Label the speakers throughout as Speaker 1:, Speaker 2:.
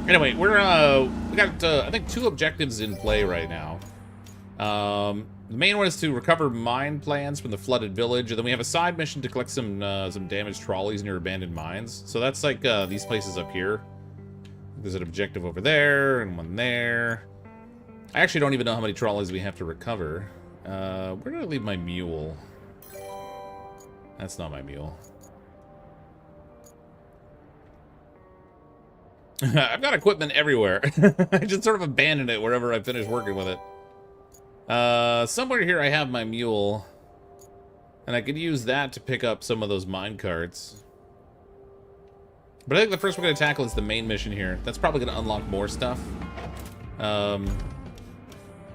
Speaker 1: Anyway, we got I think 2 objectives in play right now. The main one is to recover mine plans from the flooded village, and then we have a side mission to collect some damaged trolleys near abandoned mines. So that's like these places up here. There's an objective over there and one there. I actually don't even know how many trolleys we have to recover. Where did I leave my mule? That's not my mule. I've got equipment everywhere. I just sort of abandoned it wherever I finish working with it. Somewhere here I have my mule. And I could use that to pick up some of those mine carts. But I think the first we're going to tackle is the main mission here. That's probably going to unlock more stuff.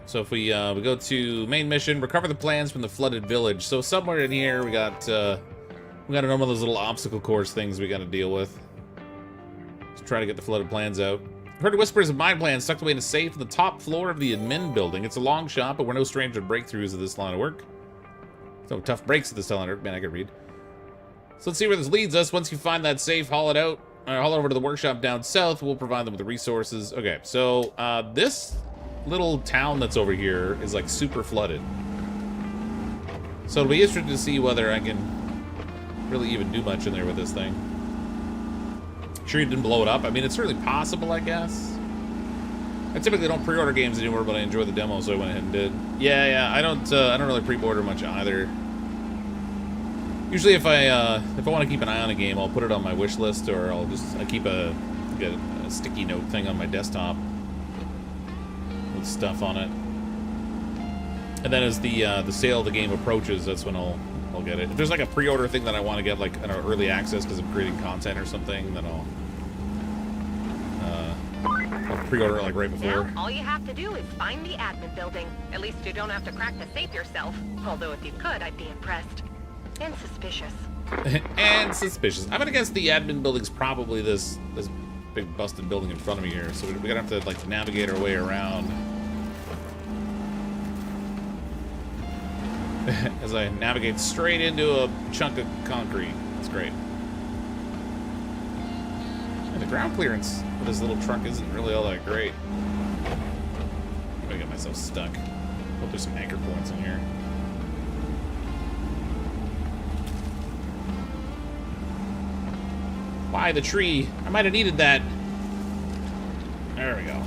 Speaker 1: So if we go to main mission, recover the plans from the flooded village. So somewhere in here we got a number of those little obstacle course things we got to deal with. To try to get the flooded plans out. Heard whispers of mine plans tucked away in a safe on the top floor of the admin building. It's a long shot, but we're no stranger to breakthroughs of this line of work. So tough breaks at this line of work. Man, I can read. So let's see where this leads us. Once you find that safe, haul it out. Haul it over to the workshop down south. We'll provide them with the resources. Okay, so this little town that's over here is like super flooded. So it'll be interesting to see whether I can really even do much in there with this thing. Sure you didn't blow it up? I mean, it's certainly possible, I guess. I typically don't pre-order games anymore, but I enjoy the demo, so I went ahead and did. Yeah, I don't really pre-order much either. Usually, if I want to keep an eye on a game, I'll put it on my wish list, or I keep a sticky note thing on my desktop with stuff on it. And then as the sale of the game approaches, that's when I'll get it. If there's like a pre-order thing that I want to get like an early access because I'm creating content or something, then I'll pre-order it like right before.
Speaker 2: Now, all you have to do is find the admin building. At least you don't have to crack the safe yourself. Although if you could, I'd be impressed. And suspicious.
Speaker 1: And suspicious. I'm gonna guess the admin building's probably this big busted building in front of me here. So we're gonna have to like navigate our way around. As I navigate straight into a chunk of concrete. That's great. And the ground clearance for this little truck isn't really all that great. I'm gonna get myself stuck. Hope there's some anchor points in here. Why the tree? I might have needed that. There we go.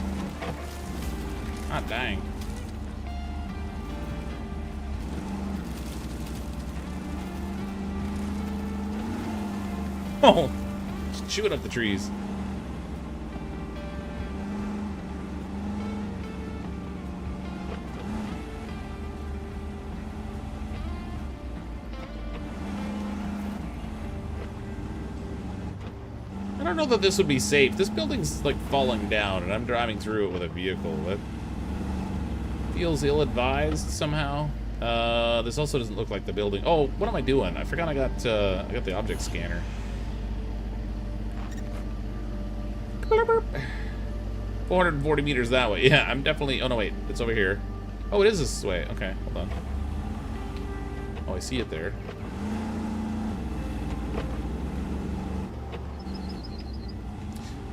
Speaker 1: Ah, dang. Oh, just chewing up the trees. I don't know that this would be safe. This building's like falling down, and I'm driving through it with a vehicle. That feels ill-advised somehow. This also doesn't look like the building. Oh, what am I doing? I forgot I got the object scanner. 440 meters that way. Yeah, I'm definitely... Oh, no, wait. It's over here. Oh, it is this way. Okay, hold on. Oh, I see it there.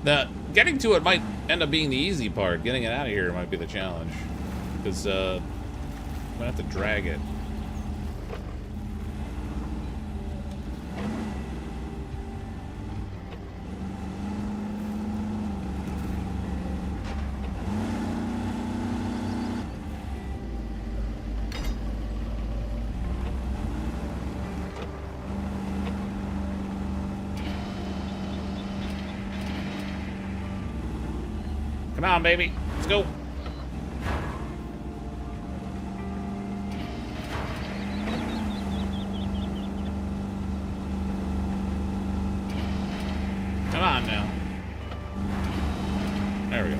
Speaker 1: Now, getting to it might end up being the easy part. Getting it out of here might be the challenge. Because, I'm gonna have to drag it. Come on, baby. Let's go. Come on now. There we go.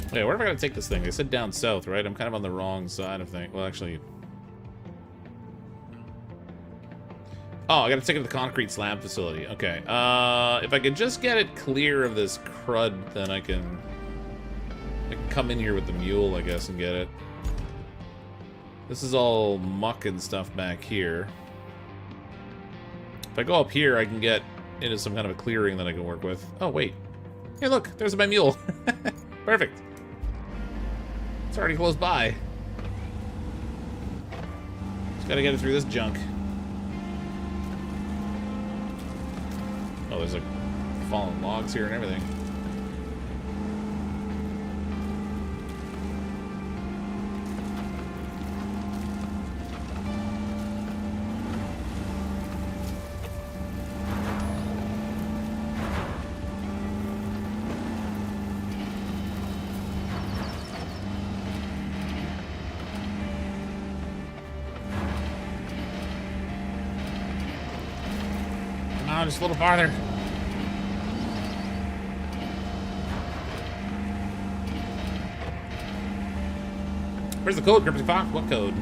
Speaker 1: Okay, where am I going to take this thing? They said down south, right? I'm kind of on the wrong side of things. Well, actually... Oh, I gotta take it to the concrete slab facility. Okay. If I could just get it clear of this crud, then I can come in here with the mule, I guess, and get it. This is all muck and stuff back here. If I go up here, I can get into some kind of a clearing that I can work with. Oh, wait. Hey, look, there's my mule. Perfect. It's already close by. Just gotta get it through this junk. Oh, there's like fallen logs here and everything. Just a little farther. Where's the code, CrypticFox? What code?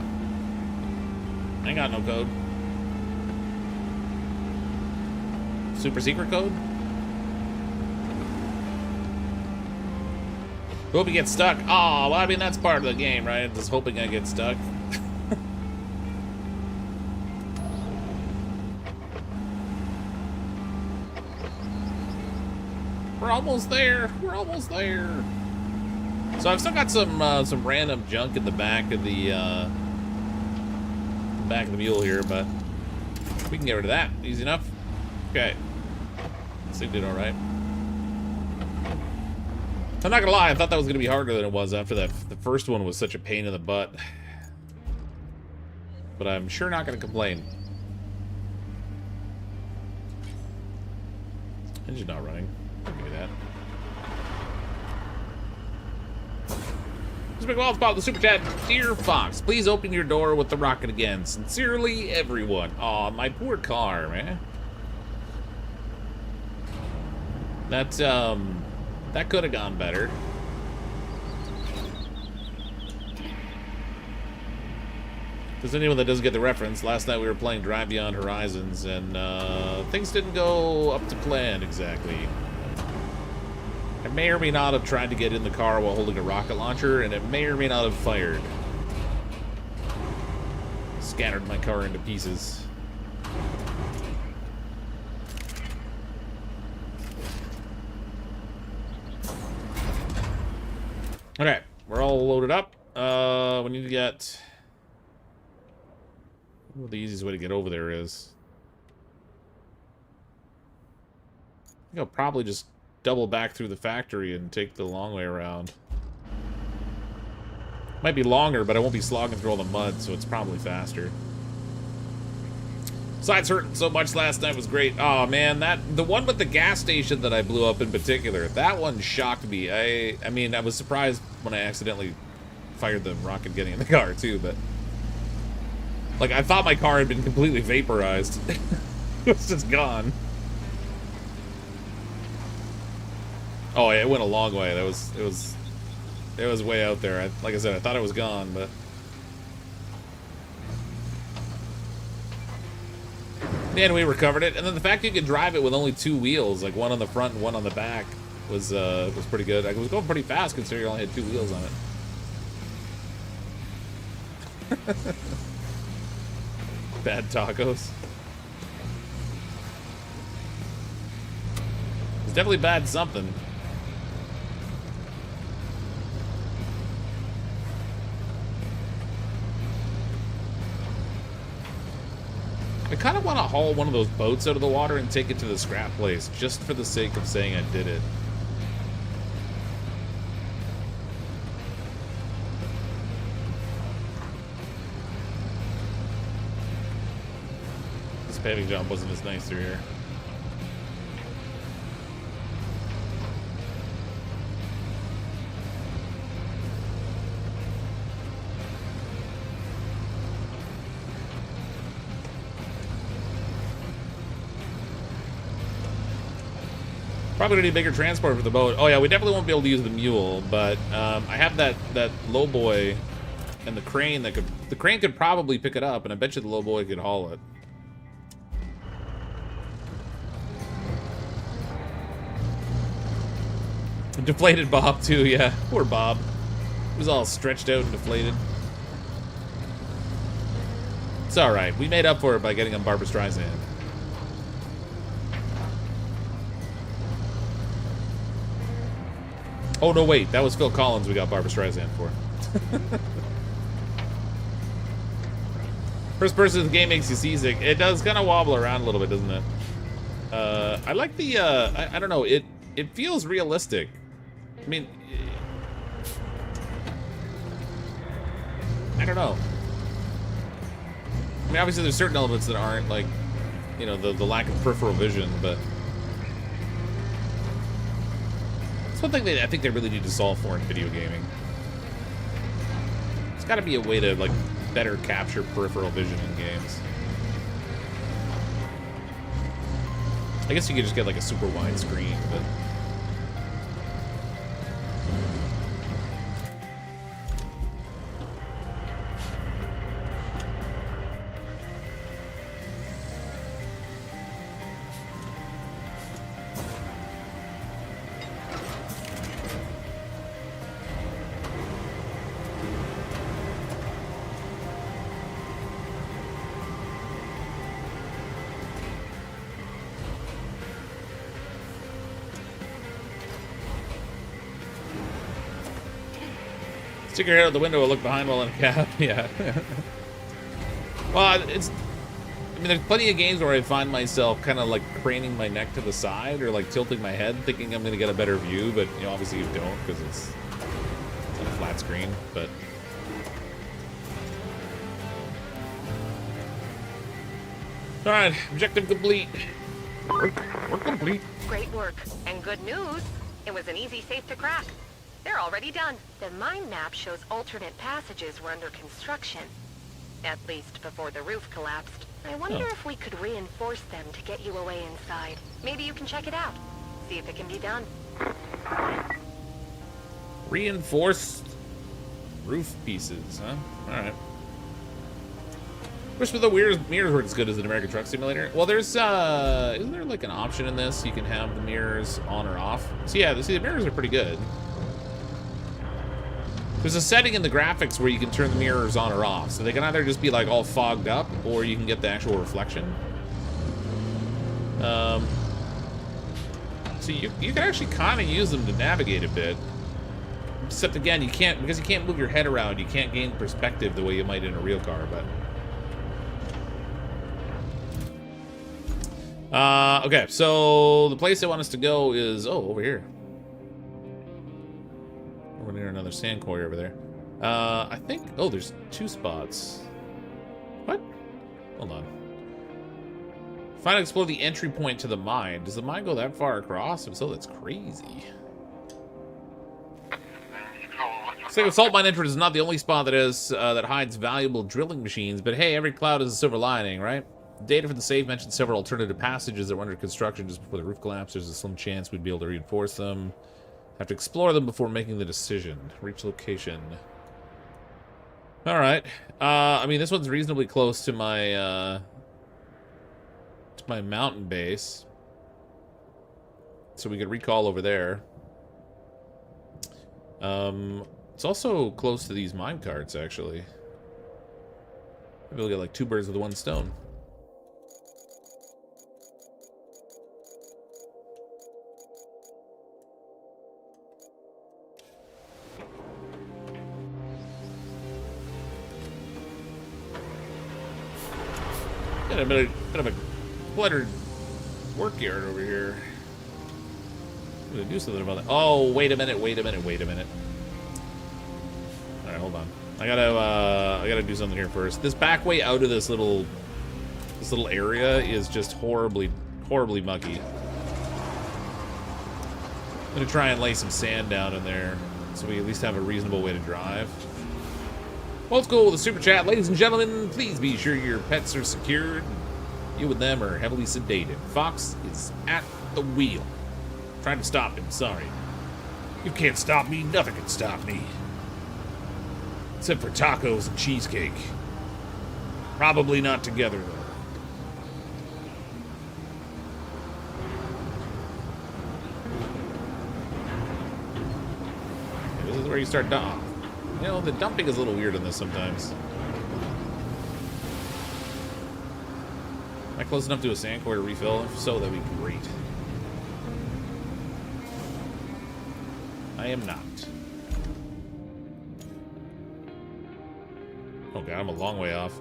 Speaker 1: I ain't got no code. Super secret code? Hope you get stuck. Oh, well, I mean, that's part of the game, right? Just hoping I get stuck. We're almost there. We're almost there. So I've still got some random junk in the back of the mule here, but we can get rid of that. Easy enough. Okay. This thing did all right. I'm not gonna lie. I thought that was gonna be harder than it was after that. The first one was such a pain in the butt. But I'm sure not gonna complain. Engine not running. Give me that. This big wall spot with the super chat. Dear Fox, please open your door with the rocket again. Sincerely, everyone. Aw, my poor car, man. That could have gone better. Because anyone that doesn't get the reference, last night we were playing Drive Beyond Horizons, and things didn't go up to plan exactly. I may or may not have tried to get in the car while holding a rocket launcher, and it may or may not have fired. Scattered my car into pieces. Okay, we're all loaded up. We need to get... What the easiest way to get over there is. I think I'll probably just double back through the factory and take the long way around. Might be longer, but I won't be slogging through all the mud, so it's probably faster. Sides hurting so much last night was great. Oh man, the one with the gas station that I blew up in particular, that one shocked me. I mean, I was surprised when I accidentally fired the rocket getting in the car too, but like I thought my car had been completely vaporized. It was just gone. Oh yeah, it went a long way. It was way out there. Like I said, I thought it was gone, but and we recovered it. And then the fact you could drive it with only 2 wheels, like one on the front and one on the back, was pretty good. I was going pretty fast considering I only had 2 wheels on it. Bad tacos. It's definitely bad something. I kind of want to haul one of those boats out of the water and take it to the scrap place, just for the sake of saying I did it. This paving job wasn't as nice through here. Probably gonna need a bigger transport for the boat. Oh yeah, we definitely won't be able to use the mule, but I have that low boy and the crane that the crane could probably pick it up, and I bet you the low boy could haul it. Deflated Bob too, yeah. Poor Bob. He was all stretched out and deflated. It's alright. We made up for it by getting on Barbra Streisand. Oh, no, wait. That was Phil Collins we got Barbra Streisand for. First person in the game makes you seasick. It does kind of wobble around a little bit, doesn't it? I like the, I don't know. It feels realistic. I mean, I don't know. I mean, obviously there's certain elements that aren't, like, you know, the lack of peripheral vision, but it's one thing that I think they really need to solve for in video gaming. There's got to be a way to, like, better capture peripheral vision in games. I guess you could just get, like, a super wide screen, but... Stick your head out the window and look behind while in a cab. Yeah. Well, it's... I mean, there's plenty of games where I find myself kind of like craning my neck to the side or like tilting my head thinking I'm going to get a better view, but, you know, obviously you don't because it's on a flat screen, but... Alright, objective complete. We're complete.
Speaker 2: Great work. And good news, it was an easy safe to crack. They're already done. The mine map shows alternate passages were under construction. At least before the roof collapsed. I wonder if we could reinforce them to get you away inside. Maybe you can check it out. See if it can be done.
Speaker 1: Reinforced roof pieces, huh? Alright. Wish the mirrors were as good as an American Truck Simulator. Well, there's, isn't there like an option in this? You can have the mirrors on or off. So yeah, see, the mirrors are pretty good. There's a setting in the graphics where you can turn the mirrors on or off. So they can either just be like all fogged up or you can get the actual reflection. So you can actually kind of use them to navigate a bit. Except again, you can't, because you can't move your head around, you can't gain perspective the way you might in a real car, but... okay, so the place I want us to go is, oh, over here. We're near another sand quarry over there. I think, oh, there's 2 spots. What? Hold on. Find and explore the entry point to the mine. Does the mine go that far across? If so, that's crazy. So salt mine entrance is not the only spot that hides valuable drilling machines, but hey, every cloud is a silver lining, right? Data from the safe mentioned several alternative passages that were under construction just before the roof collapsed. There's a slim chance we'd be able to reinforce them. Have to explore them before making the decision. Reach location. All right. I mean, this one's reasonably close to my mountain base, so we could recall over there. It's also close to these mine carts, actually. Maybe we'll get like 2 birds with 1 stone. Got a bit of a cluttered work yard over here. I'm gonna do something about that. Oh, wait a minute, wait a minute, wait a minute. Alright, hold on. I gotta do something here first. This back way out of this little area is just horribly mucky. I'm gonna try and lay some sand down in there so we at least have a reasonable way to drive. Old school with a super chat. Ladies and gentlemen, please be sure your pets are secured. You and them are heavily sedated. Fox is at the wheel. Trying to stop him, sorry. You can't stop me, nothing can stop me. Except for tacos and cheesecake. Probably not together, though. Okay, this is where you start dumping. You know, the dumping is a little weird on this sometimes. Am I close enough to a sand quarry to refill? If so, that'd be great. I I am not. Oh god, I'm a long way off.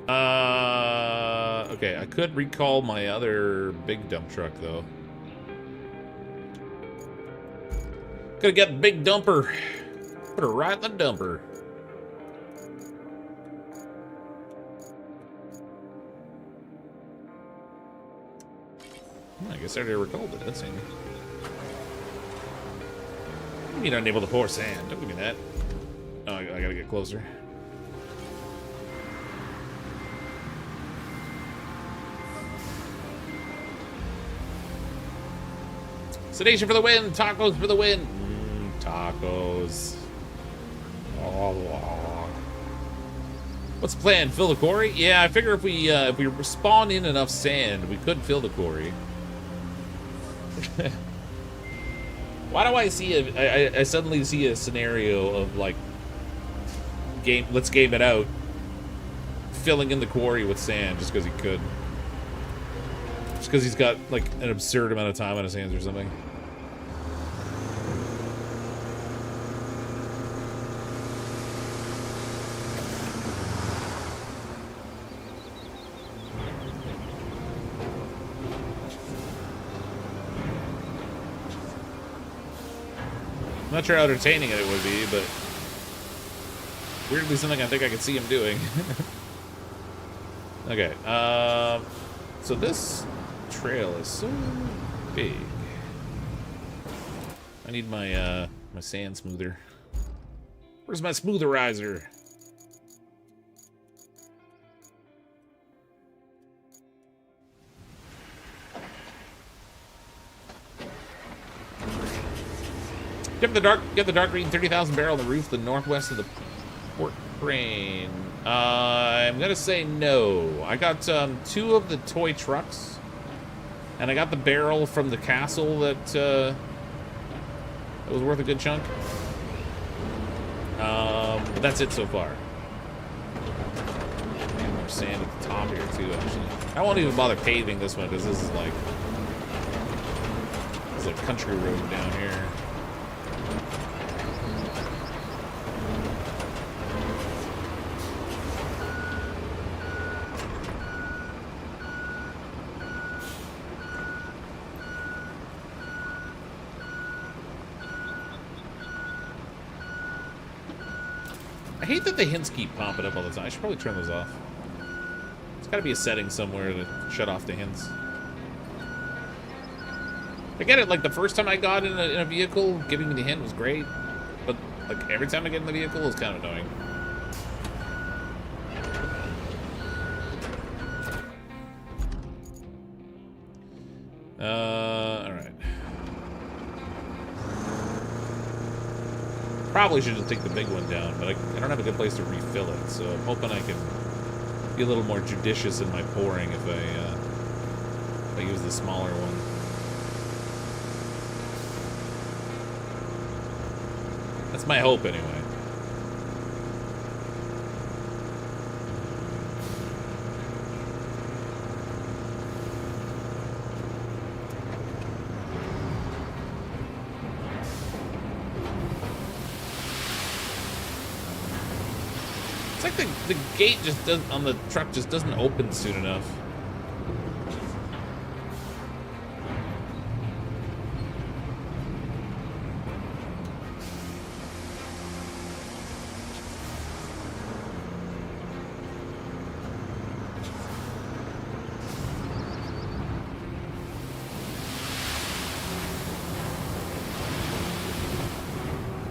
Speaker 1: Okay, I could recall my other big dump truck, though. Gotta get the big dumper. Put her right in the dumper. I guess I already recalled it. That's it. You mean unable to pour sand? Don't give me that. Oh, I gotta get closer. Sedation for the win! Tacos for the win! Tacos. Oh. What's the plan? Fill the quarry? Yeah, I figure if we spawn in enough sand, we could fill the quarry. Why do I see I suddenly see a scenario of like let's game it out, filling in the quarry with sand just because he could, just because he's got like an absurd amount of time on his hands or something. I'm not sure how entertaining it would be, but weirdly something I think I could see him doing. Okay, so this trail is so big. I need my my sand smoother. Where's my smootherizer? Get the dark green 30,000 barrel on the roof, the northwest of the port crane. I'm gonna say no. I got 2 of the toy trucks, and I got the barrel from the castle that was worth a good chunk. But that's it so far. Need more sand at the top here too. Actually, I won't even bother paving this one because this is like a country road down here. I hate that the hints keep popping up all the time. I should probably turn those off. There's got to be a setting somewhere to shut off the hints. I get it, like the first time I got in a vehicle, giving me the hint was great, but like every time I get in the vehicle, it's kind of annoying. All right. Probably should just take the big one down, but I don't have a good place to refill it, so I'm hoping I can be a little more judicious in my pouring if I use the smaller one. That's my hope, anyway. It's like the gate just doesn't, on the truck just doesn't open soon enough.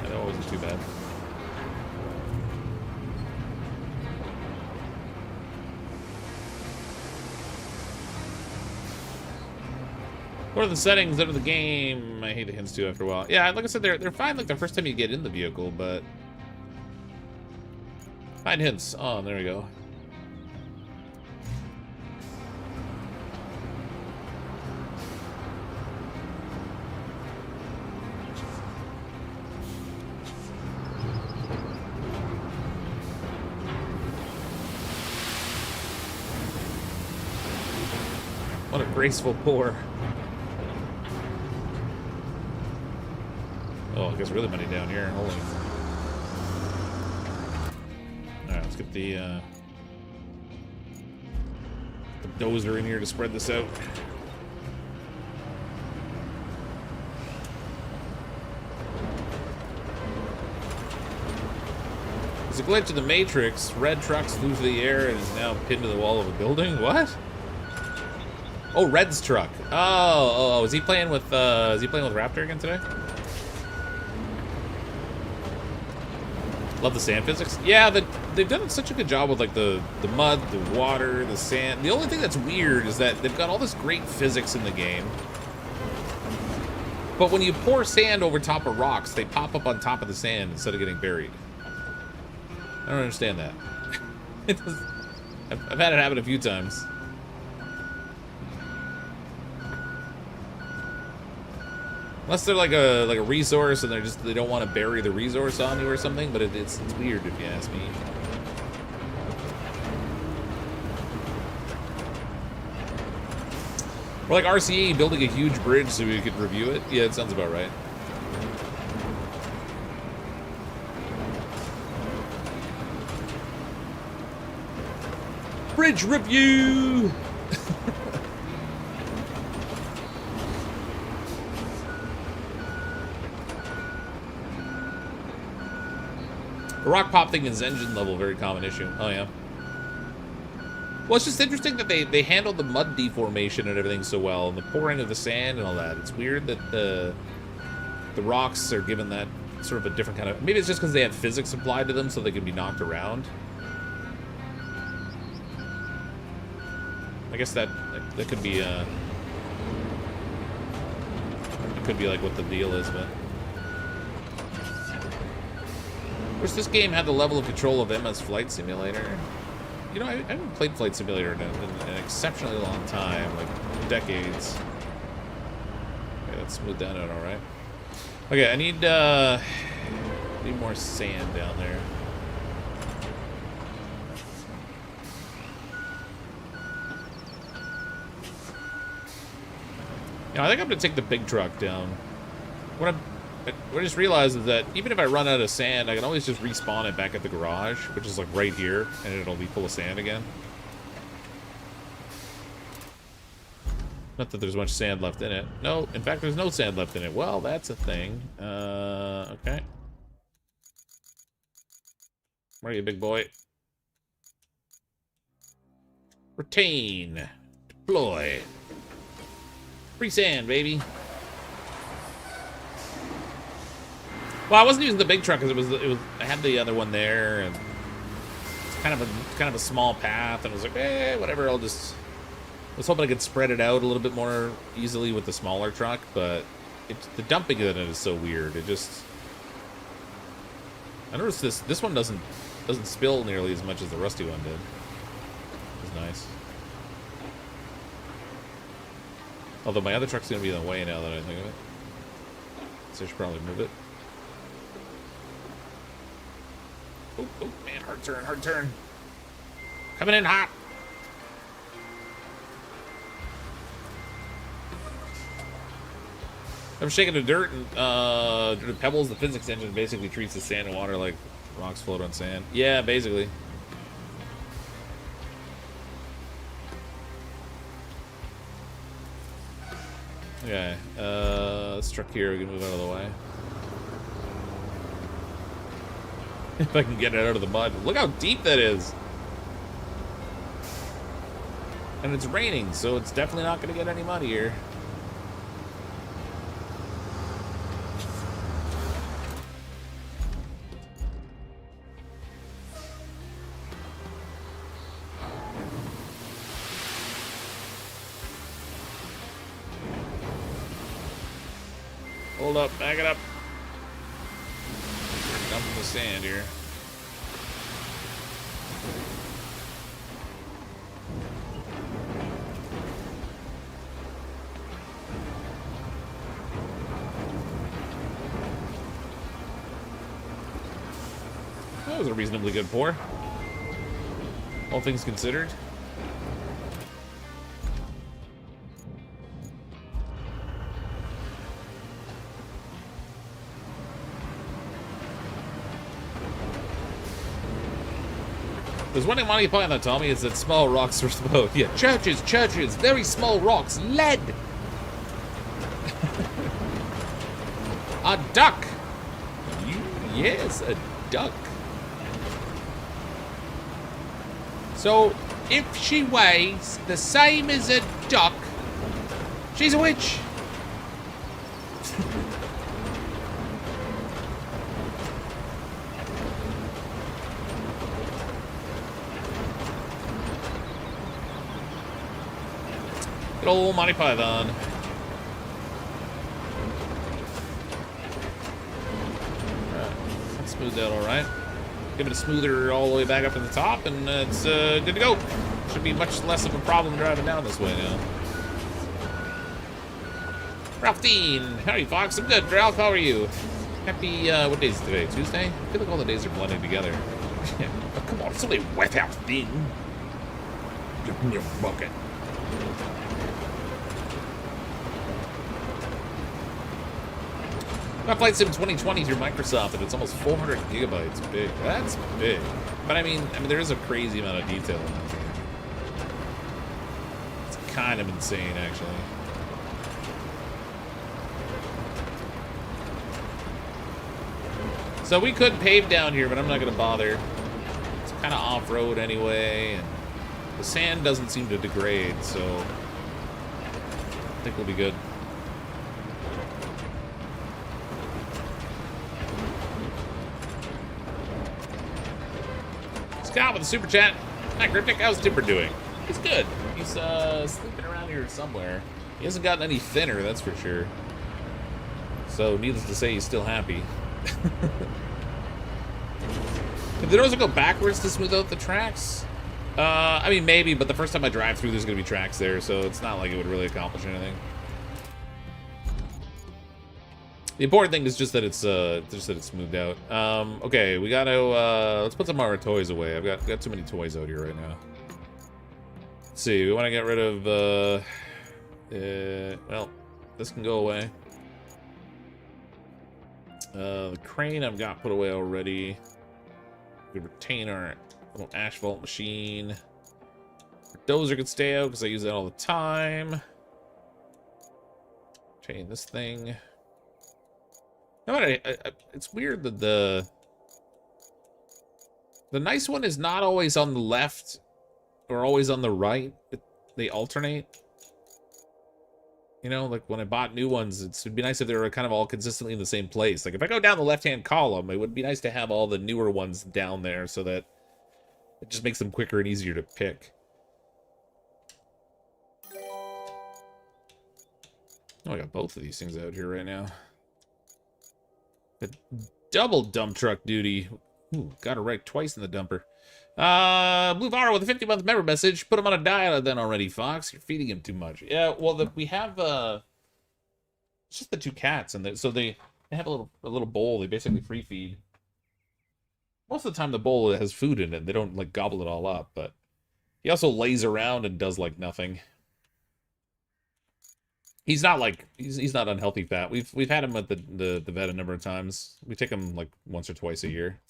Speaker 1: That wasn't too bad. What are the settings under the game? I hate the hints too after a while. Yeah, like I said, they're fine like the first time you get in the vehicle, but find hints. Oh, there we go. What a graceful pour. Oh, I guess really many down here. Holy. Alright, let's get the dozer in here to spread this out. There's a glitch in the Matrix. Red trucks flew through the air and is now pinned to the wall of a building. What? Oh, Red's truck. Oh, is he playing with Raptor again today? Love the sand physics. Yeah, they've done such a good job with like the mud, the water, the sand. The only thing that's weird is that they've got all this great physics in the game. But when you pour sand over top of rocks, they pop up on top of the sand instead of getting buried. I don't understand that. I've had it happen a few times. Unless they're like a resource and they don't want to bury the resource on you or something, but it's weird if you ask me. Or like RCE building a huge bridge so we could review it. Yeah, it sounds about right. Bridge review. The rock pop thing is engine level, very common issue. Oh, yeah. Well, it's just interesting that they handled the mud deformation and everything so well, and the pouring of the sand and all that. It's weird that the rocks are given that sort of a different kind of... Maybe it's just because they had physics applied to them so they can be knocked around. I guess that could be, it could be like what the deal is, but... Wish this game had the level of control of MS Flight Simulator. You know, I haven't played Flight Simulator in an exceptionally long time, like decades. Okay, let's smooth that out, alright. Okay, I need more sand down there. You know, I think I'm gonna take the big truck down. What I just realized is that even if I run out of sand, I can always just respawn it back at the garage, which is like right here, and it'll be full of sand again. Not that there's much sand left in it. No, in fact, there's no sand left in it. Well, that's a thing. Okay. Where are you, big boy? Retain. Deploy. Free sand, baby. Well, I wasn't using the big truck because it was I had the other one there, and it's kind of a small path, and I was like, whatever. I was hoping I could spread it out a little bit more easily with the smaller truck, but the dumping in it is so weird. It just, I noticed this one doesn't spill nearly as much as the rusty one did. It's nice. Although my other truck's gonna be in the way now that I think of it, so I should probably move it. Oh, man, hard turn. Coming in hot. I'm shaking the dirt and the pebbles. The physics engine basically treats the sand and water like rocks float on sand. Yeah, basically. Okay, this truck here, we can move out of the way. If I can get it out of the mud. Look how deep that is. And it's raining, so it's definitely not going to get any muddier. Hold up, back it up. Dumping the sand here. That was a reasonably good pour, all things considered. There's one thing Monty Python told me is that small rocks are supposed. Yeah, churches, very small rocks, lead. A duck. Yes, a duck. So, if she weighs the same as a duck, she's a witch. Good old Monty Python. That's smoothed out all right. Give it a smoother all the way back up to the top, and it's good to go. Should be much less of a problem driving down this way now. Ralph Dean, howdy Fox, I'm good. Ralph, how are you? Happy, what day is it today? Tuesday? I feel like all the days are blending together. Oh, come on, it's only wet out Dean. Get in your bucket. Got Flight Sim 2020 through Microsoft, and it's almost 400 gigabytes. Big. That's big. But I mean, there is a crazy amount of detail in that game. It's kind of insane, actually. So we could pave down here, but I'm not going to bother. It's kind of off-road anyway, and the sand doesn't seem to degrade, so I think we'll be good. Scott with a super chat. Hi, Cryptic. How's Tipper doing? He's good. He's sleeping around here somewhere. He hasn't gotten any thinner, that's for sure. So, needless to say, he's still happy. If the doors will go backwards to smooth out the tracks? I mean, maybe, but the first time I drive through, there's going to be tracks there, so it's not like it would really accomplish anything. The important thing is just that it's smoothed out. Okay, we gotta let's put some of our toys away. I've got too many toys out here right now. Let's see, we want to get rid of well, this can go away. The crane I've got put away already. We retain our little asphalt machine. Our dozer could stay out because I use that all the time. Retain this thing. No, it's weird that the nice one is not always on the left or always on the right. They alternate. You know, like when I bought new ones, it'd be nice if they were kind of all consistently in the same place. Like if I go down the left-hand column, it would be nice to have all the newer ones down there so that it just makes them quicker and easier to pick. Oh, I got both of these things out here right now. Double dump truck duty. Ooh, got it right twice in the dumper. Blue Vara with a 50-month member message. Put him on a diet then already, Fox. You're feeding him too much. Yeah, well, we have it's just the two cats, and so they have a little bowl. They basically free feed. Most of the time, the bowl has food in it. They don't like gobble it all up, but he also lays around and does like nothing. He's not like he's not unhealthy fat. We've had him at the vet a number of times. We take him like once or twice a year.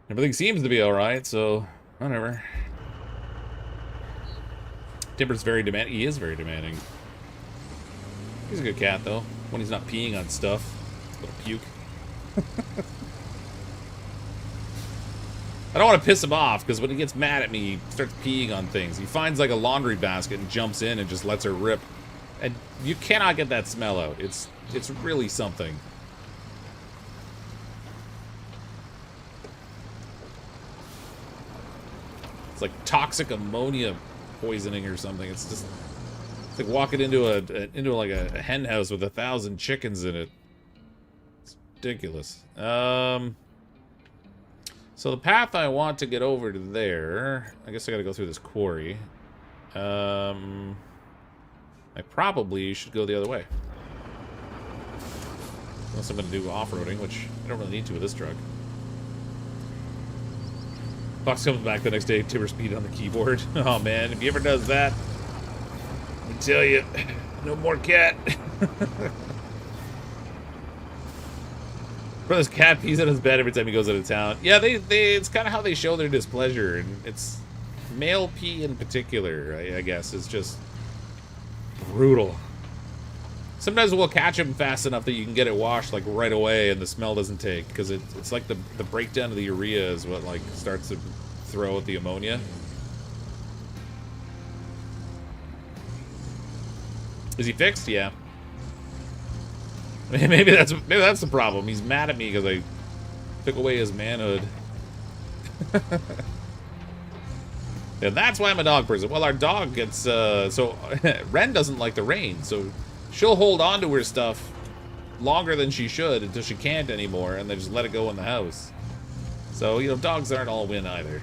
Speaker 1: Everything seems to be all right, so whatever. Timber's very demanding. He is very demanding. He's a good cat though. When he's not peeing on stuff, a little puke. I don't want to piss him off, because when he gets mad at me, he starts peeing on things. He finds, like, a laundry basket and jumps in and just lets her rip. And you cannot get that smell out. It's really something. It's like toxic ammonia poisoning or something. It's just... It's like walking into a hen house with 1,000 chickens in it. It's ridiculous. So the path I want to get over to there, I guess I gotta go through this quarry. I probably should go the other way. Unless I'm gonna do off-roading, which I don't really need to with this truck. Fox comes back the next day, timber speed on the keyboard. Oh man, if he ever does that, I tell you, no more cat. Bro, this cat pees in his bed every time he goes out of town. Yeah, it's kind of how they show their displeasure, and it's male pee in particular, I guess, is just brutal. Sometimes we'll catch them fast enough that you can get it washed like right away, and the smell doesn't take, because it's like the breakdown of the urea is what like starts to throw out the ammonia. Is he fixed? Yeah. Maybe that's the problem. He's mad at me because I took away his manhood. And that's why I'm a dog person. Well, our dog gets so Ren doesn't like the rain, so she'll hold on to her stuff longer than she should until she can't anymore, and then just let it go in the house. So, you know, dogs aren't all win either.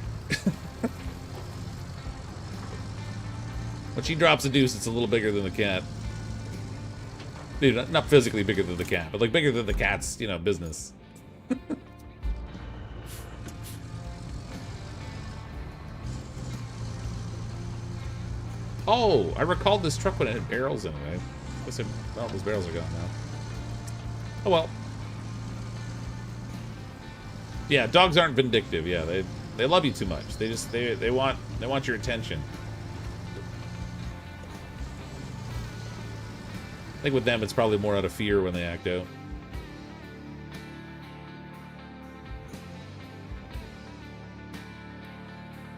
Speaker 1: When she drops a deuce, it's a little bigger than the cat. Dude, not physically bigger than the cat, but like bigger than the cat's, you know, business. Oh, I recalled this truck when it had barrels in it. I guess all those barrels are gone now. Oh well. Yeah, dogs aren't vindictive. Yeah, they love you too much. They want your attention. I think with them, it's probably more out of fear when they act out.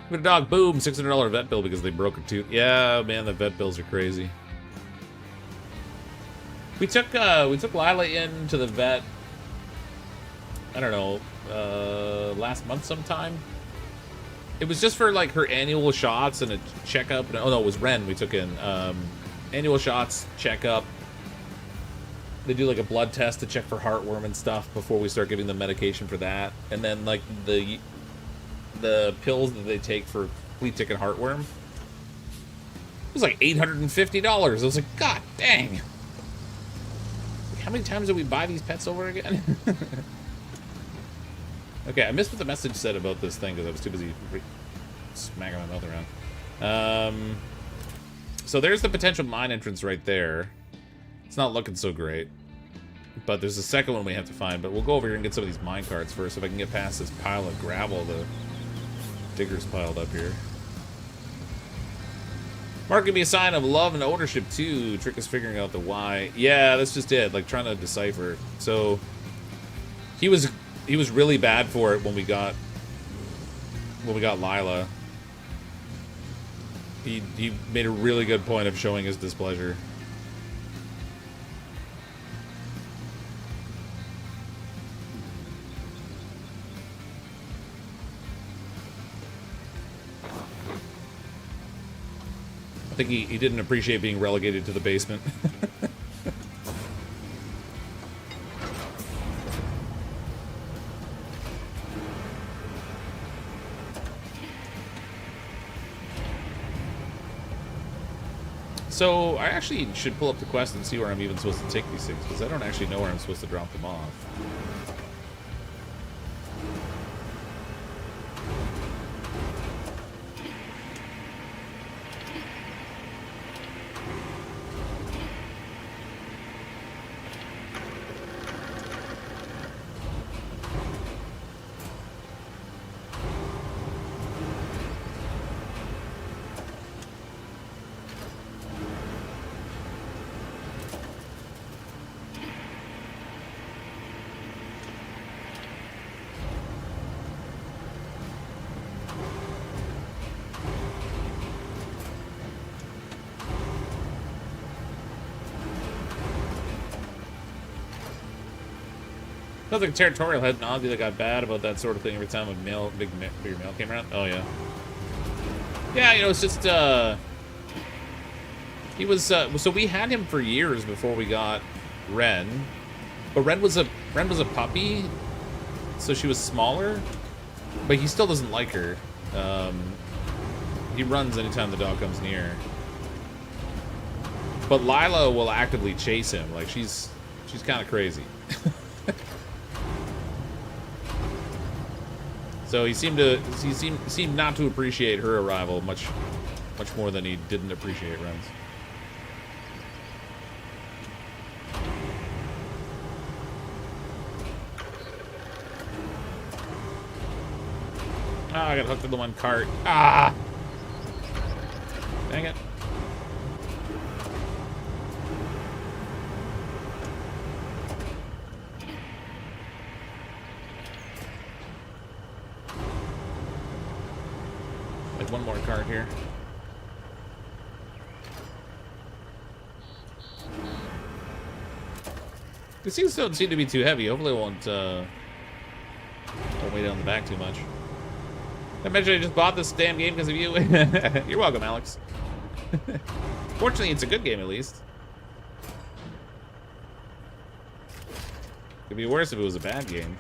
Speaker 1: With a dog, boom, $600 vet bill because they broke a tooth. Yeah, man, the vet bills are crazy. We took Lila in to the vet. I don't know, last month sometime. It was just for like her annual shots and a checkup. Oh no, it was Ren we took in. Annual shots, checkup. They do like a blood test to check for heartworm and stuff before we start giving them medication for that. And then like the pills that they take for flea tick and heartworm. It was like $850. I was like, God dang. How many times did we buy these pets over again? Okay, I missed what the message said about this thing because I was too busy smacking my mouth around. So there's the potential mine entrance right there. It's not looking so great. But there's a second one we have to find. But we'll go over here and get some of these mine carts first if I can get past this pile of gravel the diggers piled up here. Mark can be a sign of love and ownership too. Trick is figuring out the why. Yeah, that's just it. Like trying to decipher. So he was really bad for it when we got Lila. He made a really good point of showing his displeasure. I think he didn't appreciate being relegated to the basement. So I actually should pull up the quest and see where I'm even supposed to take these things, because I don't actually know where I'm supposed to drop them off. Sounds like a territorial had an Ozzy that got bad about that sort of thing every time a bigger male came around. Oh yeah. Yeah, you know, it's just he was so we had him for years before we got Ren. But Ren was a puppy, so she was smaller, but he still doesn't like her. He runs anytime the dog comes near. But Lila will actively chase him. Like she's kind of crazy. So he seemed not to appreciate her arrival much more than he didn't appreciate Ren's. I got hooked in the one cart. Ah! Dang it. Like one more cart here. These things don't seem to be too heavy. Hopefully it won't weigh down the back too much. I mentioned I just bought this damn game because of you. You're welcome, Alex. Fortunately, it's a good game at least. It'd be worse if it was a bad game.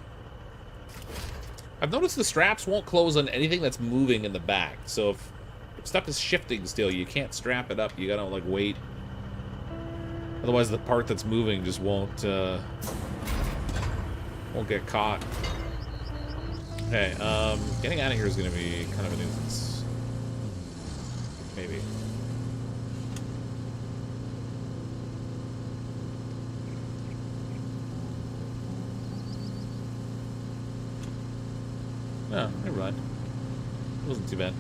Speaker 1: I've noticed the straps won't close on anything that's moving in the back. So if stuff is shifting still, you can't strap it up. You gotta like wait. Otherwise, the part that's moving just won't get caught. Okay, getting out of here is gonna be kind of a nuisance. Maybe. No, never mind. It wasn't too bad.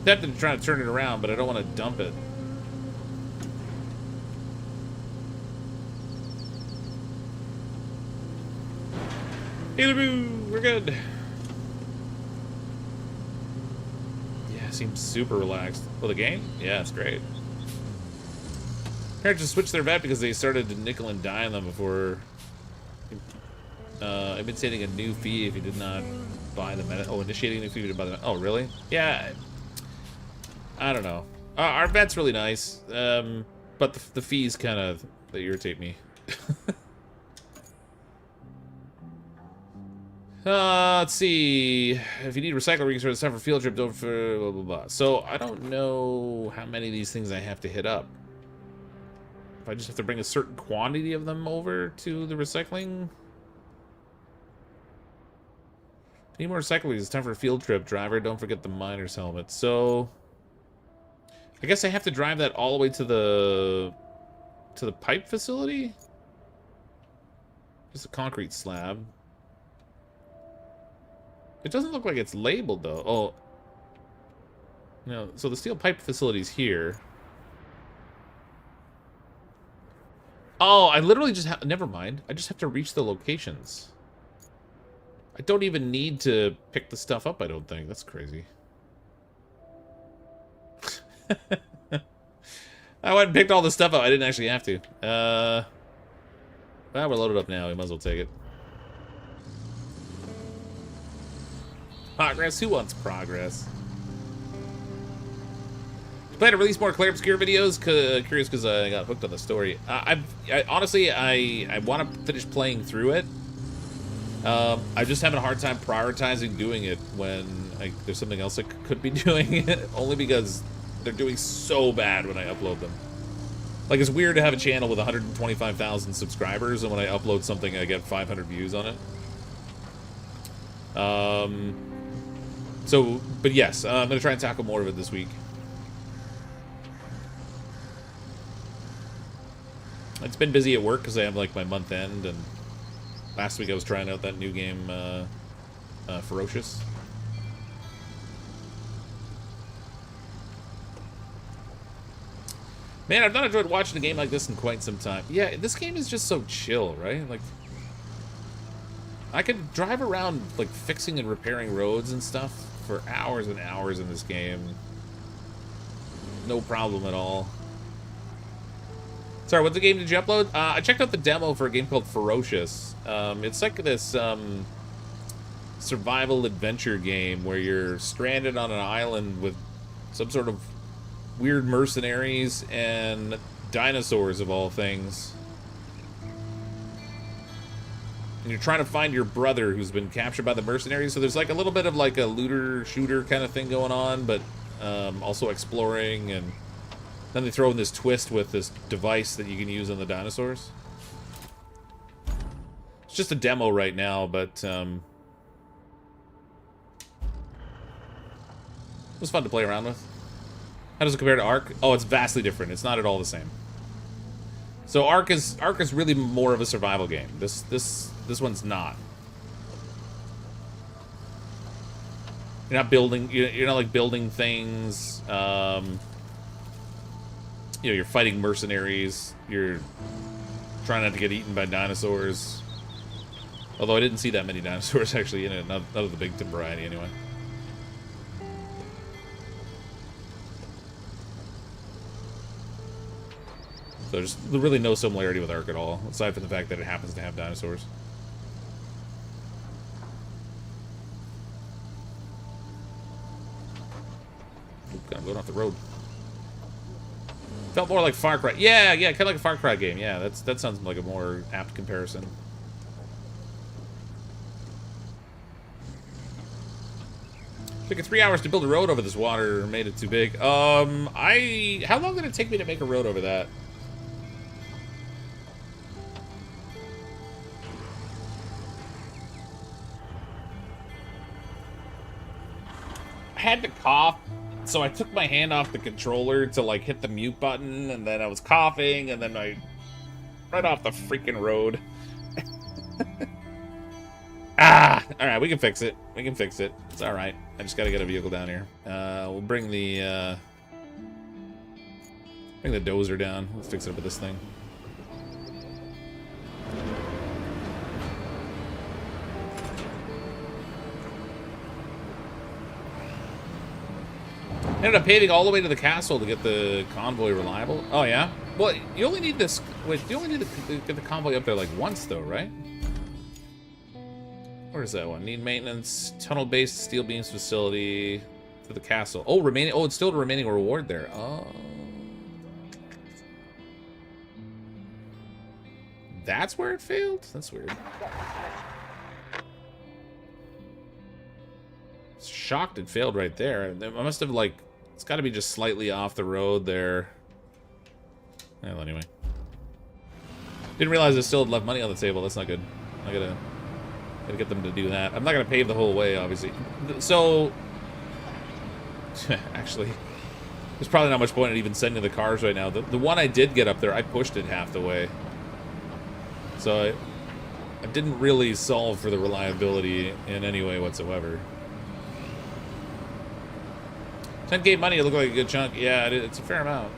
Speaker 1: Tempted to try to turn it around, but I don't want to dump it. Healaboo! We're good. Yeah, seems super relaxed. Well, the game? Yeah, it's great. Parents just switched their vet because they started to nickel and dime them before imitating a new fee if you did not buy the medicine. Oh, initiating a new fee if you didn't buy the medicine. Oh, really? Yeah. I don't know. Our vet's really nice, but the fees kind of they irritate me. Let's see. If you need recycle resources, it's time for field trip. Don't for blah blah blah. So I don't know how many of these things I have to hit up. If I just have to bring a certain quantity of them over to the recycling. Need more recycling. It's time for a field trip, driver. Don't forget the miner's helmet. So I guess I have to drive that all the way to the pipe facility. Just a concrete slab. It doesn't look like it's labeled, though. Oh. No, so the steel pipe facility's here. Oh, I literally just have... Never mind. I just have to reach the locations. I don't even need to pick the stuff up, I don't think. That's crazy. I went and picked all the stuff up. I didn't actually have to. Well, we're loaded up now. We might as well take it. Progress? Who wants progress? Plan to release more Claire Obscure videos? Curious because I got hooked on the story. Honestly, I want to finish playing through it. I'm just having a hard time prioritizing doing it when there's something else I could be doing it. Only because they're doing so bad when I upload them. Like, it's weird to have a channel with 125,000 subscribers, and when I upload something, I get 500 views on it. But yes, I'm going to try and tackle more of it this week. It's been busy at work because I have, like, my month end, and last week I was trying out that new game, Ferocious. Man, I've not enjoyed watching a game like this in quite some time. Yeah, this game is just so chill, right? Like, I could drive around, like, fixing and repairing roads and stuff for hours and hours in this game. No problem at all. Sorry, what game did you upload? I checked out the demo for a game called Ferocious. It's like this survival adventure game where you're stranded on an island with some sort of weird mercenaries and dinosaurs of all things. And you're trying to find your brother who's been captured by the mercenaries. So there's like a little bit of like a looter-shooter kind of thing going on, but also exploring. And then they throw in this twist with this device that you can use on the dinosaurs. It's just a demo right now, but it was fun to play around with. How does it compare to Ark? Oh, it's vastly different. It's not at all the same. So Ark is really more of a survival game. This one's not. You're not building. You're not like building things. You know, you're fighting mercenaries. You're trying not to get eaten by dinosaurs. Although I didn't see that many dinosaurs actually in it. Not of the big variety, anyway. So there's really no similarity with Ark at all, aside from the fact that it happens to have dinosaurs. Oop, I'm going off the road. Felt more like Far Cry. Yeah, kind of like a Far Cry game. Yeah, that sounds like a more apt comparison. Took it 3 hours to build a road over this water, made it too big. How long did it take me to make a road over that? I had to cough, so I took my hand off the controller to like hit the mute button, and then I was coughing, and then I right off the freaking road. Alright, we can fix it. We can fix it. It's alright. I just gotta get a vehicle down here. We'll bring the dozer down. Let's fix it up with this thing. Ended up paving all the way to the castle to get the convoy reliable. Oh yeah? Well, you only need this. Wait, you only need to get the convoy up there like once, though, right? Where's that one? Need maintenance. Tunnel-based steel beams facility to the castle. Oh, remaining. Oh, it's still the remaining reward there. Oh, that's where it failed. That's weird. Shocked it failed right there. I must have like. It's got to be just slightly off the road there. Well, anyway. Didn't realize I still had left money on the table. That's not good. I gotta get them to do that. I'm not gonna pave the whole way, obviously. So, actually, there's probably not much point in even sending the cars right now. The one I did get up there, I pushed it half the way. So I didn't really solve for the reliability in any way whatsoever. 10K money, it looked like a good chunk. Yeah, it's a fair amount.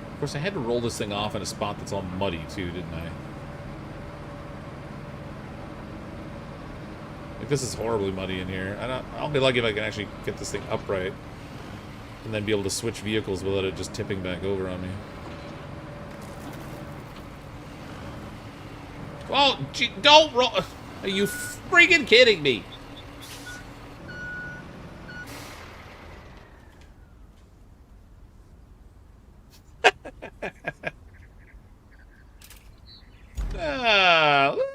Speaker 1: Of course, I had to roll this thing off in a spot that's all muddy, too, didn't I? Like, this is horribly muddy in here. I'll be lucky if I can actually get this thing upright. And then be able to switch vehicles without it just tipping back over on me. Well, don't roll. Are you freaking kidding me?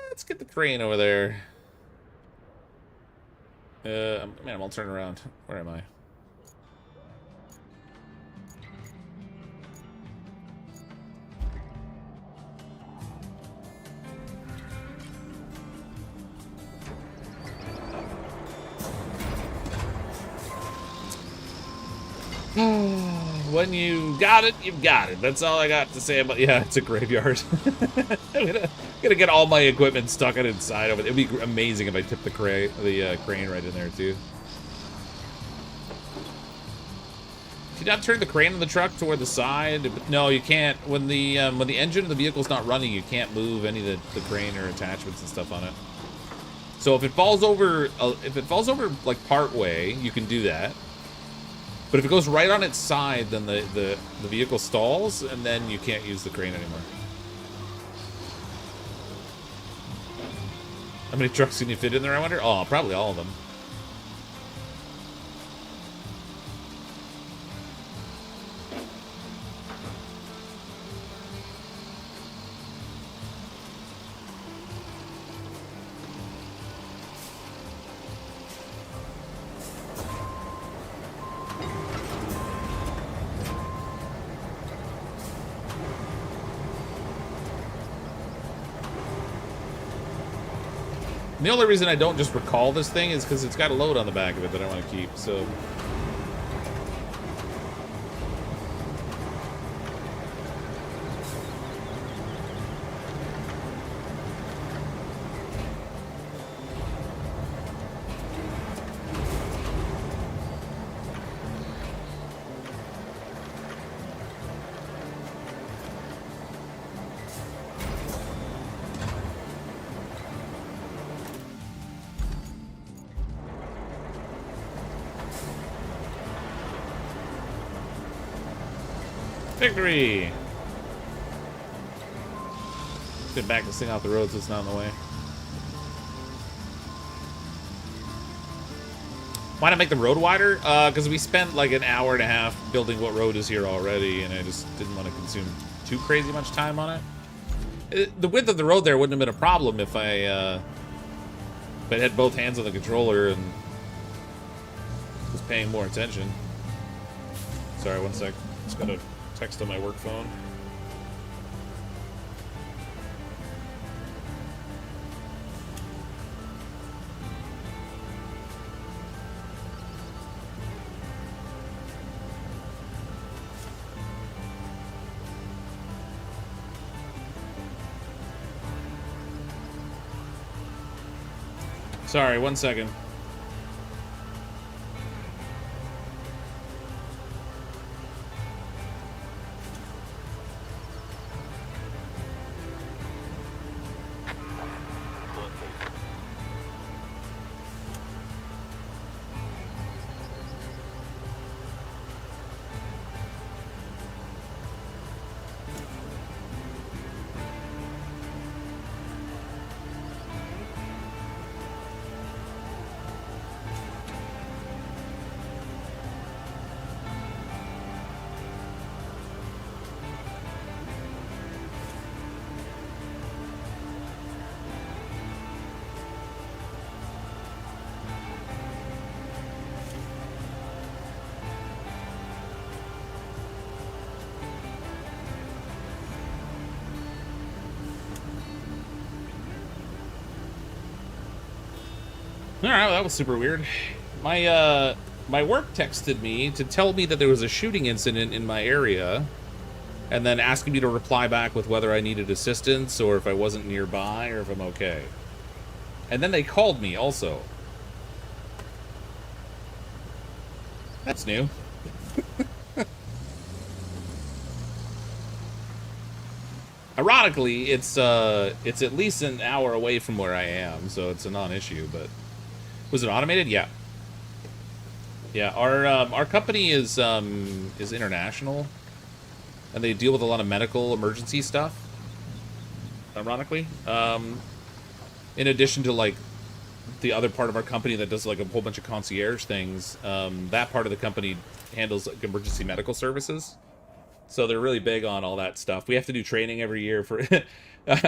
Speaker 1: Let's get the crane over there. Man, I'll turn around. Where am I? When you got it, you've got it. That's all I got to say about. Yeah, it's a graveyard. I'm gonna get all my equipment stuck inside of it. It'd be amazing if I tipped the crane right in there too. Can you not turn the crane on the truck toward the side? No, you can't. When the engine of the vehicle's not running, you can't move any of the crane or attachments and stuff on it. So if it falls over, like part way, you can do that. But if it goes right on its side, then the vehicle stalls, and then you can't use the crane anymore. How many trucks can you fit in there, I wonder? Oh, probably all of them. The only reason I don't just recall this thing is because it's got a load on the back of it that I want to keep, so... Victory! Get back this thing off the road so it's not in the way. Why not make the road wider? Because we spent like an hour and a half building what road is here already, and I just didn't want to consume too crazy much time on it. The width of the road there wouldn't have been a problem if I had both hands on the controller and was paying more attention. Sorry, one sec. Just got a text on my work phone. Sorry, one second. Alright, well, that was super weird. My work texted me to tell me that there was a shooting incident in my area, and then asking me to reply back with whether I needed assistance, or if I wasn't nearby, or if I'm okay. And then they called me, also. That's new. Ironically, it's at least an hour away from where I am, so it's a non-issue, but... Was it automated? Yeah. Yeah, our company is international, and they deal with a lot of medical emergency stuff. Ironically, in addition to like the other part of our company that does like a whole bunch of concierge things, that part of the company handles like emergency medical services. So they're really big on all that stuff. We have to do training every year for.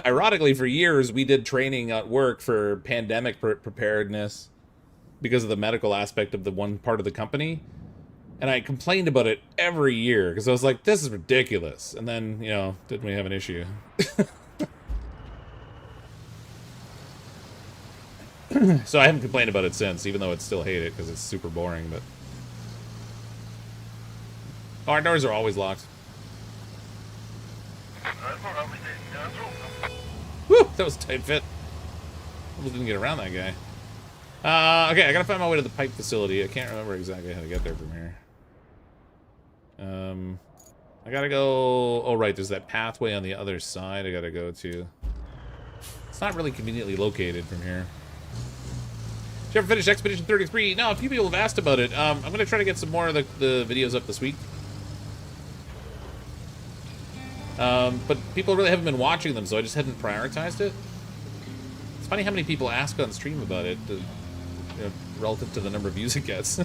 Speaker 1: Ironically, for years we did training at work for pandemic preparedness, because of the medical aspect of the one part of the company. And I complained about it every year, because I was like, this is ridiculous. And then, you know, didn't we have an issue? So I haven't complained about it since, even though I still hate it, because it's super boring, but... Oh, our doors are always locked. Woo! That was a tight fit. Almost didn't get around that guy. Okay, I gotta find my way to the pipe facility. I can't remember exactly how to get there from here. I gotta go... Oh, right, there's that pathway on the other side I gotta go to. It's not really conveniently located from here. Did you ever finish Expedition 33? No, a few people have asked about it. I'm gonna try to get some more of the videos up this week. But people really haven't been watching them, so I just hadn't prioritized it. It's funny how many people ask on stream about it. You know, relative to the number of views it gets.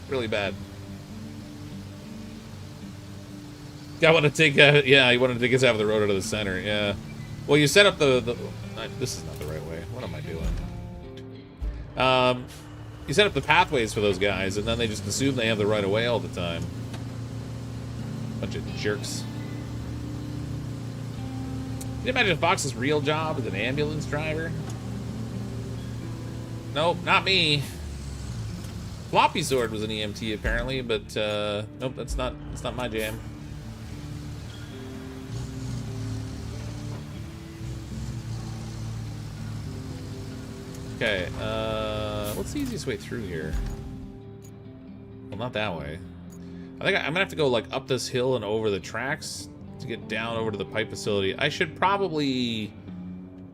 Speaker 1: Really bad. I want to take, yeah, you wanted to take us out of the road out of the center, yeah. Well, you set up this is not the right way. What am I doing? You set up the pathways for those guys, and then they just assume they have the right of way all the time. Bunch of jerks. Can you imagine if Fox's real job is an ambulance driver? Nope, not me. Floppy Sword was an EMT apparently, but nope, that's not my jam. Okay, what's the easiest way through here? Well, not that way. I think I'm gonna have to go like up this hill and over the tracks to get down over to the pipe facility. I should probably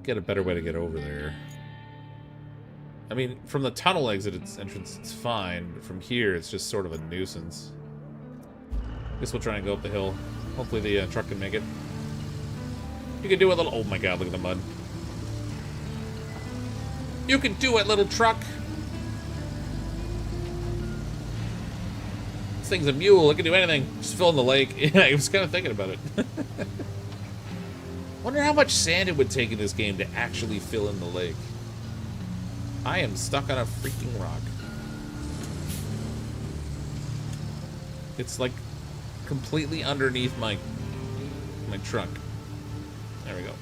Speaker 1: get a better way to get over there. I mean, from the tunnel entrance, it's fine. But from here, it's just sort of a nuisance. Guess we'll try and go up the hill. Hopefully the truck can make it. You can do it, little... Oh my god, look at the mud. You can do it, little truck! This thing's a mule. It can do anything. Just fill in the lake. Yeah, I was kind of thinking about it. Wonder how much sand it would take in this game to actually fill in the lake. I am stuck on a freaking rock. It's like completely underneath my truck. There we go.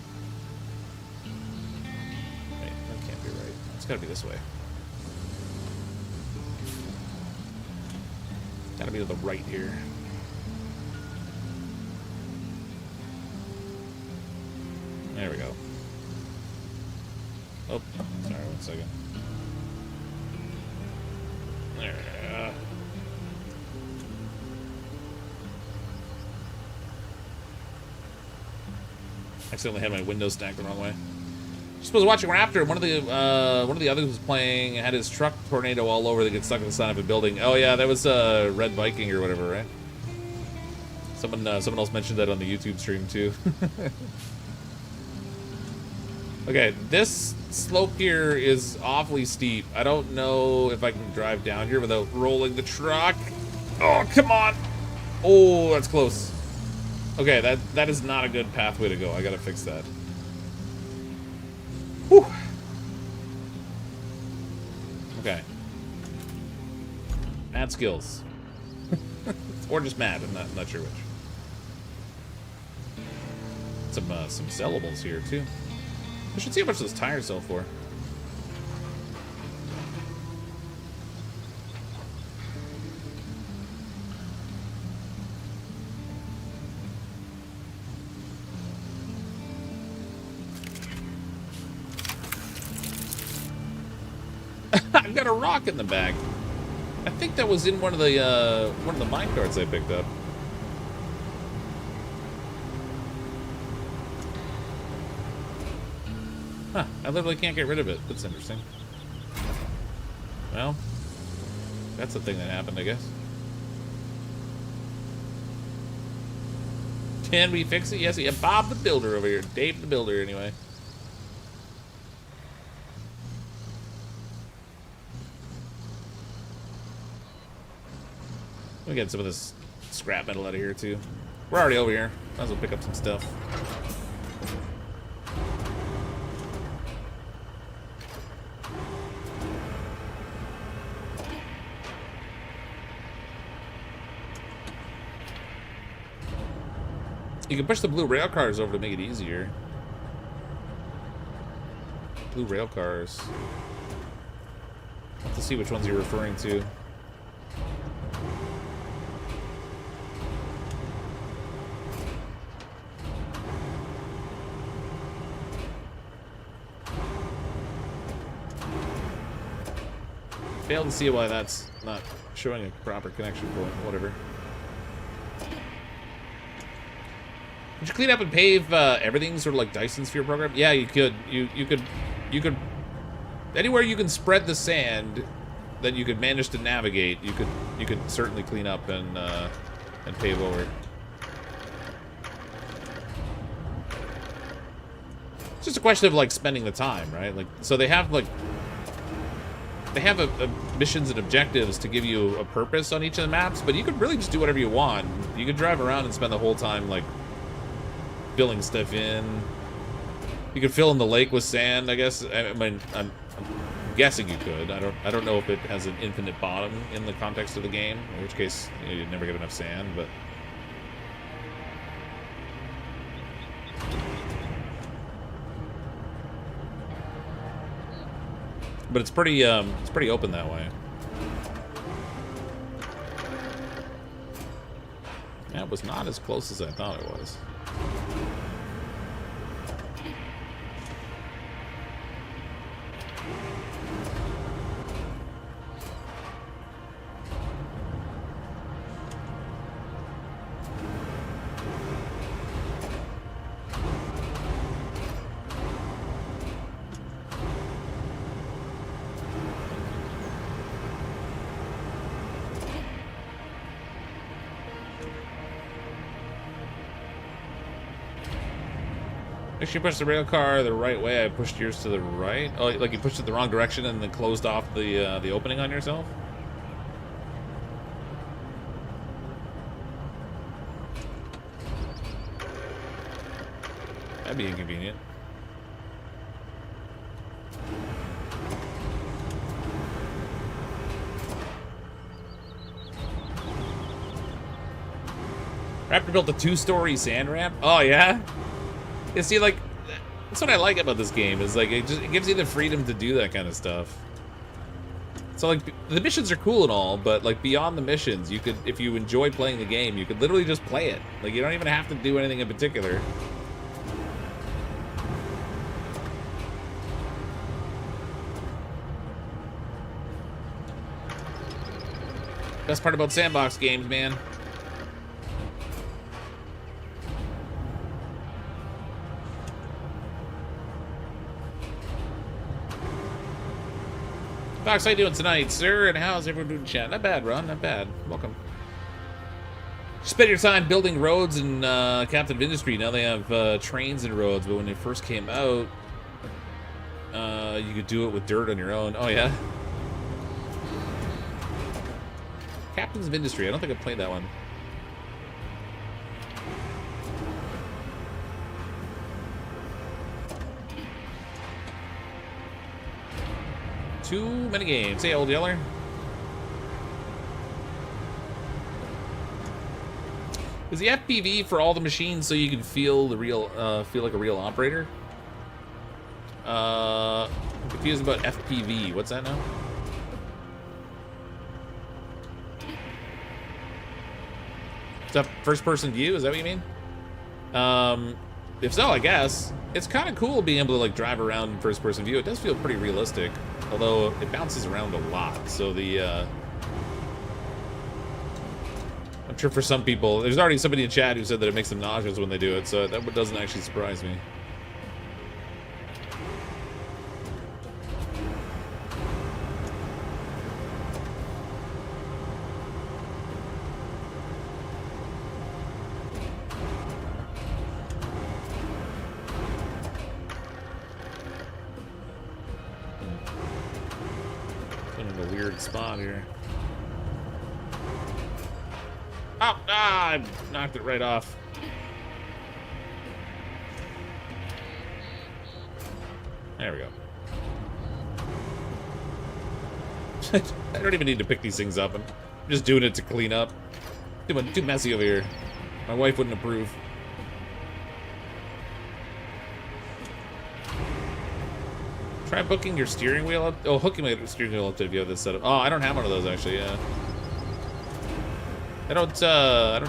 Speaker 1: Wait, that can't be right. It's gotta be this way. Gotta be to the right here. There we go. Oh, sorry, 1 second. There. Accidentally had my windows stacked the wrong way. Just was watching Raptor. One of the others was playing. Had his truck tornado all over. They get stuck in the side of a building. Oh yeah, that was Red Viking or whatever, right? Someone else mentioned that on the YouTube stream too. Okay, this slope here is awfully steep. I don't know if I can drive down here without rolling the truck. Oh, come on! Oh, that's close. Okay, that is not a good pathway to go. I gotta fix that. Whew. Okay. Mad skills. Or just mad, I'm not sure which. Some sellables here too. I should see how much those tires sell for. I've got a rock in the bag. I think that was in one of the mine carts I picked up. Huh, I literally can't get rid of it. That's interesting. Well, that's the thing that happened, I guess. Can we fix it? Yes, yeah. Bob the Builder over here. Dave the Builder, anyway. Let me get some of this scrap metal out of here, too. We're already over here. Might as well pick up some stuff. You can push the blue rail cars over to make it easier. Blue rail cars. Let's see which ones you're referring to. Failed to see why that's not showing a proper connection point. Whatever. Would you clean up and pave everything sort of like Dyson's Sphere program? Yeah, you could. You could. Anywhere you can spread the sand that you could manage to navigate, you could certainly clean up and pave over. It's just a question of like spending the time, right? Like, so they have like missions and objectives to give you a purpose on each of the maps, but you could really just do whatever you want. You could drive around and spend the whole time like filling stuff in. You could fill in the lake with sand, I guess. I mean, I'm guessing you could. I don't know if it has an infinite bottom in the context of the game, in which case you'd never get enough sand, but it's pretty open that way. That was not as close as I thought it was. Make sure you push the rail car the right way. I pushed yours to the right. Oh, like you pushed it the wrong direction and then closed off the opening on yourself? That'd be inconvenient. Raptor built a 2-story sand ramp. Oh yeah. You see, like, that's what I like about this game, is like it gives you the freedom to do that kind of stuff. So like the missions are cool and all, but like beyond the missions, you could, if you enjoy playing the game, you could literally just play it. Like you don't even have to do anything in particular. Best part about sandbox games, man. Fox, how you doing tonight, sir? And how's everyone doing in chat? Not bad, Ron. Not bad. Welcome. Spend your time building roads in Captain of Industry. Now they have trains and roads, but when they first came out, you could do it with dirt on your own. Oh, yeah? Captains of Industry. I don't think I've played that one. Too many games. Hey, old yeller. Is the FPV for all the machines so you can feel the real, feel like a real operator? I'm confused about FPV. What's that now? Is that first-person view? Is that what you mean? If so, I guess it's kind of cool being able to like drive around in first-person view. It does feel pretty realistic. Although it bounces around a lot, so the I'm sure for some people, there's already somebody in chat who said that it makes them nauseous when they do it, so that doesn't actually surprise me. Spot here. Oh, I knocked it right off. There we go. I don't even need to pick these things up. I'm just doing it to clean up. Too messy over here. My wife wouldn't approve. Try booking your steering wheel up. Oh, hooking my steering wheel up to if you have this setup. Oh, I don't have one of those actually. Yeah. I don't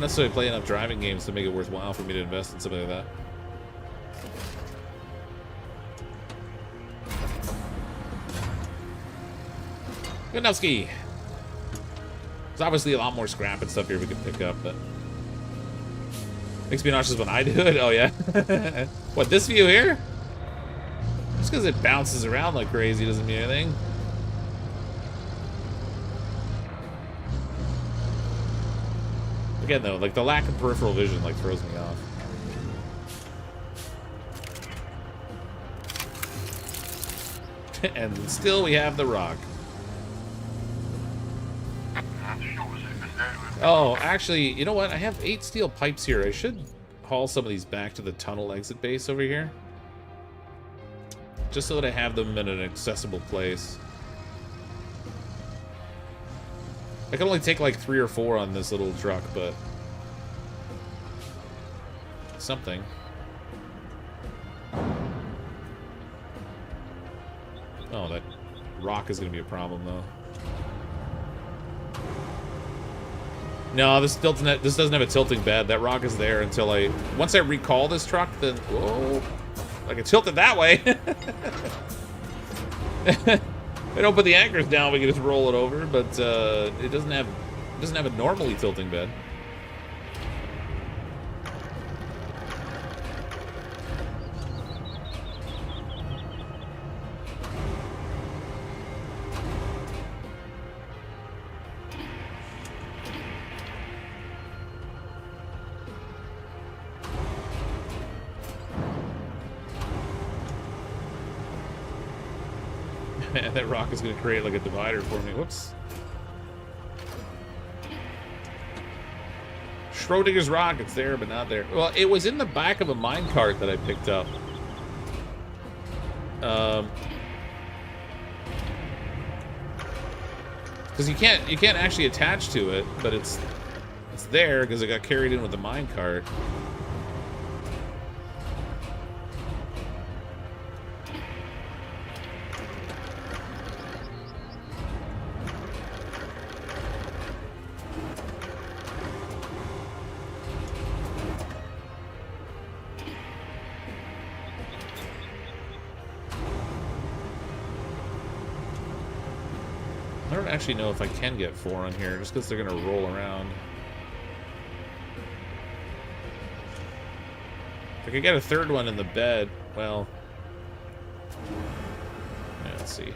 Speaker 1: necessarily play enough driving games to make it worthwhile for me to invest in something like that. Gunowski. There's obviously a lot more scrap and stuff here we can pick up, but makes me nauseous when I do it. Oh yeah. What, this view here? Just because it bounces around like crazy doesn't mean anything. Again though, like the lack of peripheral vision like throws me off. And still we have the rock. Oh, actually, you know what? I have 8 steel pipes here. I should haul some of these back to the tunnel exit base over here. Just so that I have them in an accessible place. I can only take like 3 or 4 on this little truck, but something. Oh, that rock is going to be a problem, though. No, this doesn't have a tilting bed. That rock is there until once I recall this truck, then whoa. I can tilt it that way. I don't put the anchors down, we can just roll it over, but it doesn't have a normally tilting bed. Man, that rock is going to create like a divider for me. Whoops. Schrodinger's rock, it's there, but not there. Well, it was in the back of a minecart that I picked up. Because you can't actually attach to it, but it's there because it got carried in with the minecart. I don't actually know if I can get 4 on here, just because they're going to roll around. If I could get a 3rd one in the bed, well... Yeah, let's see.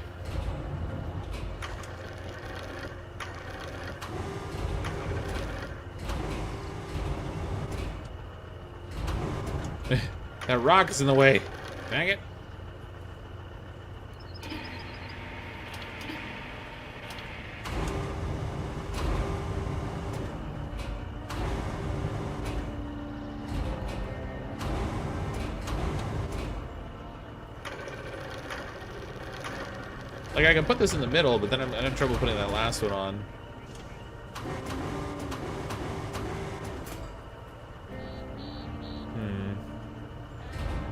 Speaker 1: That rock is in the way. Dang it. Like, I can put this in the middle, but then I'm having trouble putting that last one on.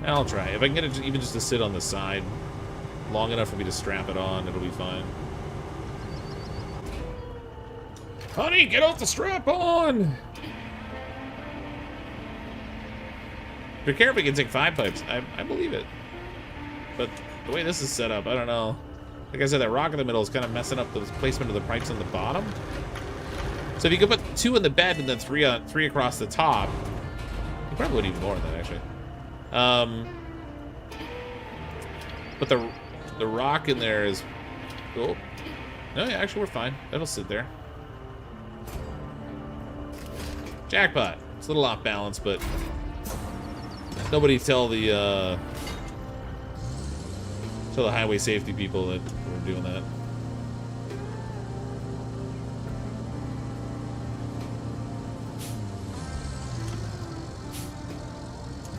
Speaker 1: I'll try. If I can get it even just to sit on the side long enough for me to strap it on, it'll be fine. Honey, get off the strap on! If you're careful, you can take 5 pipes. I believe it. But the way this is set up, I don't know. Like I said, that rock in the middle is kind of messing up the placement of the pipes on the bottom. So if you could put 2 in the bed and then 3 across the top, you probably would even more than that, actually. But the rock in there is... Oh. No, yeah, actually, we're fine. That'll sit there. Jackpot. It's a little off balance, but... Nobody tell the highway safety people that we're doing that.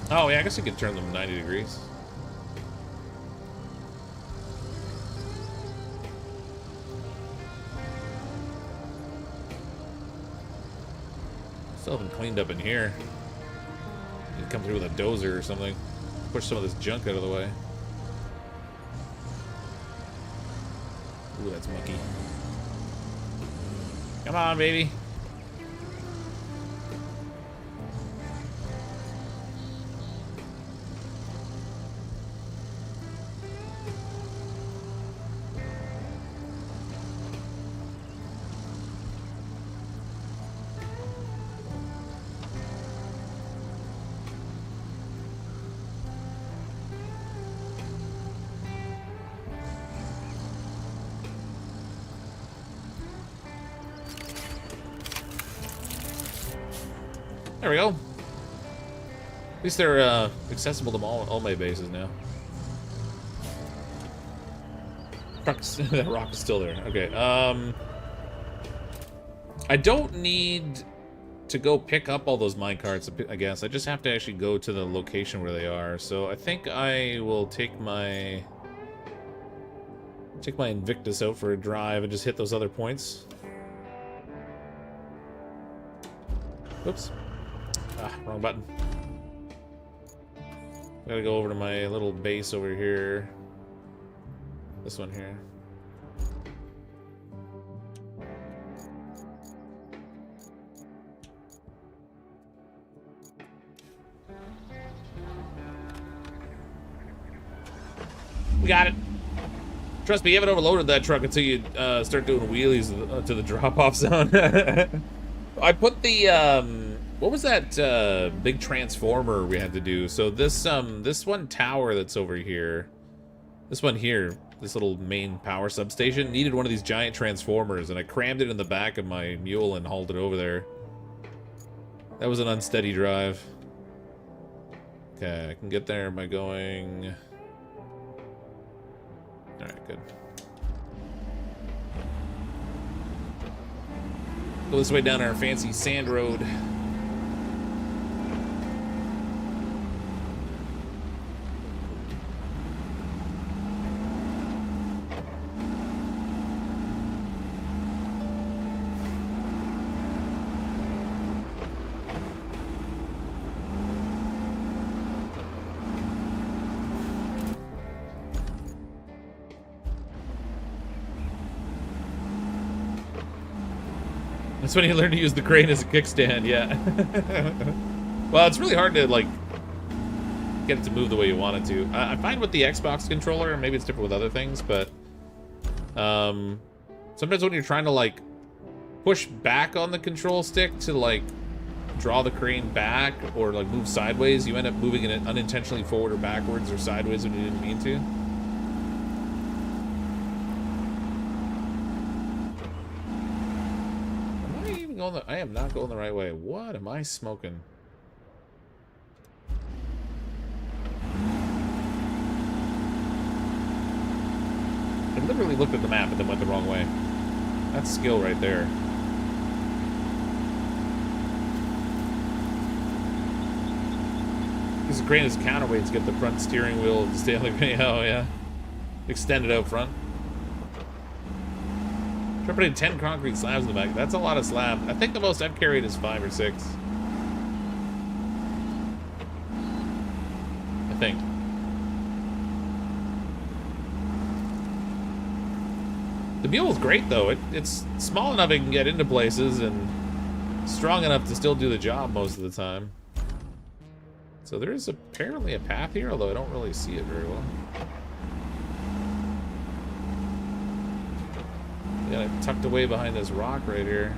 Speaker 1: Oh, yeah, I guess you could turn them 90 degrees. Still haven't cleaned up in here. You come through with a dozer or something. Push some of this junk out of the way. Ooh, that's mucky. Come on, baby. There we go. At least they're accessible to all my bases now. That rock is still there. Okay. I don't need to go pick up all those minecarts, I guess. I just have to actually go to the location where they are. So I think I will take my Invictus out for a drive and just hit those other points. Oops. Ah, wrong button. Gotta go over to my little base over here. This one here. We got it. Trust me, you haven't overloaded that truck until you start doing wheelies to the drop-off zone. I put the what was that big transformer we had to do? So this one tower that's over here, this one here, this little main power substation needed one of these giant transformers, and I crammed it in the back of my mule and hauled it over there. That was an unsteady drive. Okay, I can get there by going... Alright, good. Go this way down our fancy sand road. That's when you learn to use the crane as a kickstand, yeah. Well, it's really hard to, like, get it to move the way you want it to. I find with the Xbox controller, and maybe it's different with other things, but sometimes when you're trying to, like, push back on the control stick to, like, draw the crane back or, like, move sideways, you end up moving it unintentionally forward or backwards or sideways when you didn't mean to. I am not going the right way. What am I smoking? I literally looked at the map and then went the wrong way. That's skill right there. Use the crane as a counterweight to get the front steering wheel to stay on the crane. Oh, yeah. Extend it out front. Try putting 10 concrete slabs in the back. That's a lot of slab. I think the most I've carried is 5 or 6. I think. The mule's great, though. It's small enough it can get into places and strong enough to still do the job most of the time. So there is apparently a path here, although I don't really see it very well. Got it tucked away behind this rock right here.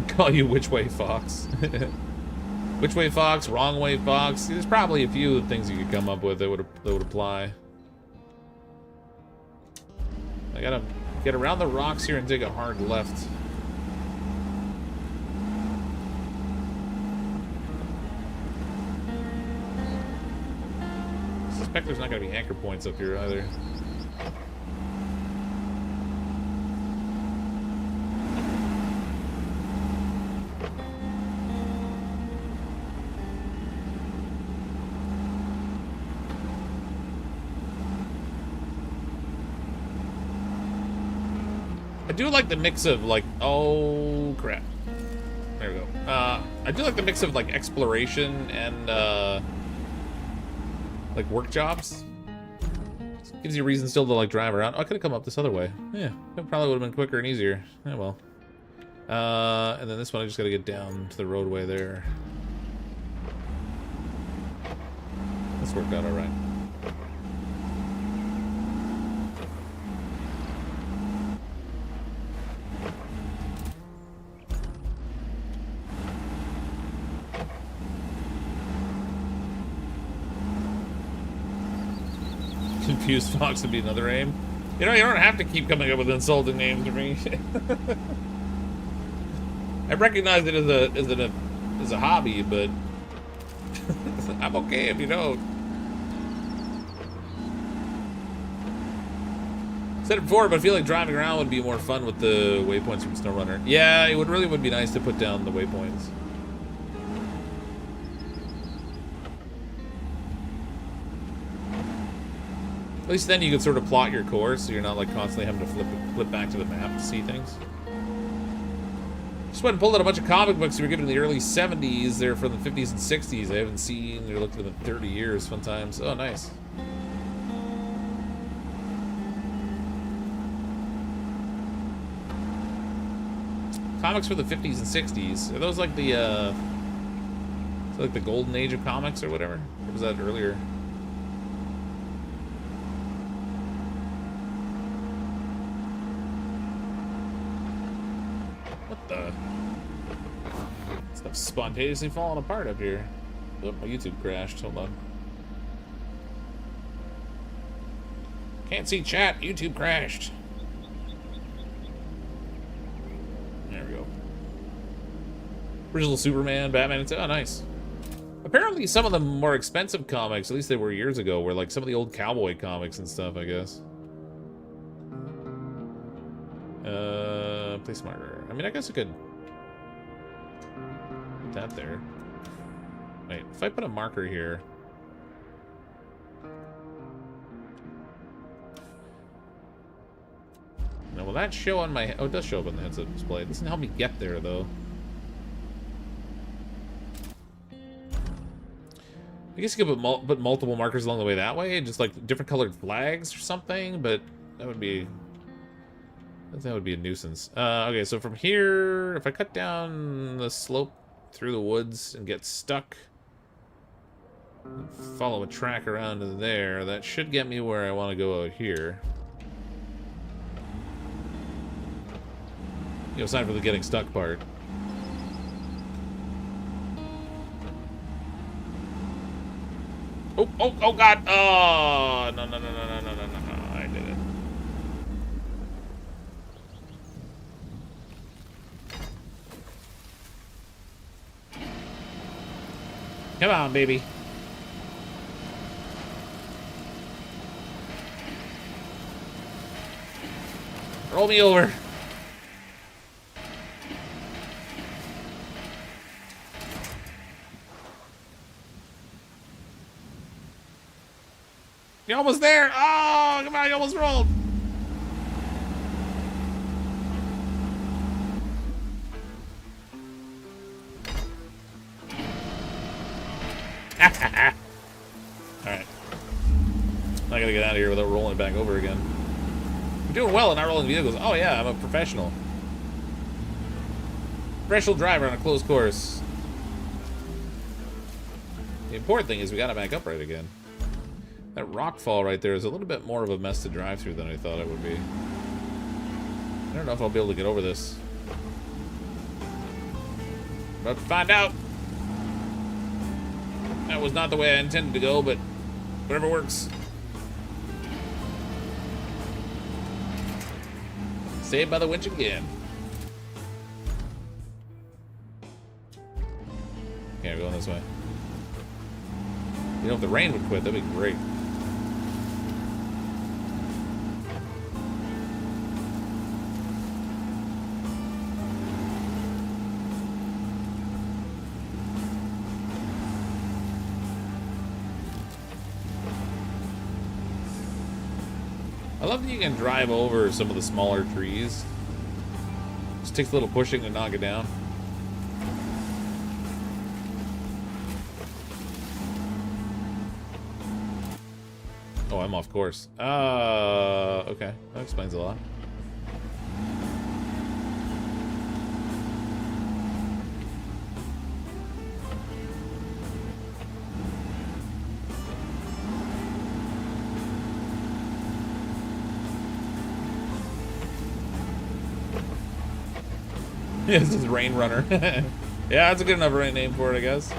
Speaker 1: Call you which way fox. Which way fox, wrong way fox. There's probably a few things you could come up with that would apply. I gotta get around the rocks here and take a hard left. I suspect there's not gonna be anchor points up here either. I do like the mix of, like, oh crap. There we go. I do like the mix of, like, exploration and like work jobs. Gives you a reason still to, like, drive around. Oh, I could have come up this other way. Yeah, it probably would have been quicker and easier. Yeah, well. And then this one I just gotta get down to the roadway there. This worked out alright. Confused fox would be another aim. You know, you don't have to keep coming up with insulting names to me. I recognize it as a hobby, but I'm okay if you don't. Said it before, but I feel like driving around would be more fun with the waypoints from SnowRunner. Yeah, it would be nice to put down the waypoints. At least then you could sort of plot your course, so you're not like constantly having to flip back to the map to see things. Just went and pulled out a bunch of comic books we were given in the early 70s. They're from the 50s and 60s. I haven't seen or looked at them in 30 years. Fun times. Oh, nice. Comics for the 50s and 60s. Are those like the golden age of comics or whatever? Or was that earlier? Stuff's spontaneously falling apart up here. Oh, my YouTube crashed. Hold on. Can't see chat. YouTube crashed. There we go. Original Superman, Batman. It's, oh, nice. Apparently, some of the more expensive comics, at least they were years ago, were like some of the old cowboy comics and stuff, I guess. Play smarter. I mean, I guess I could put that there. Wait, if I put a marker here. Now, will that show on my... Oh, it does show up on the headset display. It doesn't help me get there, though. I guess you could put multiple markers along the way that way, just like different colored flags or something, but that would be... That would be a nuisance. Okay, so from here, if I cut down the slope through the woods and get stuck, follow a track around to there, that should get me where I want to go out here. You know, aside from the getting stuck part. Oh, God! Oh, no, I did it. Come on, baby. Roll me over. You're almost there. Oh, come on, you almost rolled. Alright. I gotta get out of here without rolling it back over again. I'm doing well at not rolling vehicles. Oh yeah, I'm a professional. Professional driver on a closed course. The important thing is we gotta back up right again. That rock fall right there is a little bit more of a mess to drive through than I thought it would be. I don't know if I'll be able to get over this. About to find out. That was not the way I intended to go, but whatever works. Saved by the winch again. Okay, we're going this way. You know, if the rain would quit, that'd be great. I love that you can drive over some of the smaller trees. Just takes a little pushing to knock it down. Oh, I'm off course. Okay. That explains a lot. Yeah, this is Rain Runner. Yeah, that's a good enough name for it, I guess.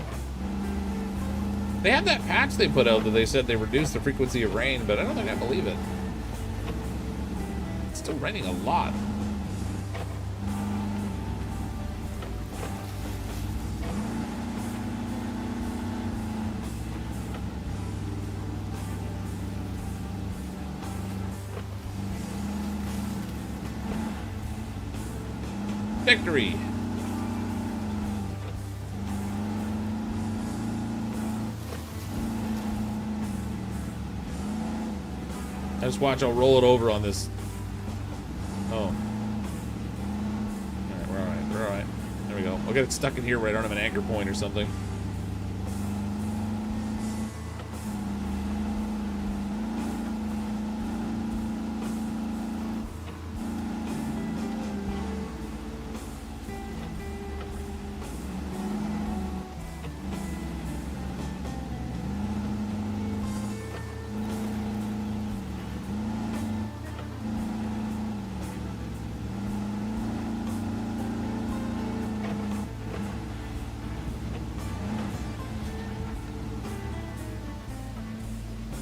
Speaker 1: They had that patch they put out that they said they reduced the frequency of rain, but I don't think I believe it. It's still raining a lot. Victory! Just watch, I'll roll it over on this. Oh. Alright, we're alright, we're alright. There we go. I'll get it stuck in here where I don't have an anchor point or something.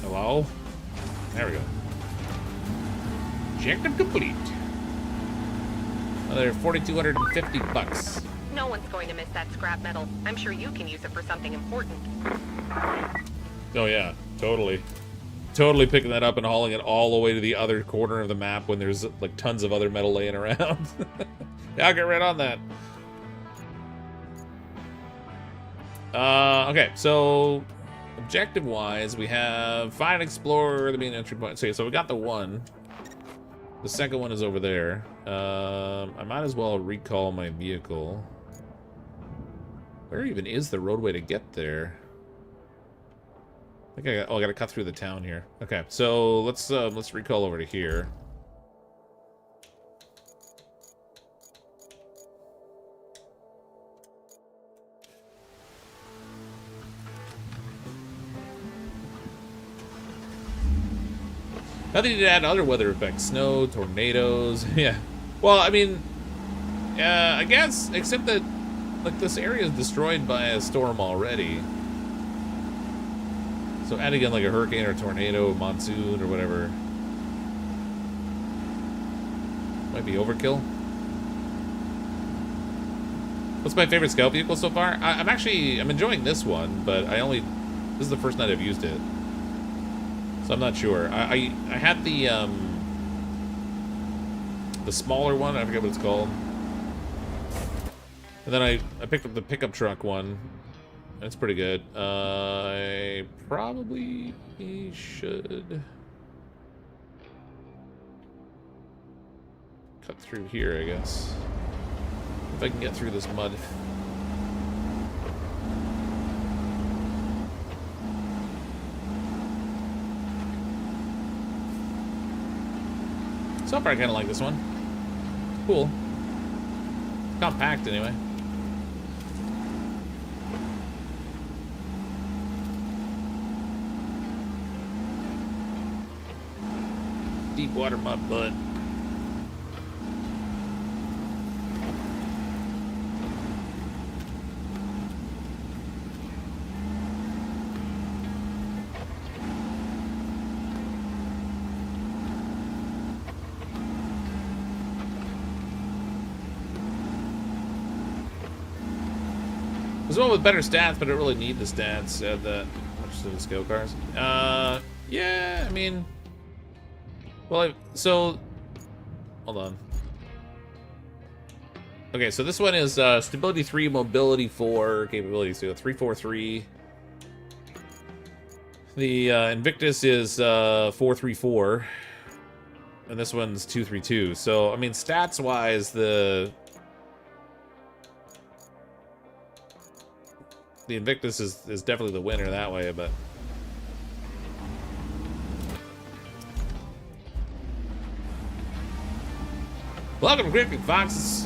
Speaker 1: Hello? There we go. Objective complete. Another 4,250 bucks.
Speaker 2: No one's going to miss that scrap metal. I'm sure you can use it for something important.
Speaker 1: Oh yeah, totally. Totally picking that up and hauling it all the way to the other corner of the map when there's like tons of other metal laying around. Yeah, I'll get right on that. Okay, so objective-wise, we have find and explore the main entry point. So we got the one. The second one is over there. I might as well recall my vehicle. Where even is the roadway to get there? I think I gotta cut through the town here. Okay, so let's recall over to here. Nothing to add other weather effects. Snow, tornadoes. Yeah. Well, I mean, I guess, except that, like, this area is destroyed by a storm already. So adding in, like, a hurricane or tornado, monsoon, or whatever. Might be overkill. What's my favorite scout vehicle so far? I'm enjoying this one, but this is the first night I've used it. So I'm not sure. I had the smaller one. I forget what it's called. And then I picked up the pickup truck one. That's pretty good. I probably should cut through here, I guess. If I can get through this mud. So far, I kind of like this one. Cool. Compact, anyway. Deep water mud butt. There's one with better stats, but I don't really need the stats. Add that much to the skill cars. Yeah, I mean, well, so hold on. Okay, so this one is stability 3, mobility 4, capability 343. The Invictus is 434, and this one's 232. So I mean, stats wise, the Invictus is definitely the winner that way, but welcome to CrypticFox's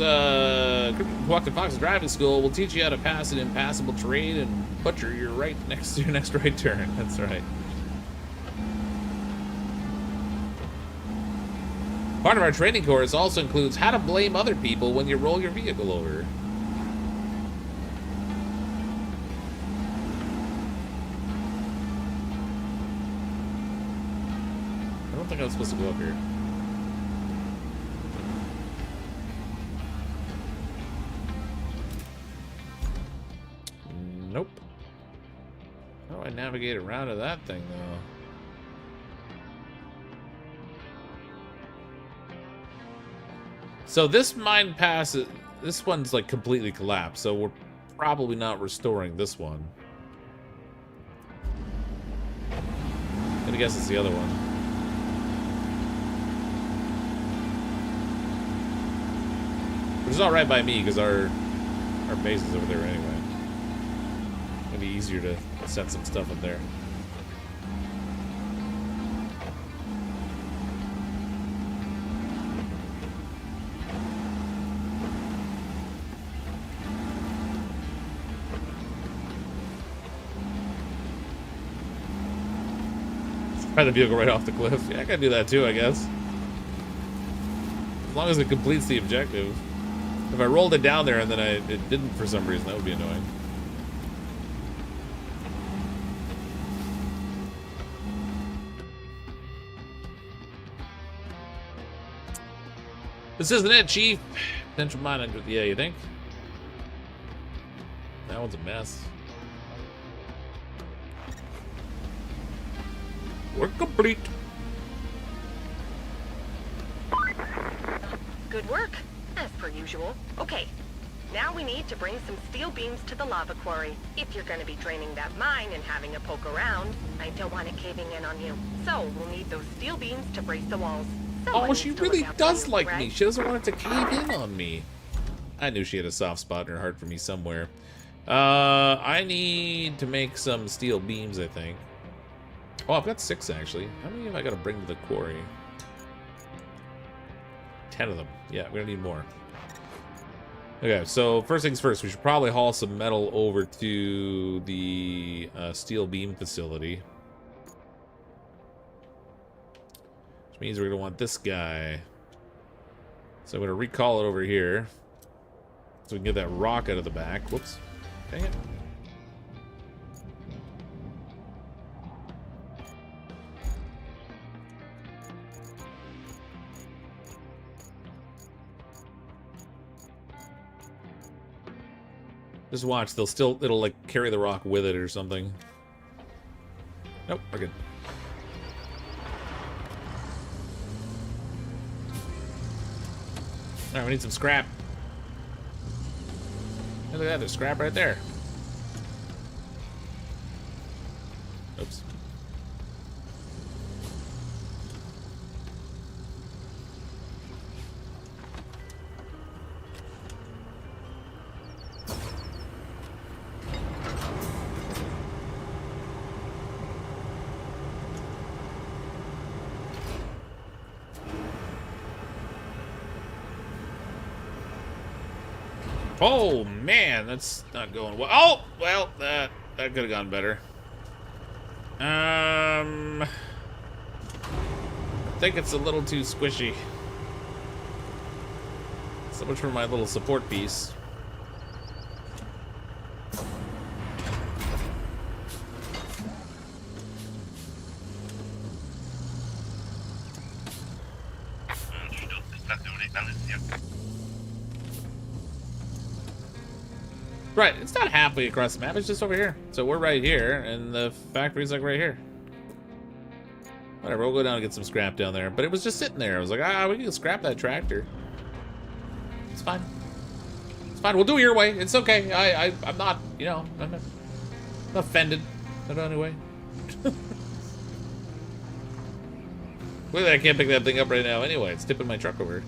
Speaker 1: CrypticFox's driving school. We'll teach you how to pass an impassable terrain and butcher your next right turn. That's right. Part of our training course also includes how to blame other people when you roll your vehicle over. I don't think I was supposed to go up here. Nope. How do I navigate around to that thing, though? So this mine pass, this one's like completely collapsed, so we're probably not restoring this one. I'm gonna guess it's the other one. Which is alright by me, because our base is over there anyway. It'd be easier to set some stuff up there. Try the vehicle right off the cliff. Yeah, I can do that too, I guess. As long as it completes the objective. If I rolled it down there and then it didn't for some reason, that would be annoying. This isn't it, Chief. Potential mine. Yeah, you think? That one's a mess. Work complete.
Speaker 2: Good work, as per usual. Okay, now we need to bring some steel beams to the lava quarry. If you're going to be draining that mine and having a poke around, I don't want it caving in on you. So we'll need those steel beams to brace the walls.
Speaker 1: Oh, she really does like me. She doesn't want it to cave in on me. I knew she had a soft spot in her heart for me somewhere. I need to make some steel beams, I think. Oh, I've got 6, actually. How many have I got to bring to the quarry? 10 of them. Yeah, we're going to need more. Okay, so first things first, we should probably haul some metal over to the steel beam facility. Which means we're going to want this guy. So I'm going to recall it over here. So we can get that rock out of the back. Whoops. Dang it. Just watch, it'll like carry the rock with it or something. Nope, we're good. Alright, we need some scrap. Hey, look at that, there's scrap right there. Oops. Oh man, that's not going well. Oh, well, that could have gone better. I think it's a little too squishy. So much for my little support piece. Right, it's not halfway across the map, it's just over here. So we're right here, and the factory's like right here. Whatever, we'll go down and get some scrap down there. But it was just sitting there. I was like, we can scrap that tractor. It's fine. It's fine, we'll do it your way. It's okay. I'm not, you know, I'm not offended. Not anyway. Clearly I can't pick that thing up right now anyway. It's tipping my truck over.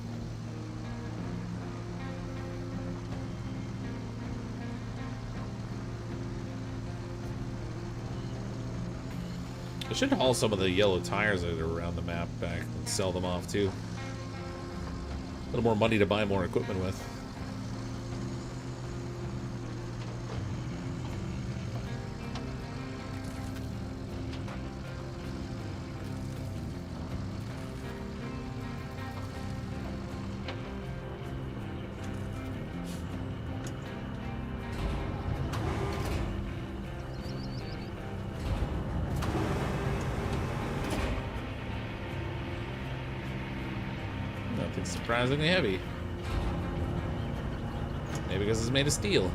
Speaker 1: I should haul some of the yellow tires that are around the map back and sell them off too. A little more money to buy more equipment with. Surprisingly heavy. Maybe because it's made of steel.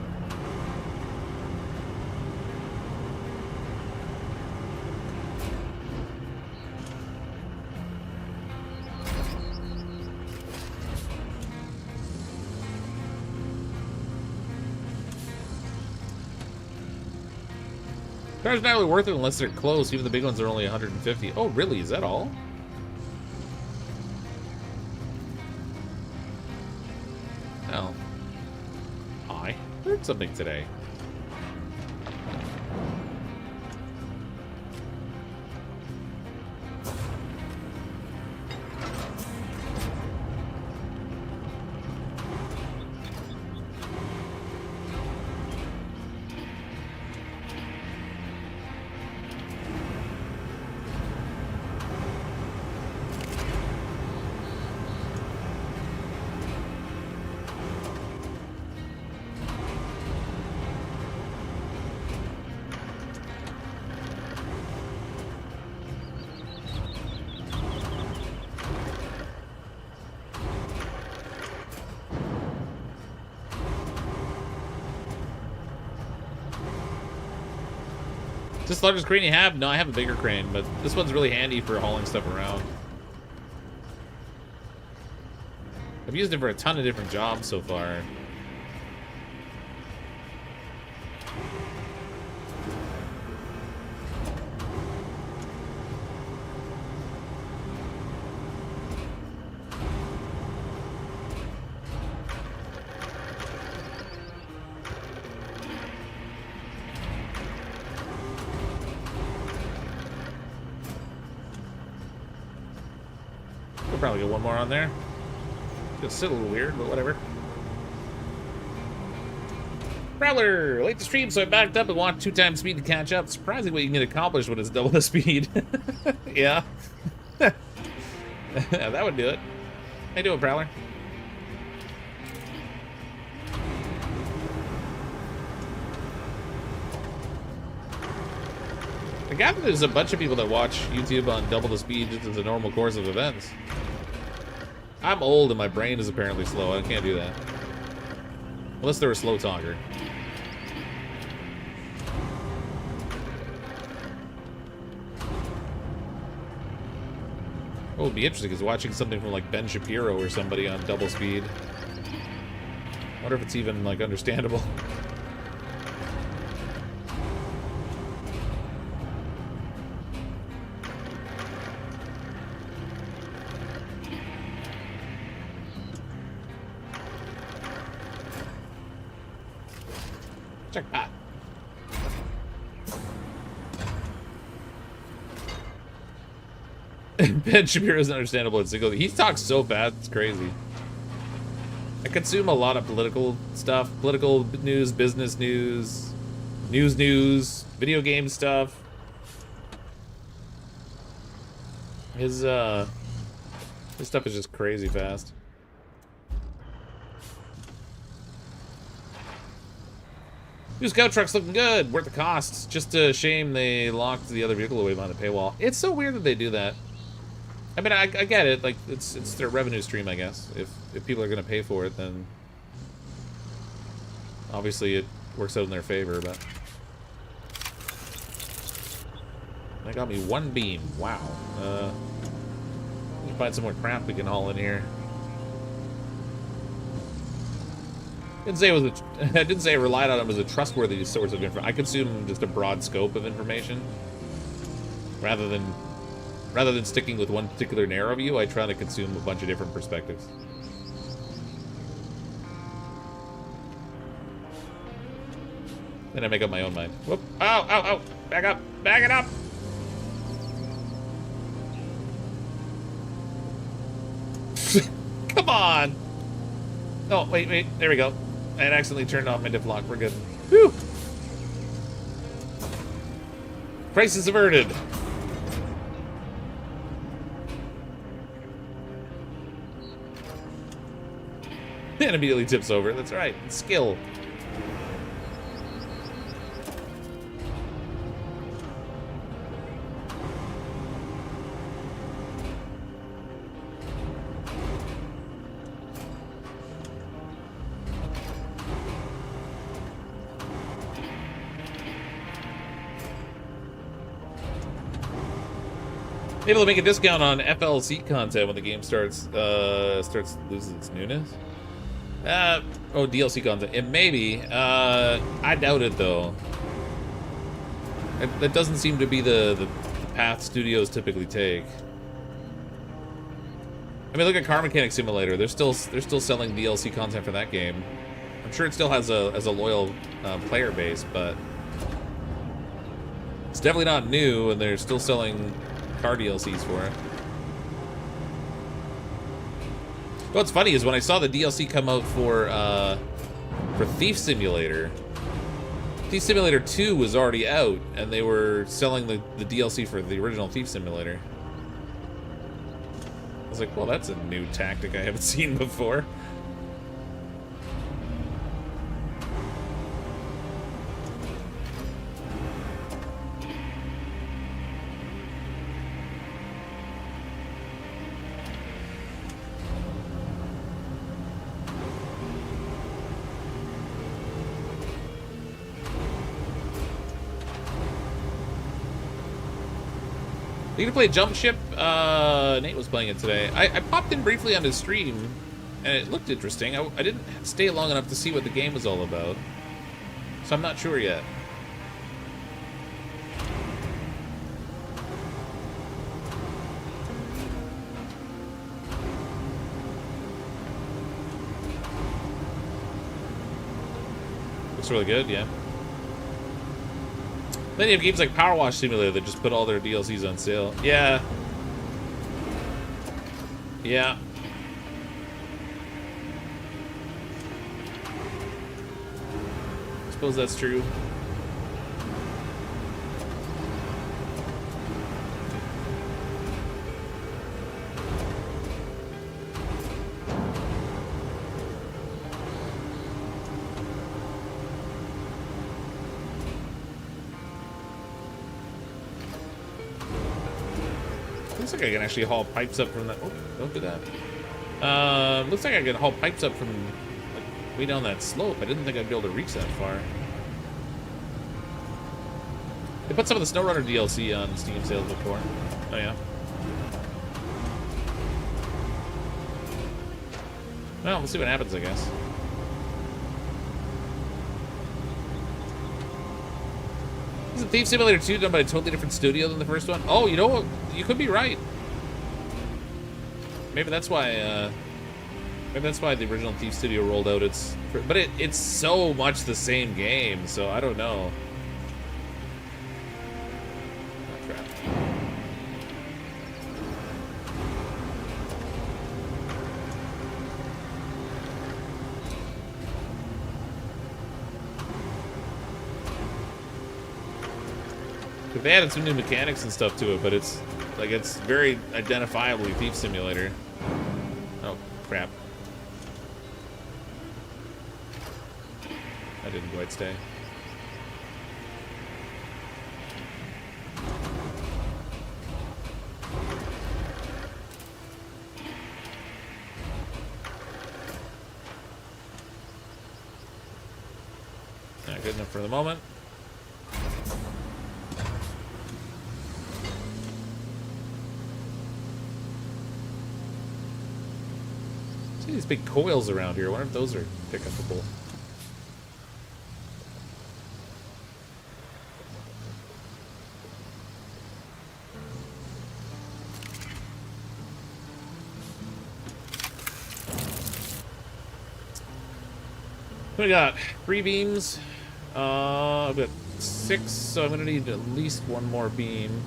Speaker 1: Car's not really worth it unless they're close. Even the big ones are only 150. Oh, really? Is that all? Oh. I heard something today. Is this the largest crane you have? No, I have a bigger crane, but this one's really handy for hauling stuff around. I've used it for a ton of different jobs so far. We'll probably get one more on there. It'll sit a little weird, but whatever. Prowler! Late to stream, so I backed up and walked 2 times speed to catch up. Surprising what you can get accomplished when it's double the speed. Yeah. Yeah, that would do it. How you doing, Prowler? I gather there's a bunch of people that watch YouTube on double the speed just as a normal course of events. I'm old and my brain is apparently slow. I can't do that. Unless they're a slow talker. What would be interesting is watching something from like Ben Shapiro or somebody on double speed. I wonder if it's even like understandable. Jackpot. Ben Shapiro's understandable at single. He talks so fast, it's crazy. I consume a lot of political stuff. Political news, business news, news, video game stuff. His stuff is just crazy fast. New scout truck's looking good. Worth the cost. Just a shame they locked the other vehicle away behind the paywall. It's so weird that they do that. I mean, I get it. Like, it's their revenue stream, I guess. If people are gonna pay for it, then obviously it works out in their favor. But they got me 1 beam. Wow. Let me find some more crap we can haul in here. Didn't say it was I didn't say I relied on him as a trustworthy source of information. I consume just a broad scope of information. Rather than sticking with one particular narrow view, I try to consume a bunch of different perspectives. Then I make up my own mind. Whoop. Oh. Back up. Back it up. Come on. Oh, wait. There we go. I had accidentally turned off my diff lock. We're good. Whew. Crisis averted. And immediately tips over. That's right. Skill. Able to make a discount on FLC content when the game starts losing its newness. DLC content. It may be. I doubt it though. That doesn't seem to be the path studios typically take. I mean, look at Car Mechanic Simulator. They're still selling DLC content for that game. I'm sure it still has a loyal player base, but it's definitely not new, and they're still selling car DLCs for it. What's funny is when I saw the DLC come out for Thief Simulator, Thief Simulator 2 was already out, and they were selling the DLC for the original Thief Simulator. I was like, well, that's a new tactic I haven't seen before. You gonna play Jump Ship? Nate was playing it today. I popped in briefly on his stream, and it looked interesting. I didn't stay long enough to see what the game was all about, so I'm not sure yet. Looks really good, yeah. Then you have games like Power Wash Simulator that just put all their DLCs on sale. Yeah. Yeah. I suppose that's true. Looks like I can actually haul pipes up from that. Oh, don't do that. Looks like I can haul pipes up from like, way down that slope. I didn't think I'd be able to reach that far. They put some of the SnowRunner DLC on Steam sales before. Oh yeah. Well, we'll see what happens, I guess. Isn't Thief Simulator 2 done by a totally different studio than the first one? Oh, you know what? You could be right. Maybe that's why. Maybe that's why the original Thief Studio rolled out its. But it's so much the same game, so I don't know. Oh, crap. They added some new mechanics and stuff to it, but it's like it's very identifiably Thief Simulator. Oh crap! I didn't quite stay. Not good enough for the moment. These big coils around here. I wonder if those are pick-upable. What do we got? 3 beams. I've got 6, so I'm gonna need at least 1 more beam.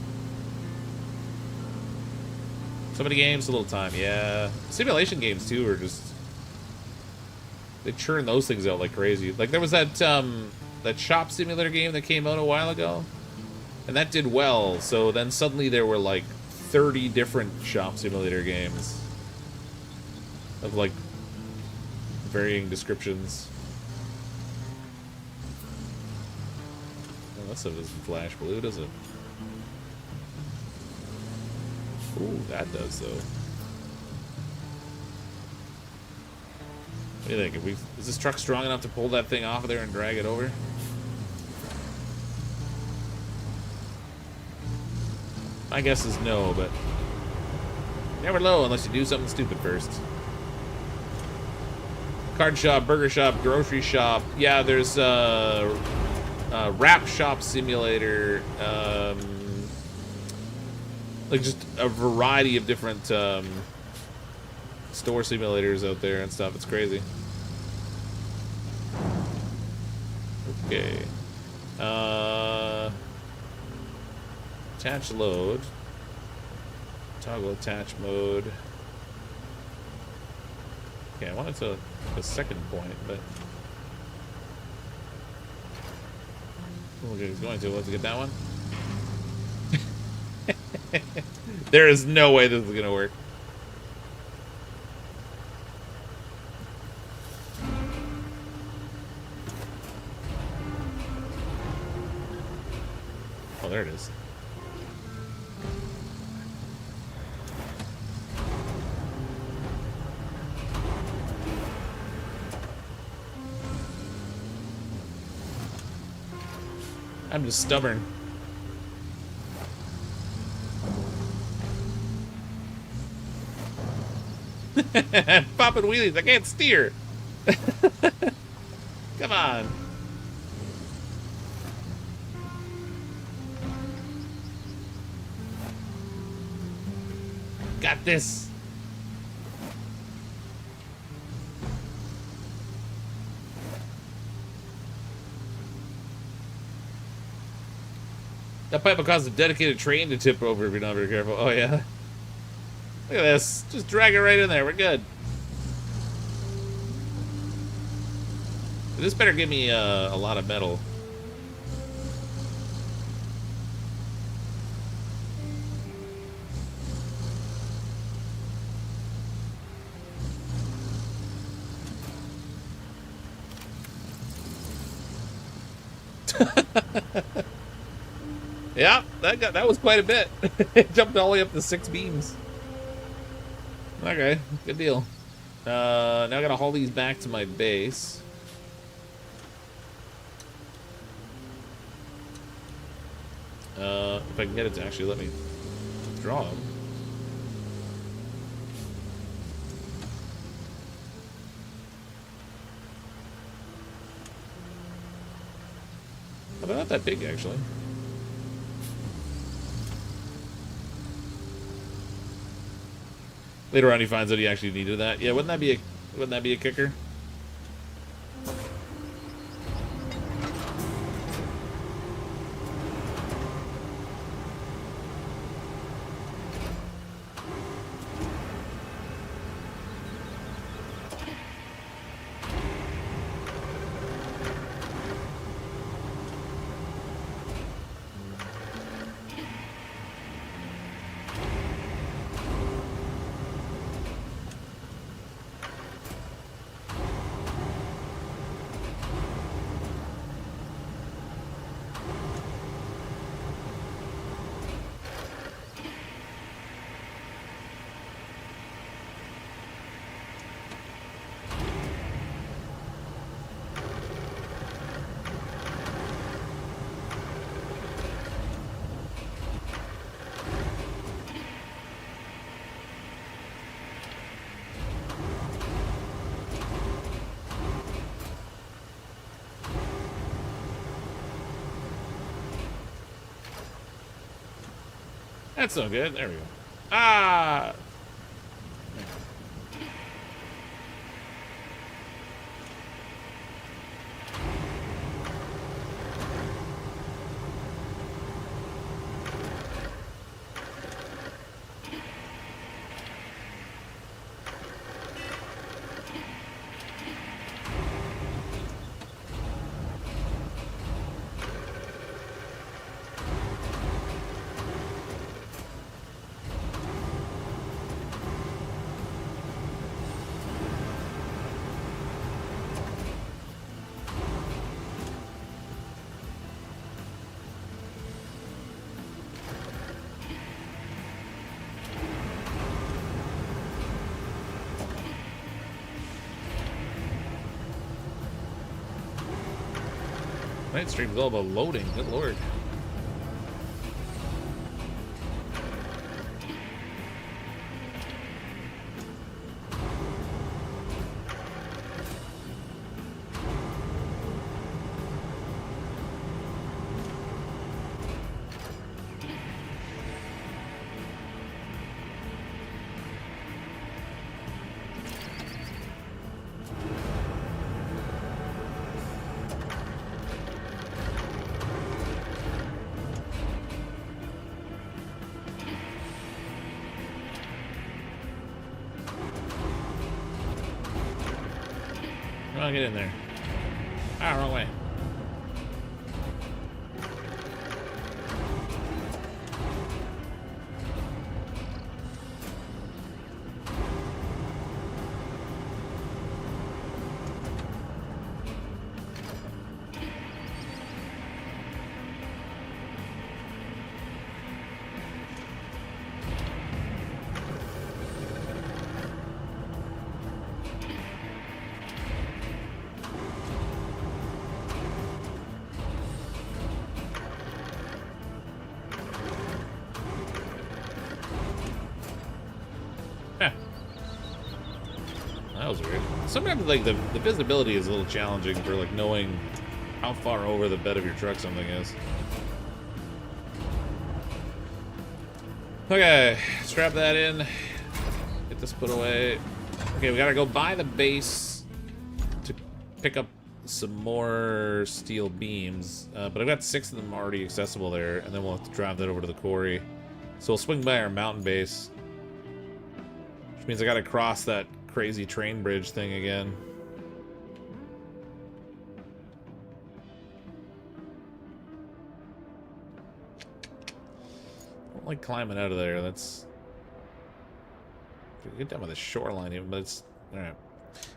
Speaker 1: So many games, a little time. Yeah, simulation games too are just they churn those things out like crazy. Like there was that that shop simulator game that came out a while ago, and that did well. So then suddenly there were like 30 different shop simulator games of like varying descriptions. Well, that stuff doesn't flash blue, does it? Ooh, that does though. What do you think? Is this truck strong enough to pull that thing off of there and drag it over? My guess is no, but never know unless you do something stupid first. Card shop, burger shop, grocery shop. Yeah, there's wrap shop simulator. Like just a variety of different store simulators out there and stuff. It's crazy. Okay. Attach load. Toggle attach mode. Okay, I wanted to a second point, but okay, he's going to. Let's get that one. There is no way this is gonna work. Oh, there it is. I'm just stubborn. Popping wheelies. I can't steer. Come on. Got this. That pipe will cause a dedicated train to tip over if you're not very careful. Oh, yeah. Look at this. Just drag it right in there. We're good. This better give me a lot of metal. Yeah, that was quite a bit. It jumped all the way up to 6 beams. Okay, good deal. Now I gotta haul these back to my base. If I can get it to actually let me draw them. Oh, they're not that big, actually. Later on, he finds out he actually needed that. Yeah, wouldn't that be a kicker? That's no good. There we go. Ah! Night stream's all about loading. Good lord. Come on, get in there. Ah, wrong way. was weird. Sometimes, like, the visibility is a little challenging for, like, knowing how far over the bed of your truck something is. Okay, strap that in. Get this put away. Okay, we gotta go buy the base to pick up some more steel beams. But I've got 6 of them already accessible there, and then we'll have to drive that over to the quarry. So we'll swing by our mountain base. Which means I gotta cross that crazy train bridge thing again. I don't like climbing out of there. That's... Get down by the shoreline even, but it's... Alright.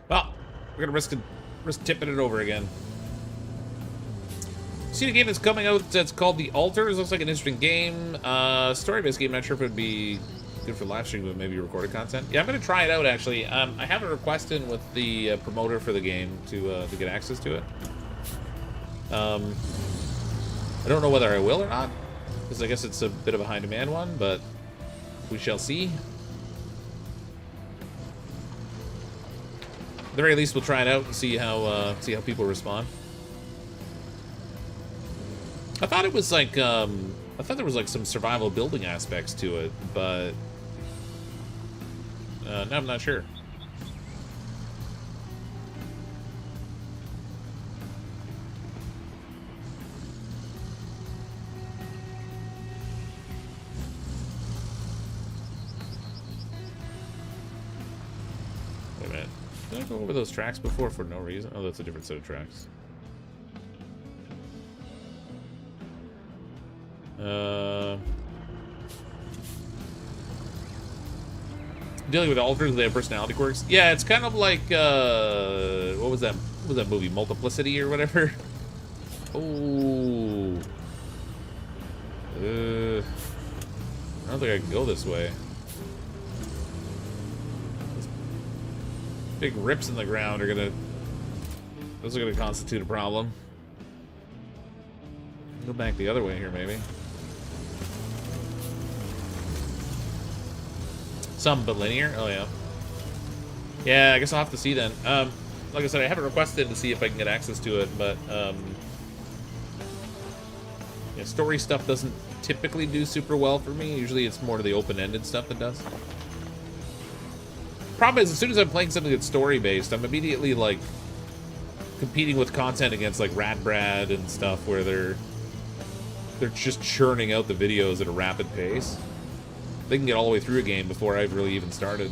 Speaker 1: Well, we're gonna risk tipping it over again. See the game that's coming out that's called The Alters. Looks like an interesting game. Story-based game. Not sure if it would be good for live stream, but maybe recorded content. Yeah, I'm gonna try it out actually. I have a request in with the promoter for the game to get access to it. I don't know whether I will or not, because I guess it's a bit of a high-demand one, but we shall see. At the very least, we'll try it out and see how people respond. I thought it was like I thought there was like some survival building aspects to it, but no, I'm not sure. Wait a minute. Did I go over those tracks before for no reason? Oh, that's a different set of tracks. Dealing with alters, they have personality quirks. Yeah, it's kind of like what was that movie, Multiplicity or whatever? Oh, I don't think I can go this way. Big rips in the ground are those are gonna constitute a problem. Go back the other way here, maybe. Some, but linear? Oh, yeah. Yeah, I guess I'll have to see then. Like I said, I haven't requested to see if I can get access to it, but, yeah, story stuff doesn't typically do super well for me. Usually it's more the open-ended stuff that does. Problem is, as soon as I'm playing something that's story-based, I'm immediately, like, competing with content against, like, Radbrad and stuff, where they're just churning out the videos at a rapid pace. They can get all the way through a game before I've really even started.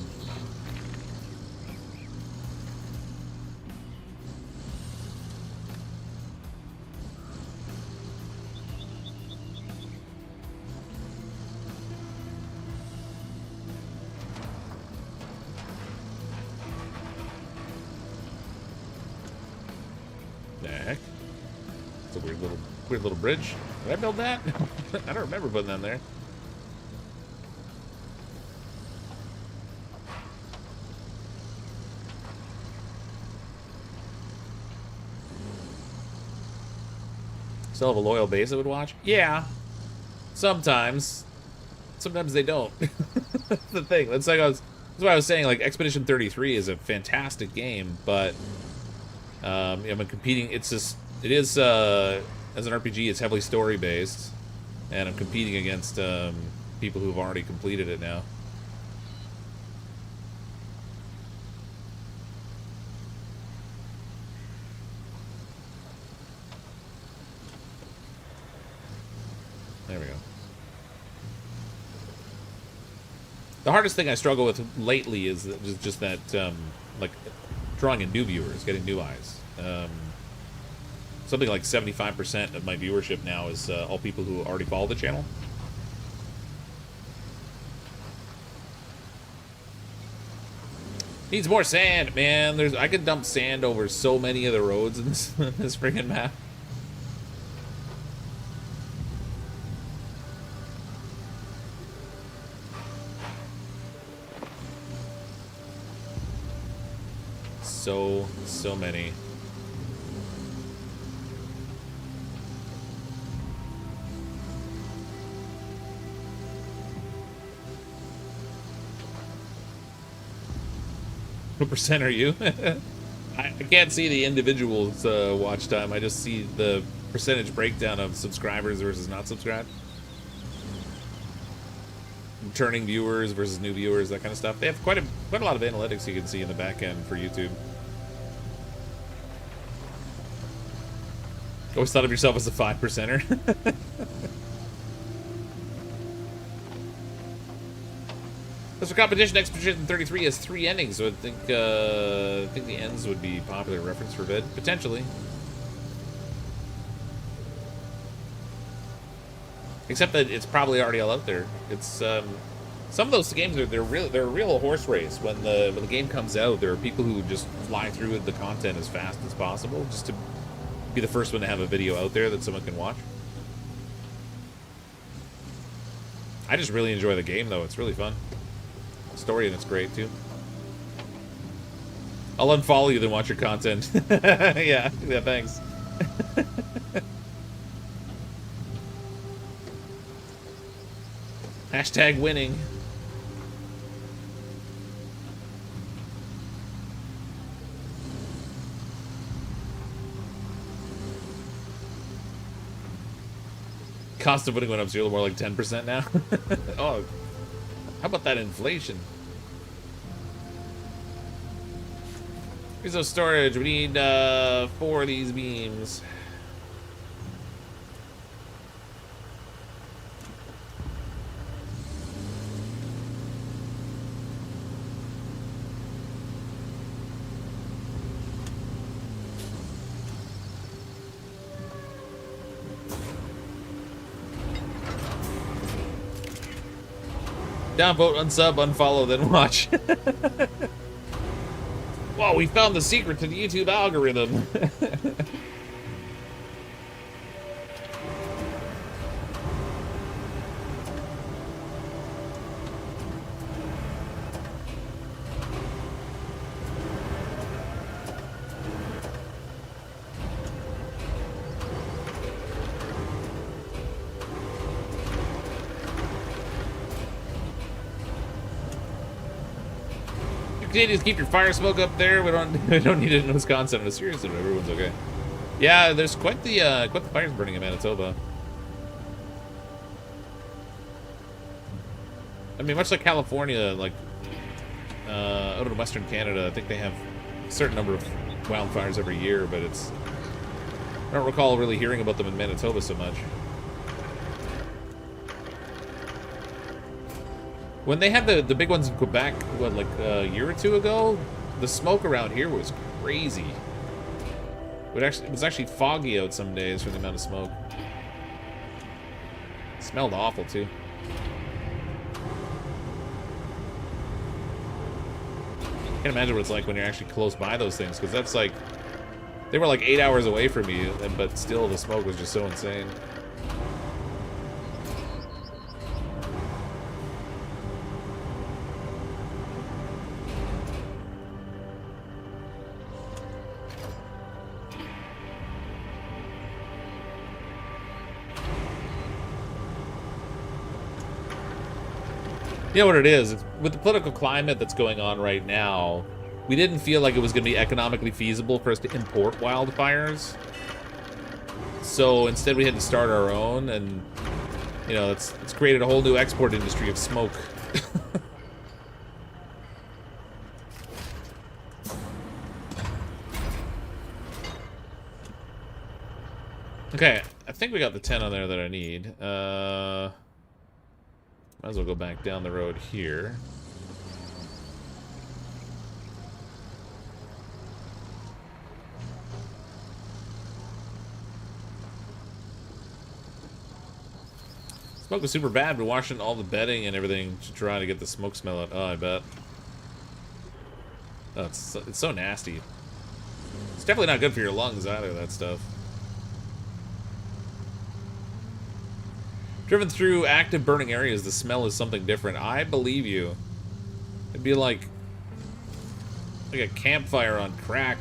Speaker 1: The heck? It's a weird little bridge. Did I build that? I don't remember putting that there. Still have a loyal base I would watch? Yeah. Sometimes. Sometimes they don't. That's the thing. That's why I was saying, like, Expedition 33 is a fantastic game, but I'm competing. It is as an RPG, it's heavily story based, and I'm competing against people who've already completed it now. There we go. The hardest thing I struggle with lately is just that, like, drawing in new viewers, getting new eyes. Something like 75% of my viewership now is all people who already follow the channel. Needs more sand, man. I could dump sand over so many of the roads in this freaking map. So many. What percent are you? I can't see the individual's watch time. I just see the percentage breakdown of subscribers versus not subscribed. Returning viewers versus new viewers, that kind of stuff. They have quite a lot of analytics you can see in the back end for YouTube. Always thought of yourself as a 5%er. As for competition, Expedition 33 has 3 endings, so I think the ends would be popular reference for vid, potentially. Except that it's probably already all out there. It's some of those games they're a real horse race. When the game comes out, there are people who just fly through the content as fast as possible, just to be the first one to have a video out there that someone can watch. I just really enjoy the game, though. It's really fun. Story, and it's great too. I'll unfollow you, then watch your content. yeah, thanks. Hashtag winning. Cost of winning went up, so you're more like 10% now. Oh. How about that inflation? Here's our storage. We need 4 of these beams. Downvote, unsub, unfollow, then watch. Whoa, we found the secret to the YouTube algorithm. Continue to keep your fire smoke up there. We don't need it in Wisconsin. But seriously, everyone's okay. Yeah, there's quite the fires burning in Manitoba. I mean, much like California, like out in Western Canada, I think they have a certain number of wildfires every year, but I don't recall really hearing about them in Manitoba so much. When they had the big ones in Quebec, what, like a year or 2 ago, the smoke around here was crazy. It was actually foggy out some days for the amount of smoke. It smelled awful too. Can't imagine what it's like when you're actually close by those things, because that's like, they were like 8 hours away from you, but still the smoke was just so insane. You know what it is? It's, with the political climate that's going on right now, we didn't feel like it was going to be economically feasible for us to import wildfires. So instead we had to start our own, and, you know, it's created a whole new export industry of smoke. Okay, I think we got the 10 on there that I need. Might as well go back down the road here. Smoke was super bad, but washing all the bedding and everything to try to get the smoke smell out. Oh, I bet. Oh, it's so nasty. It's definitely not good for your lungs either, that stuff. Driven through active burning areas, the smell is something different. I believe you. It'd be like a campfire on crack.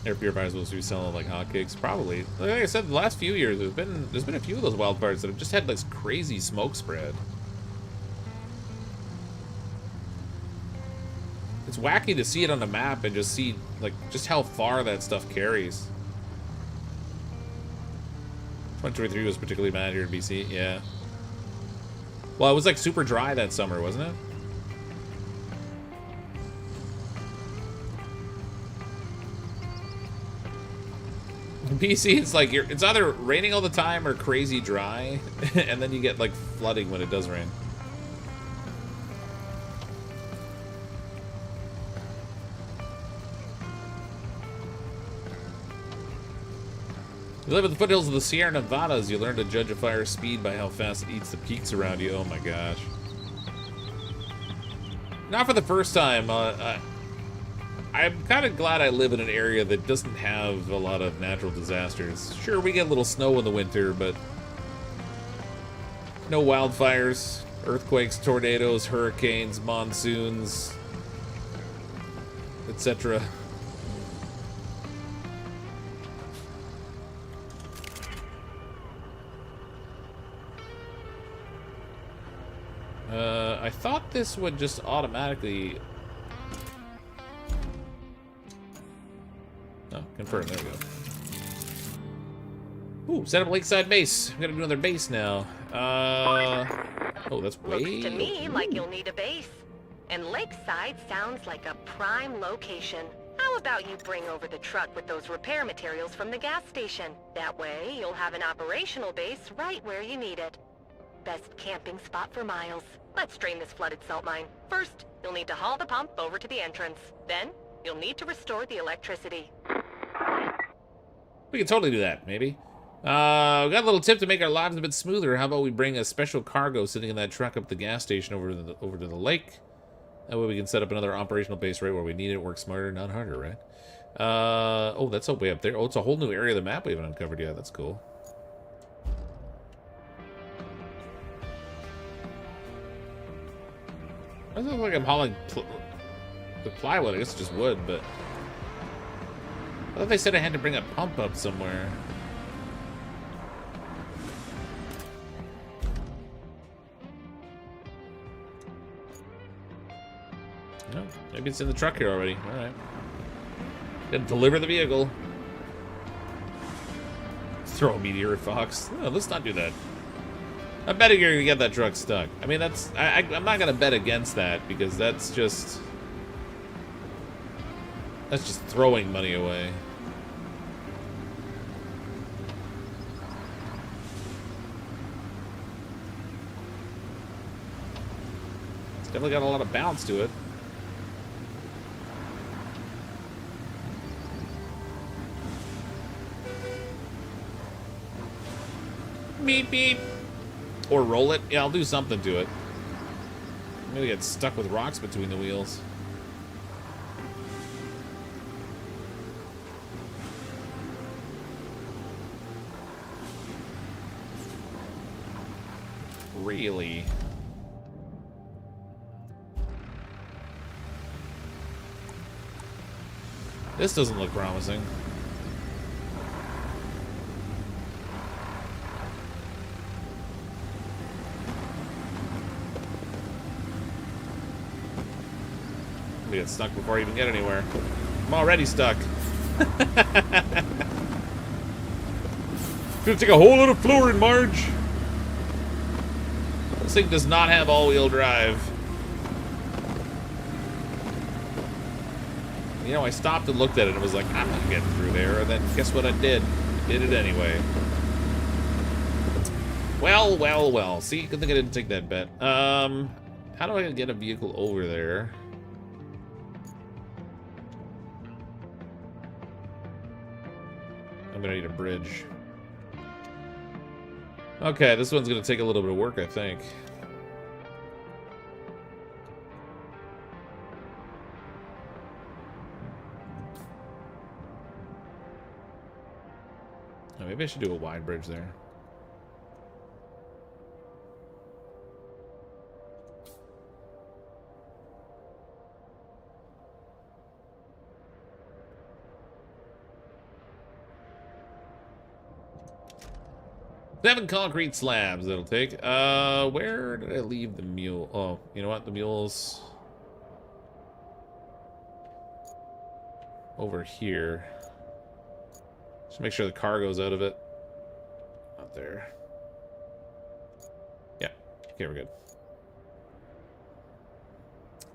Speaker 1: Air purifiers supposed to be selling like hotcakes. Probably. Like I said, the last few years, there's been a few of those wildfires that have just had this crazy smoke spread. It's wacky to see it on the map and just see like just how far that stuff carries. 2023 was particularly bad here in BC. Yeah. Well, it was like super dry that summer, wasn't it? In BC, it's like it's either raining all the time or crazy dry, and then you get like flooding when it does rain. You live at the foothills of the Sierra Nevadas, you learn to judge a fire's speed by how fast it eats the peaks around you. Oh my gosh. Not for the first time. I'm kind of glad I live in an area that doesn't have a lot of natural disasters. Sure, we get a little snow in the winter, but no wildfires, earthquakes, tornadoes, hurricanes, monsoons, etc. I thought this would just automatically... Oh, confirm. There we go. Ooh, set up a lakeside base. We gotta do another base now. Oh, that's way...
Speaker 2: Looks to me like you'll need a base. And Lakeside sounds like a prime location. How about you bring over the truck with those repair materials from the gas station? That way, you'll have an operational base right where you need it. Best camping spot for miles. Let's drain this flooded salt mine. First, you'll need to haul the pump over to the entrance. Then, you'll need to restore the electricity.
Speaker 1: We can totally do that, maybe. We got a little tip to make our lives a bit smoother. How about we bring a special cargo sitting in that truck up the gas station over to the lake? That way we can set up another operational base right where we need it. Work smarter, not harder, right? Oh, that's way up there. Oh, it's a whole new area of the map we haven't uncovered yet. That's cool. It doesn't look like I'm hauling the plywood. I guess it's just wood, but... I thought they said I had to bring a pump up somewhere. No, maybe it's in the truck here already. Alright. Gotta deliver the vehicle. Throw a meteor at Fox. No, let's not do that. I'm betting you're gonna get that truck stuck. I mean, that's... I'm not gonna bet against that, because that's just... That's just throwing money away. It's definitely got a lot of bounce to it. Beep, beep. Or roll it. Yeah, I'll do something to it. Maybe get stuck with rocks between the wheels. Really? This doesn't look promising. We get stuck before I even get anywhere. I'm already stuck. It's gonna take a whole lot of flooring, Marge. This thing does not have all-wheel drive. You know, I stopped and looked at it and was like, I'm not getting through there. And then guess what I did? Did it anyway. Well, well, well. See, good thing I didn't take that bet. How do I get a vehicle over there? I'm gonna need a bridge. Okay, this one's gonna take a little bit of work, I think. Oh, maybe I should do a wide bridge there. 7 concrete slabs that'll take. Where did I leave the mule? Oh, you know what? The mule's over here. Just make sure the cargo's out of it. Not there. Yeah. Okay, we're good.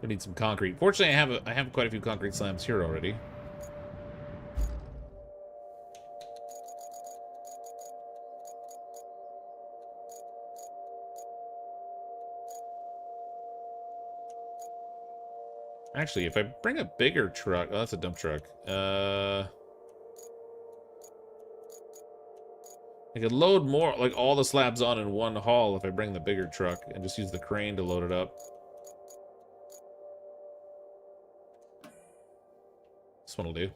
Speaker 1: We need some concrete. Fortunately, I have quite a few concrete slabs here already. Actually, if I bring a bigger truck... Oh, that's a dump truck. I could load more, like all the slabs on in one haul if I bring the bigger truck and just use the crane to load it up. This one will do.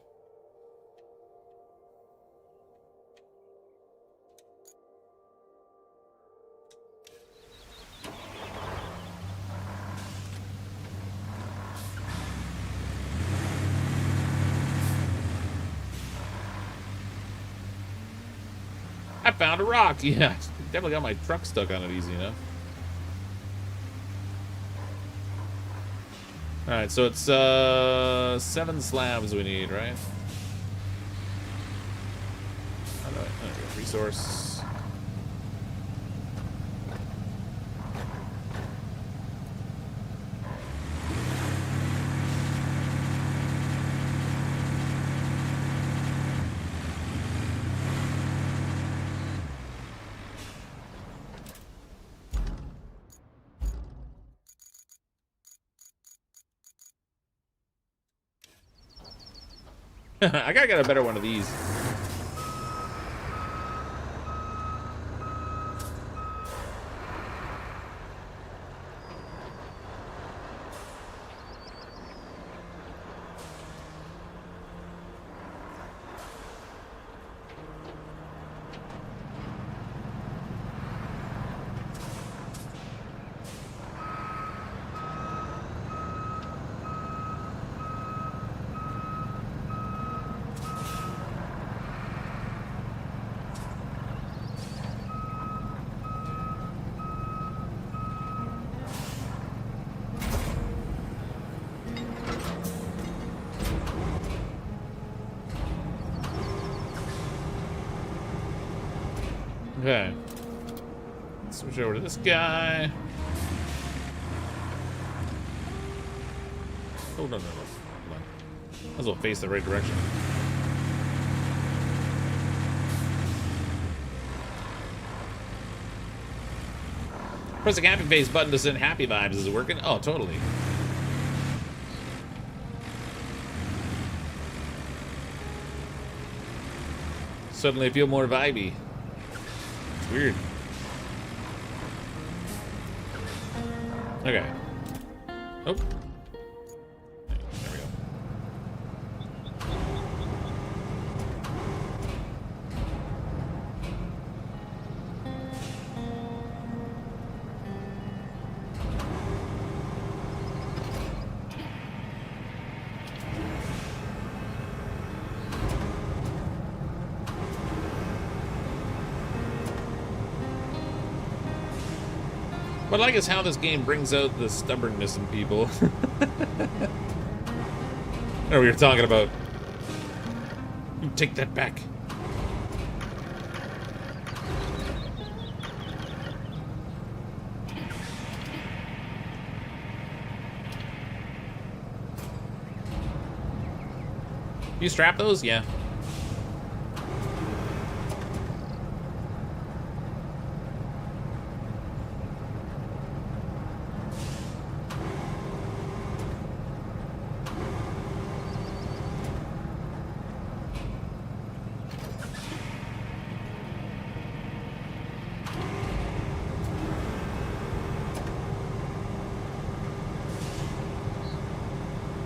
Speaker 1: I found a rock. Yeah, definitely got my truck stuck on it easy enough. All right, so it's 7 slabs we need, right? Resource. I gotta get a better one of these. Okay. Switch over to this guy. Oh, no. Hold on. Might as well face the right direction. Pressing happy face button to send happy vibes. Is it working? Oh, totally. Suddenly I feel more vibey. It's weird. Okay. Oh. There we go. What I like is how this game brings out the stubbornness in people. Oh, we were talking about. You take that back. You strap those? Yeah.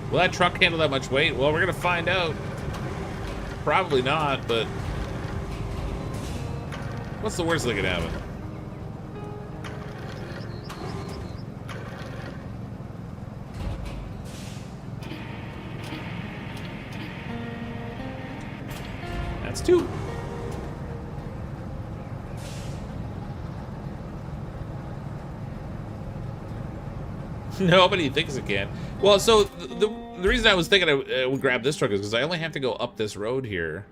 Speaker 1: Will that truck handle that much weight? Well, we're gonna find out. Probably not, but what's the worst that could happen? That's 2. Nobody thinks it can. Well, so the reason I was thinking I would grab this truck is because I only have to go up this road here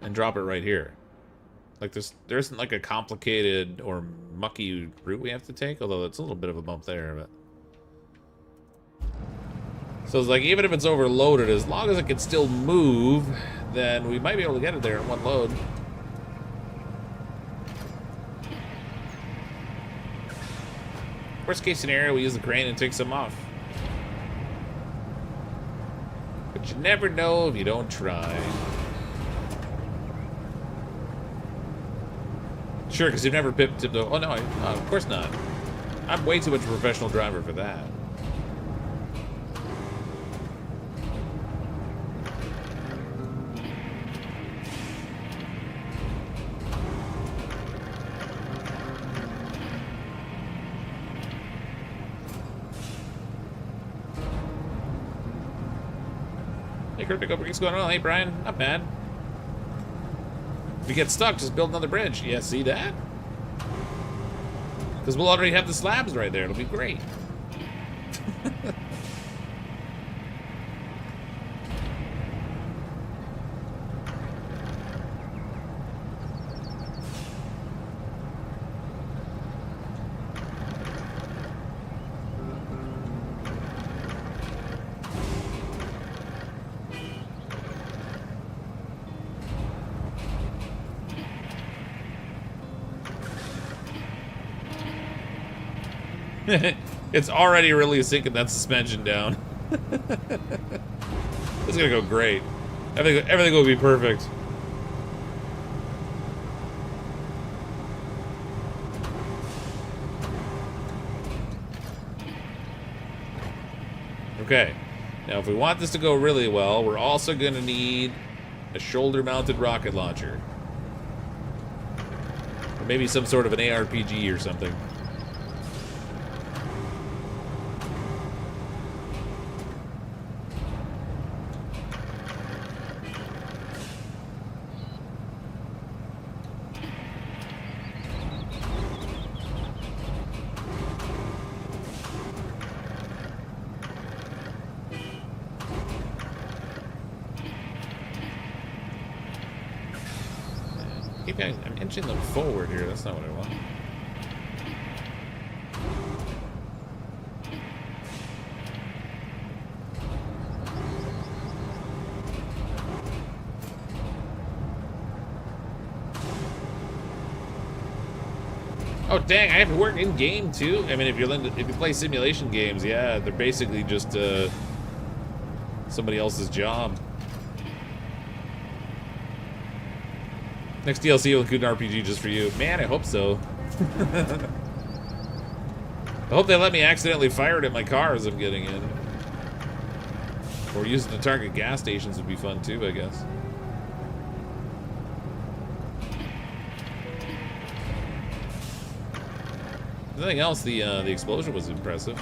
Speaker 1: and drop it right here. Like there isn't like a complicated or mucky route we have to take, although it's a little bit of a bump there, but. So it's like, even if it's overloaded, as long as it can still move, then we might be able to get it there in one load. Worst case scenario, we use the crane and take some off. But you never know if you don't try. Sure, because you've never tipped the... Oh, no, of course not. I'm way too much of a professional driver for that. Hey, Cryptic, what's going on? Hey, Brian. Not bad. If you get stuck, just build another bridge. Yeah, see that? Because we'll already have the slabs right there. It'll be great. It's already really sinking that suspension down. It's gonna go great. Everything will be perfect. Okay. Now, if we want this to go really well, we're also gonna need a shoulder-mounted rocket launcher. Or maybe some sort of an ARPG or something. I'm inching them forward here. That's not what I want. Oh dang! I have to work in game too. I mean, if you play simulation games, yeah, they're basically just somebody else's job. Next DLC will include an RPG just for you. Man, I hope so. I hope they let me accidentally fire it at my car as I'm getting in. Or use it to target gas stations would be fun too, I guess. Nothing else, the explosion was impressive.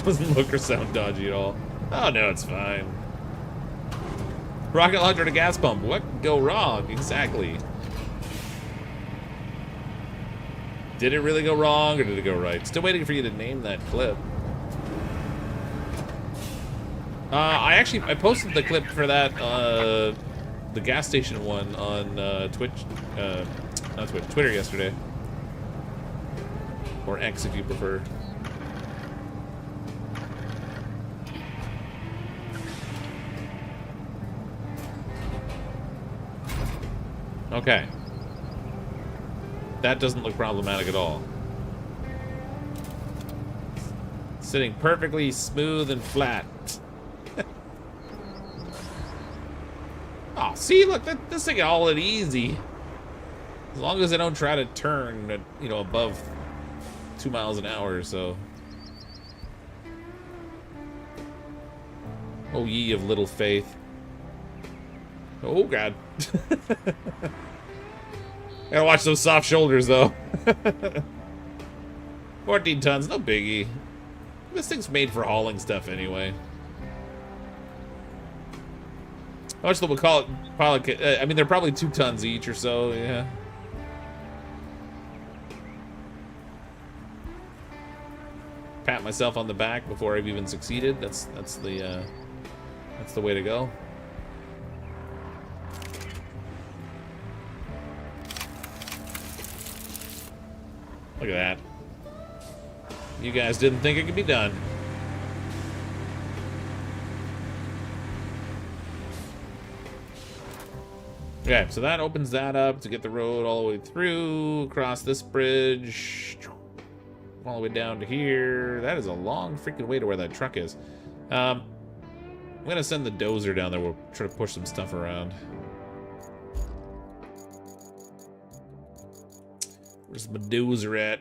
Speaker 1: Doesn't look or sound dodgy at all. Oh no, it's fine. Rocket launcher to gas pump. What could go wrong? Exactly. Did it really go wrong or did it go right? Still waiting for you to name that clip. I posted the clip for that the gas station one on Twitter yesterday. Or X if you prefer. Okay. That doesn't look problematic at all. Sitting perfectly smooth and flat. Oh, see, look, this thing all at easy. As long as I don't try to turn at, you know, above 2 miles an hour or so. Oh, ye of little faith. Oh, God. Gotta watch those soft shoulders, though. 14 tons, no biggie. This thing's made for hauling stuff anyway. How much will we call it? I mean, they're probably 2 tons each or so, yeah. Pat myself on the back before I've even succeeded. That's the way to go. Look at that. You guys didn't think it could be done. Okay, so that opens that up to get the road all the way through, across this bridge, all the way down to here. That is a long freaking way to where that truck is. I'm gonna send the dozer down there. We'll try to push some stuff around. Where's my dozer at?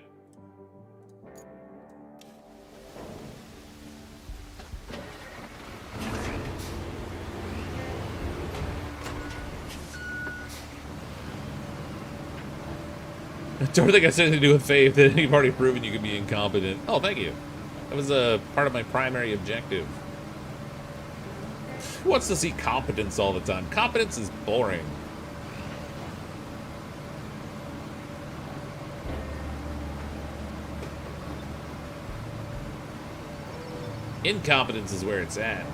Speaker 1: I don't think it has anything to do with faith. You've already proven you can be incompetent. Oh, thank you. That was a part of my primary objective. Who wants to see competence all the time? Competence is boring. Incompetence is where it's at.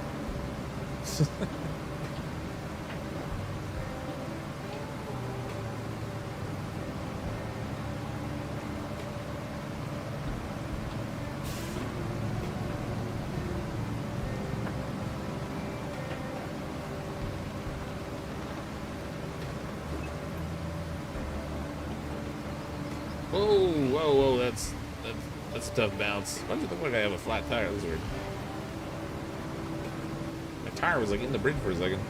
Speaker 1: Whoa, whoa, whoa, that's a tough bounce. Why does it look like I have a flat tire? That's weird. My tire was like in the bridge for a second.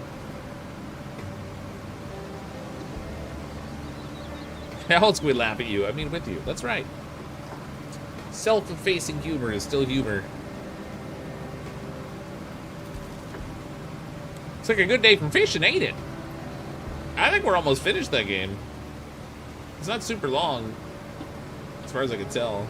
Speaker 1: How else can we laugh at you? I mean, with you. That's right. Self-effacing humor is still humor. It's like a good day from fishing, ain't it? I think we're almost finished that game. It's not super long, as far as I can tell.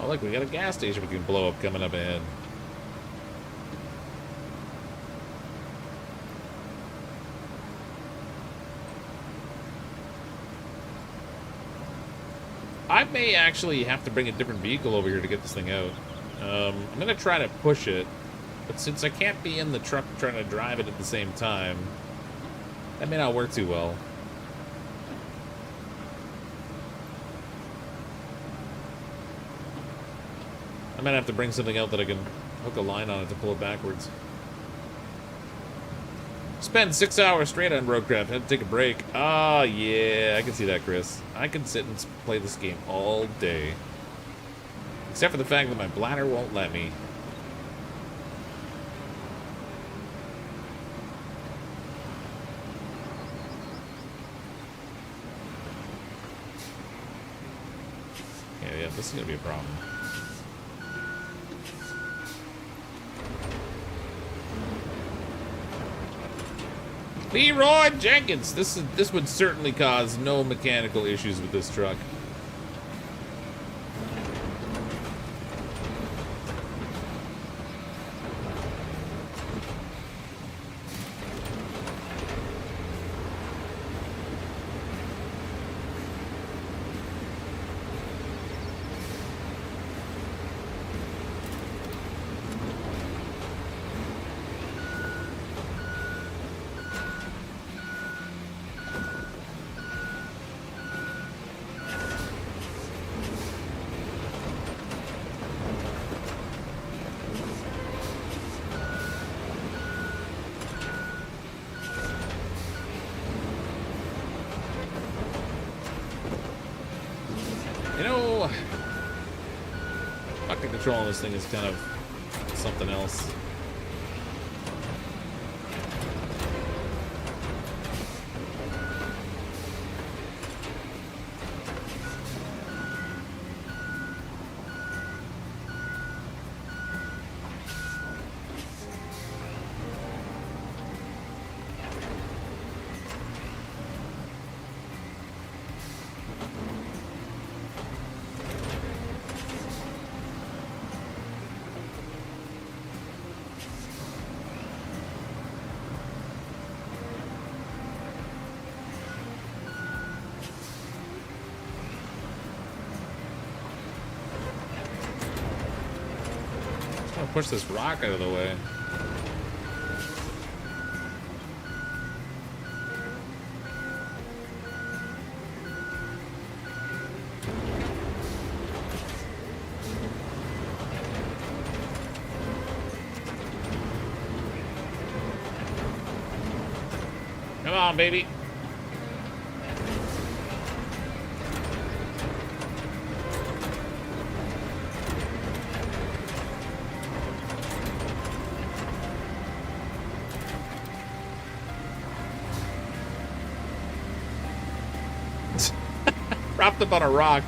Speaker 1: Oh, look, we got a gas station we can blow up coming up ahead. I may actually have to bring a different vehicle over here to get this thing out. I'm going to try to push it, but since I can't be in the truck trying to drive it at the same time, that may not work too well. I might have to bring something out that I can hook a line on it to pull it backwards. Spend 6 hours straight on RoadCraft. Had to take a break. Ah, yeah, I can see that, Chris. I can sit and play this game all day. Except for the fact that my bladder won't let me. Yeah, this is gonna be a problem. Leroy Jenkins! This would certainly cause no mechanical issues with this truck. You know, fucking controlling this thing is kind of something else. I'm gonna push this rock out of the way. Come on, baby. Propped up on a rock.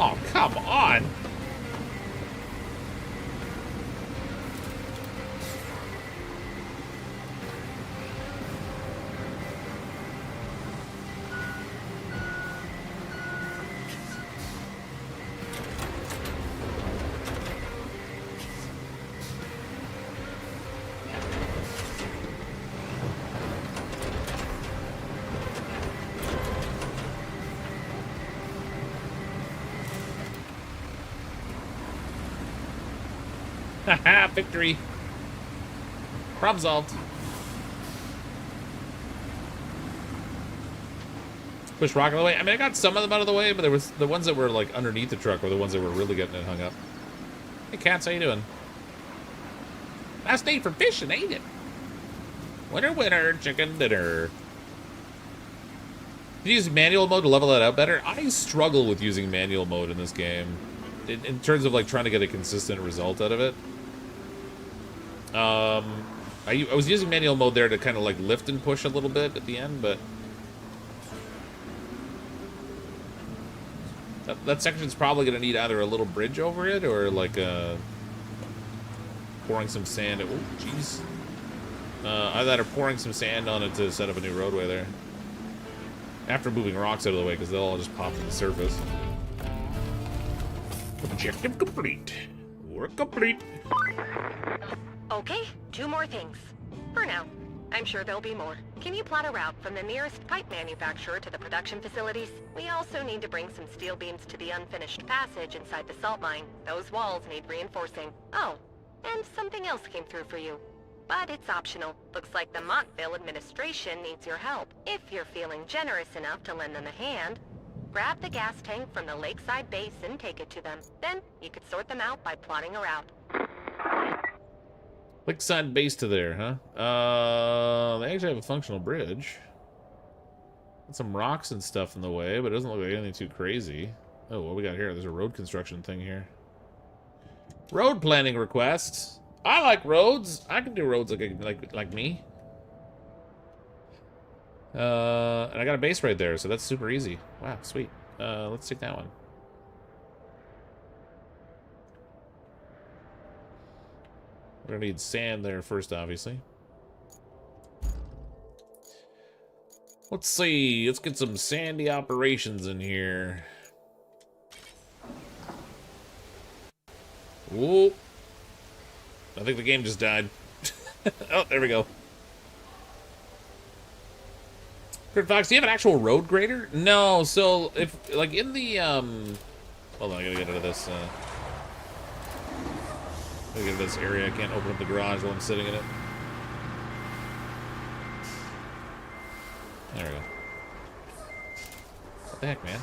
Speaker 1: Oh, come on. Haha, victory. Problem solved. Push rock out of the way. I mean, I got some of them out of the way, but there was the ones that were like underneath the truck were the ones that were really getting it hung up. Hey, Cats, how you doing? Last day for fishing, ain't it? Winner, winner, chicken dinner. Did you use manual mode to level that out better? I struggle with using manual mode in this game. In terms of like trying to get a consistent result out of it. I was using manual mode there to kind of like lift and push a little bit at the end, but that section's probably going to need either a little bridge over it or like pouring some sand. Oh, jeez. Either pouring some sand on it to set up a new roadway there. After moving rocks out of the way, because they'll all just pop to the surface. Objective complete. Work complete.
Speaker 2: Okay, 2 more things. For now. I'm sure there'll be more. Can you plot a route from the nearest pipe manufacturer to the production facilities? We also need to bring some steel beams to the unfinished passage inside the salt mine. Those walls need reinforcing. Oh, and something else came through for you. But it's optional. Looks like the Montville administration needs your help. If you're feeling generous enough to lend them a hand, grab the gas tank from the lakeside base and take it to them. Then you could sort them out by plotting a route.
Speaker 1: Lakeside base to there, huh? They actually have a functional bridge. Got some rocks and stuff in the way, but it doesn't look like anything too crazy. Oh, what we got here? There's a road construction thing here. Road planning requests. I like roads. I can do roads like me. And I got a base right there, so that's super easy. Wow, sweet. Let's take that one. We're gonna need sand there first, obviously. Let's see. Let's get some sandy operations in here. Whoa. I think the game just died. Oh, there we go. CrypticFox, do you have an actual road grader? No, so if, like, in the, hold on, I gotta get out of this, gotta get out of this area. I can't open up the garage while I'm sitting in it. There we go. What the heck, man?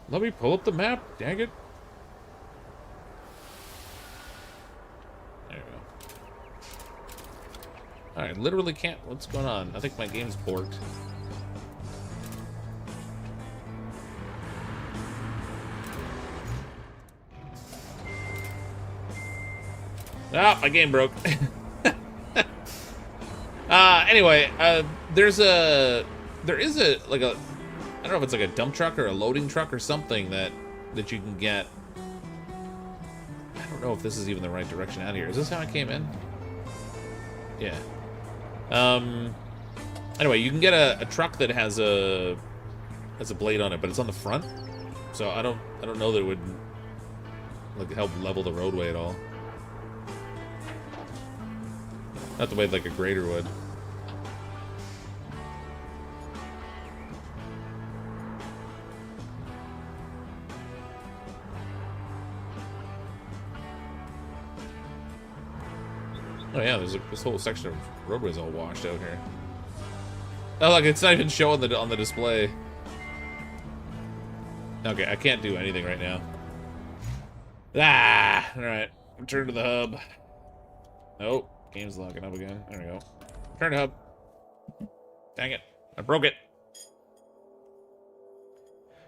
Speaker 1: Let me pull up the map, dang it. There we go. Alright, literally can't. What's going on? I think my game's borked. Ah, my game broke. Anyway, there is a, like a, I don't know if it's like a dump truck or a loading truck or something that you can get. I don't know if this is even the right direction out here. Is this how I came in? Yeah. Anyway, you can get a truck that has a blade on it, but it's on the front. So I don't know that it would like help level the roadway at all. Not the way like a grader would. Oh yeah, there's this whole section of roadways all washed out here. Oh, look, it's not even showing on the display. Okay, I can't do anything right now. Ah, all right. Return to the hub. Oh, game's locking up again. There we go. Return to hub. Dang it, I broke it.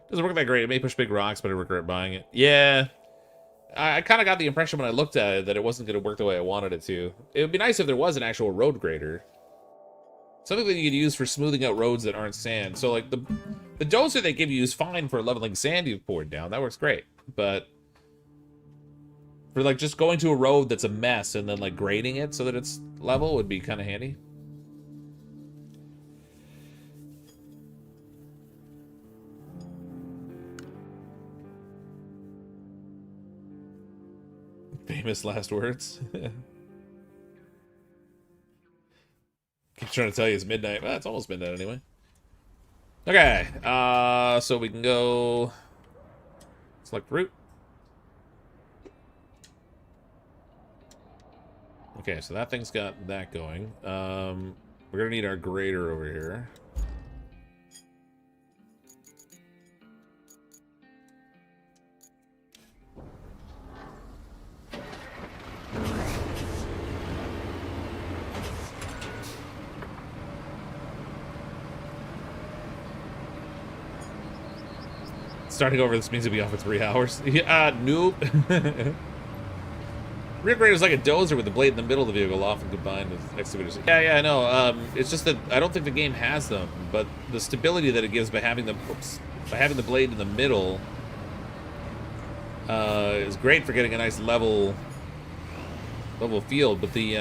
Speaker 1: Doesn't work that great. It may push big rocks, but I regret buying it. Yeah. I kind of got the impression when I looked at it that it wasn't going to work the way I wanted it to. It would be nice if there was an actual road grader. Something that you could use for smoothing out roads that aren't sand. So, like, the dozer they give you is fine for leveling sand you've poured down. That works great. But for, like, just going to a road that's a mess and then, like, grading it so that it's level would be kind of handy. Famous last words. Keep trying to tell you it's midnight. Well, it's almost midnight anyway. Okay, so we can go select route. Okay, so that thing's got that going. We're gonna need our grader over here. Starting over this means to be off for 3 hours. Nope. Rear grader is like a dozer with the blade in the middle of the vehicle, often combined with excavators. Yeah, I know. It's just that I don't think the game has them, but the stability that it gives by having the blade in the middle is great for getting a nice level field. But the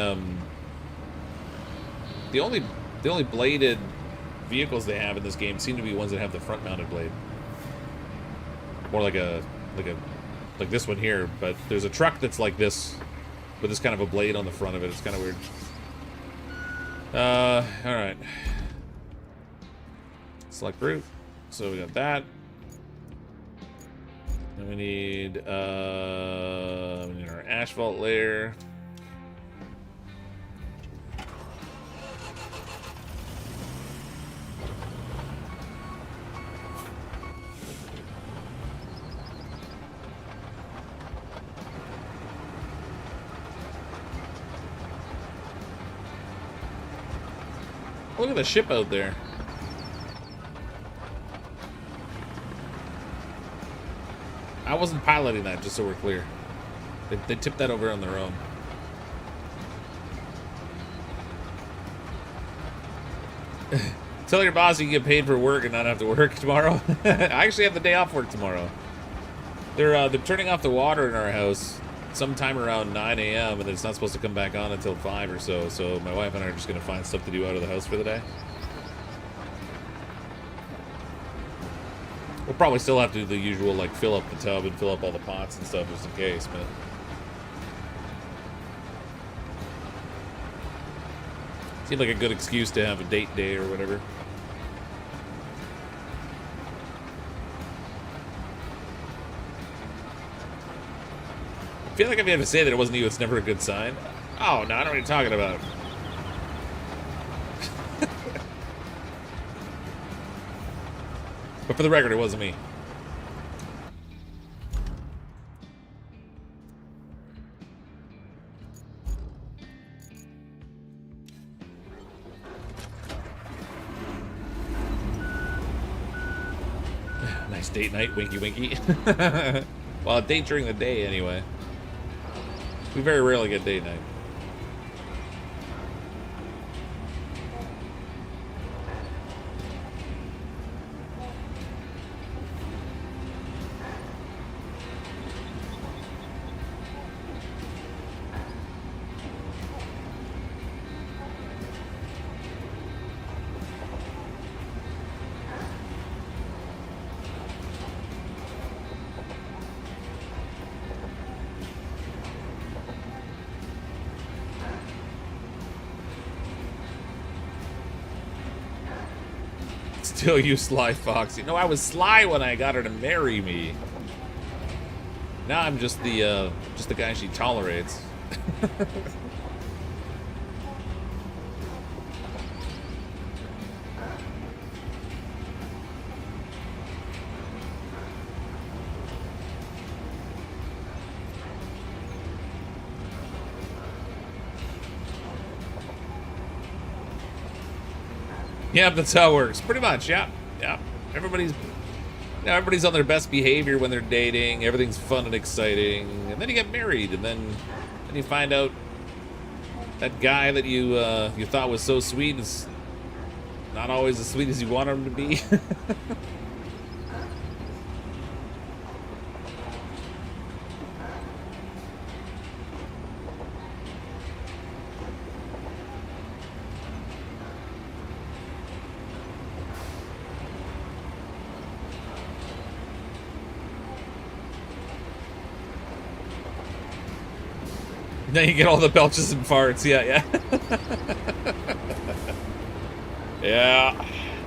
Speaker 1: only bladed vehicles they have in this game seem to be ones that have the front-mounted blade. More like this one here, but there's a truck that's like this with this kind of a blade on the front of it. It's kind of weird. All right. Select route. So we got that. And we need our asphalt layer. Look at the ship out there. I wasn't piloting that, just so we're clear. They tipped that over on their own. Tell your boss you can get paid for work and not have to work tomorrow. I actually have the day off work tomorrow. They're turning off the water in our house sometime around 9 a.m. and it's not supposed to come back on until 5 or so. So my wife and I are just going to find stuff to do out of the house for the day. We'll probably still have to do the usual, like, fill up the tub and fill up all the pots and stuff just in case, but... seemed like a good excuse to have a date day or whatever. I feel like if you have to say that it wasn't you, it's never a good sign. Oh, no, I don't know what you're talking about. But for the record, it wasn't me. Nice date night, winky winky. Well, a date during the day, anyway. We very rarely get date night. Still you sly fox. You know, I was sly when I got her to marry me. Now I'm just the guy she tolerates. Yeah, that's how it works. Pretty much, yeah. Yeah. Everybody's on their best behavior when they're dating. Everything's fun and exciting. And then you get married, and then you find out that guy that you thought was so sweet is not always as sweet as you want him to be. Now you get all the belches and farts. Yeah. Yeah.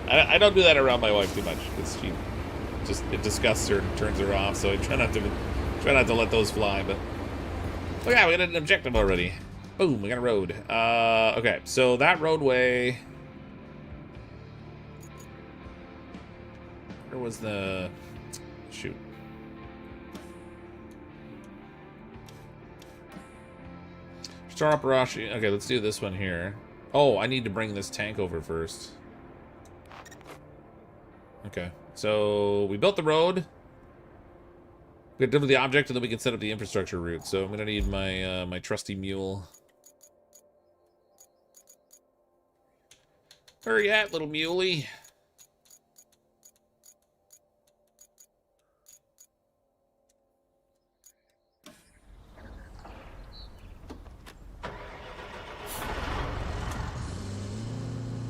Speaker 1: I don't do that around my wife too much because it disgusts her and turns her off. So I try not to let those fly. But look, yeah, we got an objective already. Boom, we got a road. Okay, so that roadway. Where was the shoot? Start operation. Okay, let's do this one here. Oh, I need to bring this tank over first. Okay, so we built the road. We got done with the object, and then we can set up the infrastructure route. So I'm gonna need my my trusty mule. Where you at, little muley?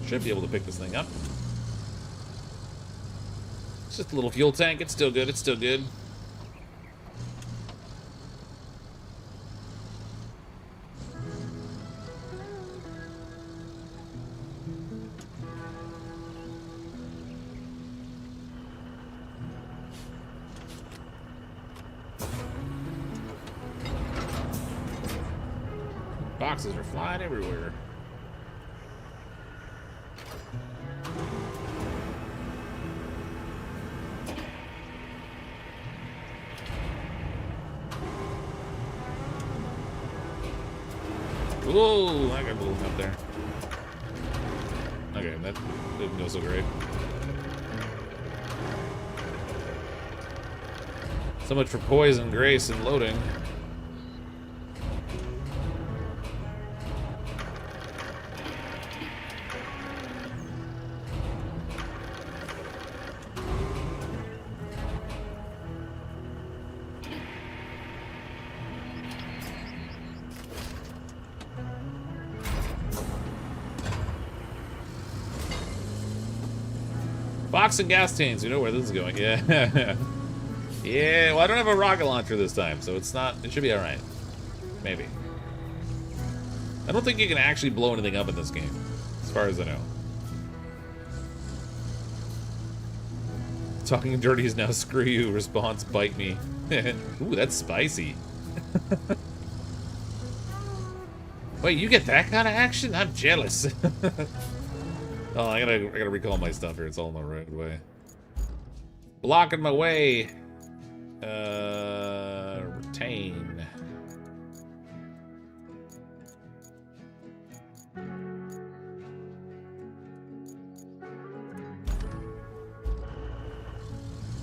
Speaker 1: Should be able to pick this thing up. It's just a little fuel tank. It's still good. It's still good. Boxes are flying everywhere. Whoa, I got blown up there. Okay, that didn't go so great. So much for poison, grace, and loading. Box and gas tanks, you know where this is going. Yeah. Yeah, well, I don't have a rocket launcher this time, so it's not, it should be alright. Maybe. I don't think you can actually blow anything up in this game, as far as I know. Talking dirty is now screw you, response bite me. Ooh, that's spicy. Wait, you get that kind of action? I'm jealous. Oh, I gotta recall my stuff here. It's all in the right way. Blocking my way. Retain.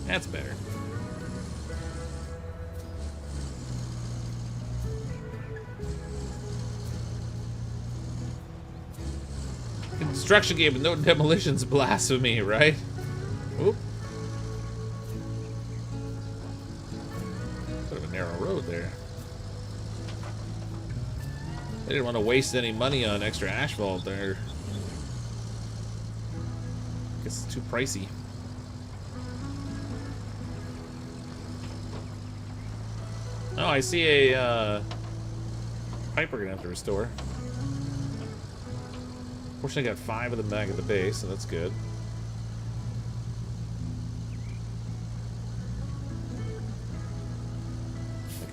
Speaker 1: That's better. Construction game with no demolitions, blasphemy, right? Oop. Sort of a narrow road there. They didn't want to waste any money on extra asphalt there. Guess it's too pricey. Oh, I see a pipe we're gonna have to restore. Fortunately, I got 5 of them back at the base, so that's good.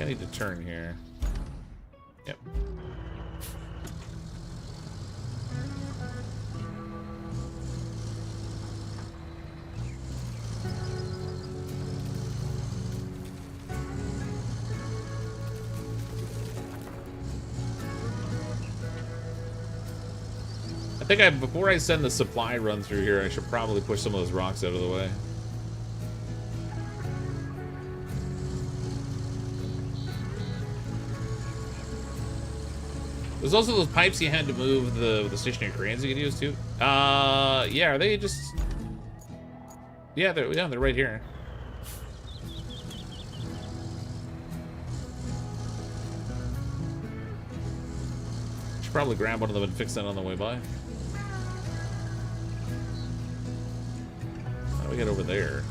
Speaker 1: I need to turn here. Yep. I think before I send the supply run through here, I should probably push some of those rocks out of the way. There's also those pipes you had to move the stationary cranes you could use too. Yeah, are they just? Yeah, they're right here. Should probably grab one of them and fix that on the way by. How do we get over there?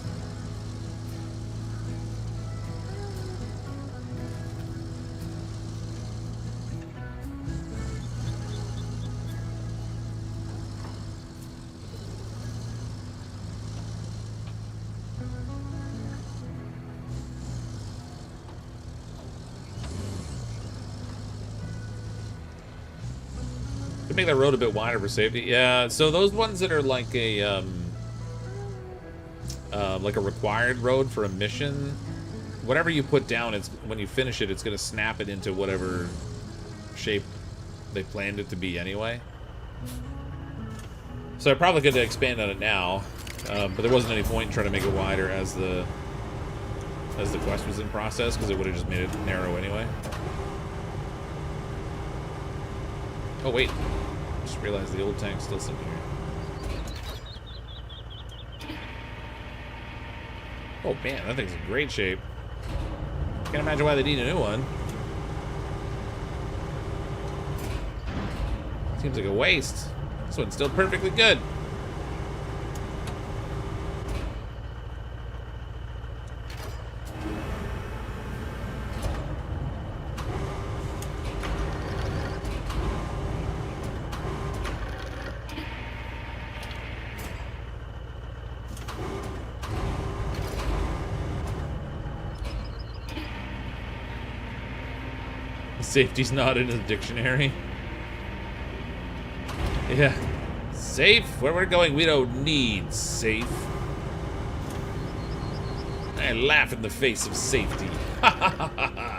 Speaker 1: To make that road a bit wider for safety. Yeah, so those ones that are like a required road for a mission, whatever you put down, it's when you finish it, it's gonna snap it into whatever shape they planned it to be anyway. So I probably could expand on it now, but there wasn't any point in trying to make it wider as the quest was in process, because it would have just made it narrow anyway. Oh wait, just realized the old tank's still sitting here. Oh man, that thing's in great shape. Can't imagine why they need a new one. Seems like a waste. This one's still perfectly good. Safety's not in the dictionary. Yeah. Safe? Where we're going, we don't need safe. I laugh in the face of safety. Ha ha ha ha ha.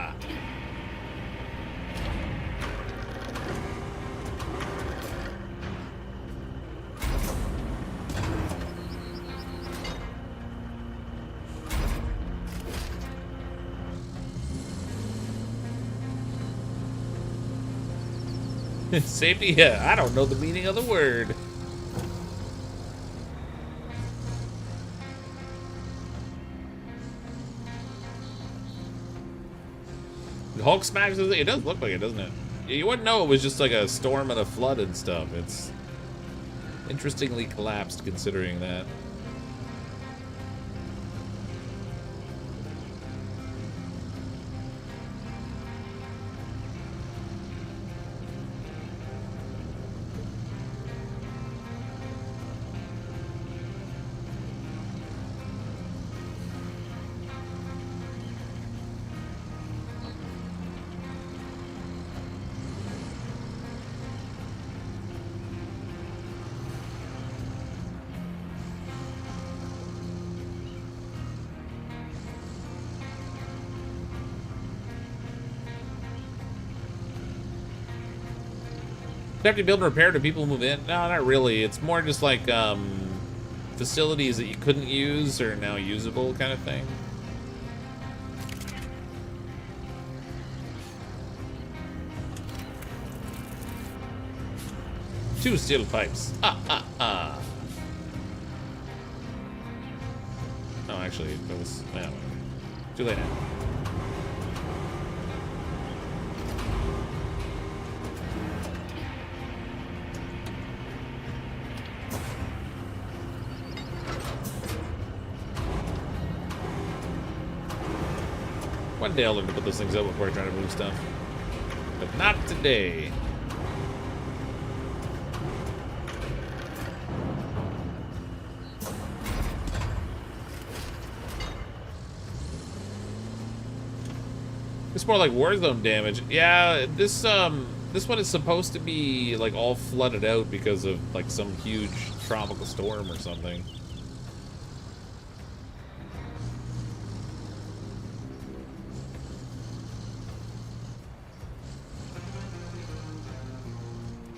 Speaker 1: Safety? Yeah, I don't know the meaning of the word. The Hulk smacks it. It does look like it, doesn't it? You wouldn't know it was just like a storm and a flood and stuff. It's interestingly collapsed considering that. Do you have to build and repair? Do people move in? No, not really. It's more just like facilities that you couldn't use are now usable kind of thing. Two steel pipes. Oh, actually, that was... Well, too late now. One day I'll learn to put those things out before I try to move stuff. But not today. It's more like Warzone damage. Yeah, this one is supposed to be like all flooded out because of like some huge tropical storm or something.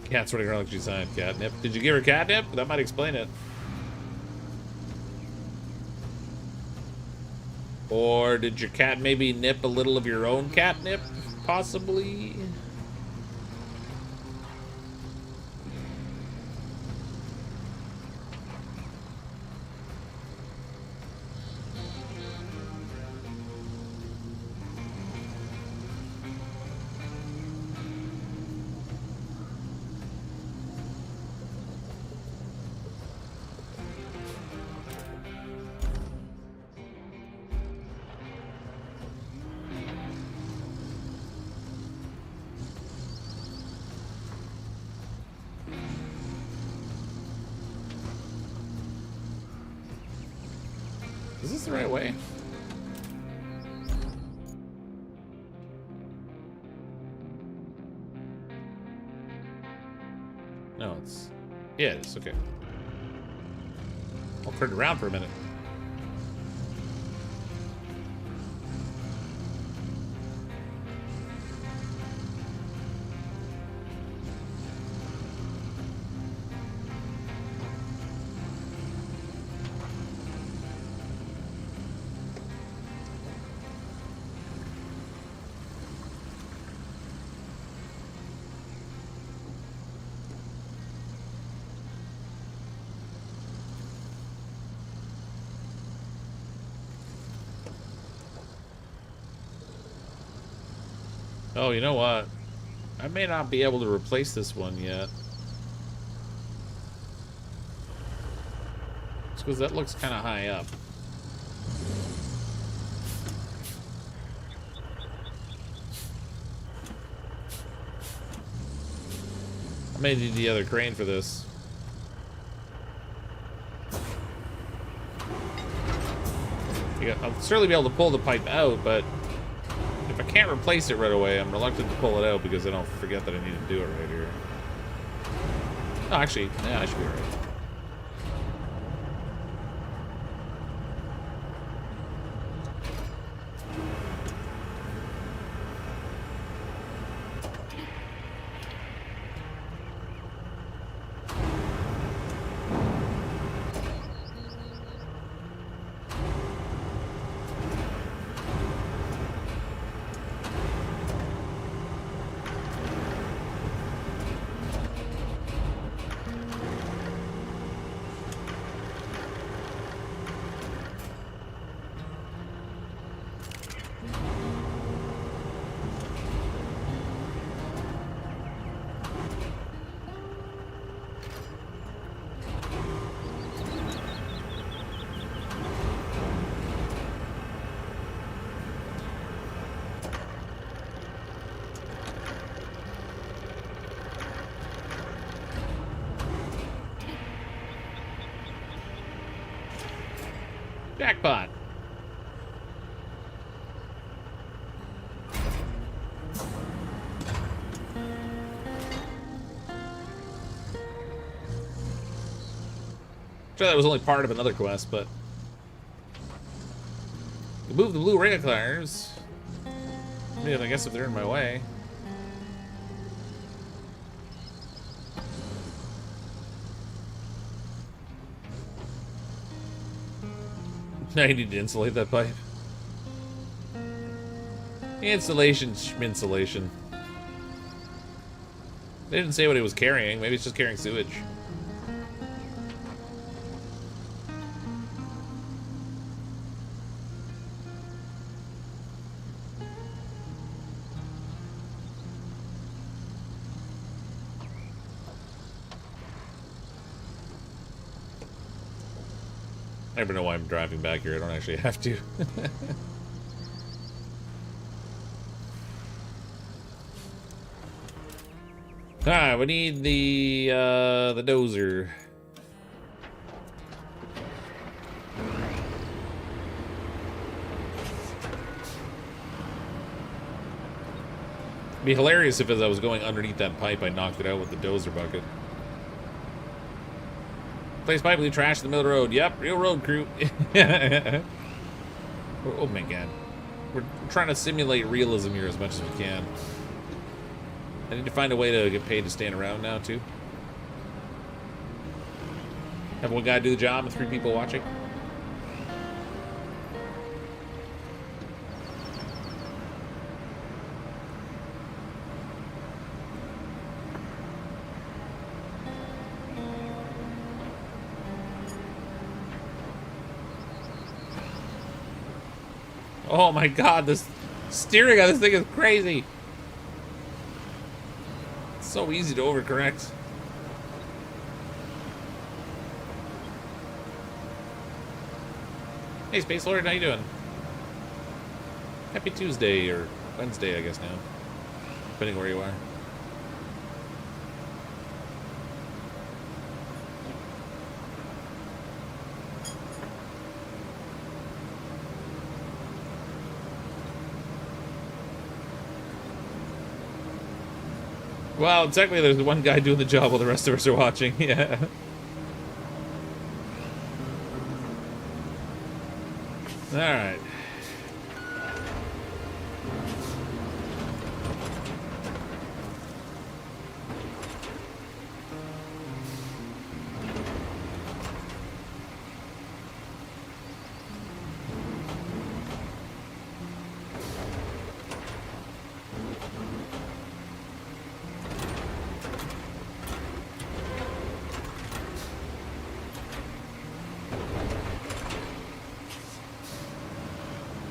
Speaker 1: Cat's running around like she's signed catnip. Did you give her catnip? That might explain it. Or did your cat maybe nip a little of your own catnip? Possibly? Is this the right way? No, it's... Yeah, it is. Okay. I'll turn around for a minute. Oh, you know what? I may not be able to replace this one yet. It's because that looks kind of high up. I may need the other crane for this. I'll certainly be able to pull the pipe out, but if I can't replace it right away, I'm reluctant to pull it out because I don't forget that I need to do it right here. Oh, actually, yeah, I should be all right. Jackpot. Sure, that was only part of another quest, but move the blue rectifiers. Yeah, I guess if they're in my way. Now you need to insulate that pipe. Insulation, schminsulation. They didn't say what it was carrying. Maybe it's just carrying sewage. I never know why I'm driving back here. I don't actually have to. Alright, we need the dozer. It'd be hilarious if as I was going underneath that pipe, I knocked it out with the dozer bucket. Place pipe leave trash in the middle of the road. Yep, real road crew. Oh my god. We're trying to simulate realism here as much as we can. I need to find a way to get paid to stand around now, too. Have one guy do the job and 3 people watching. Oh my god, this steering on this thing is crazy. It's so easy to overcorrect. Hey, Space Lord, how you doing? Happy Tuesday, or Wednesday, I guess now. Depending where you are. Well, technically there's one guy doing the job while the rest of us are watching, yeah. Alright.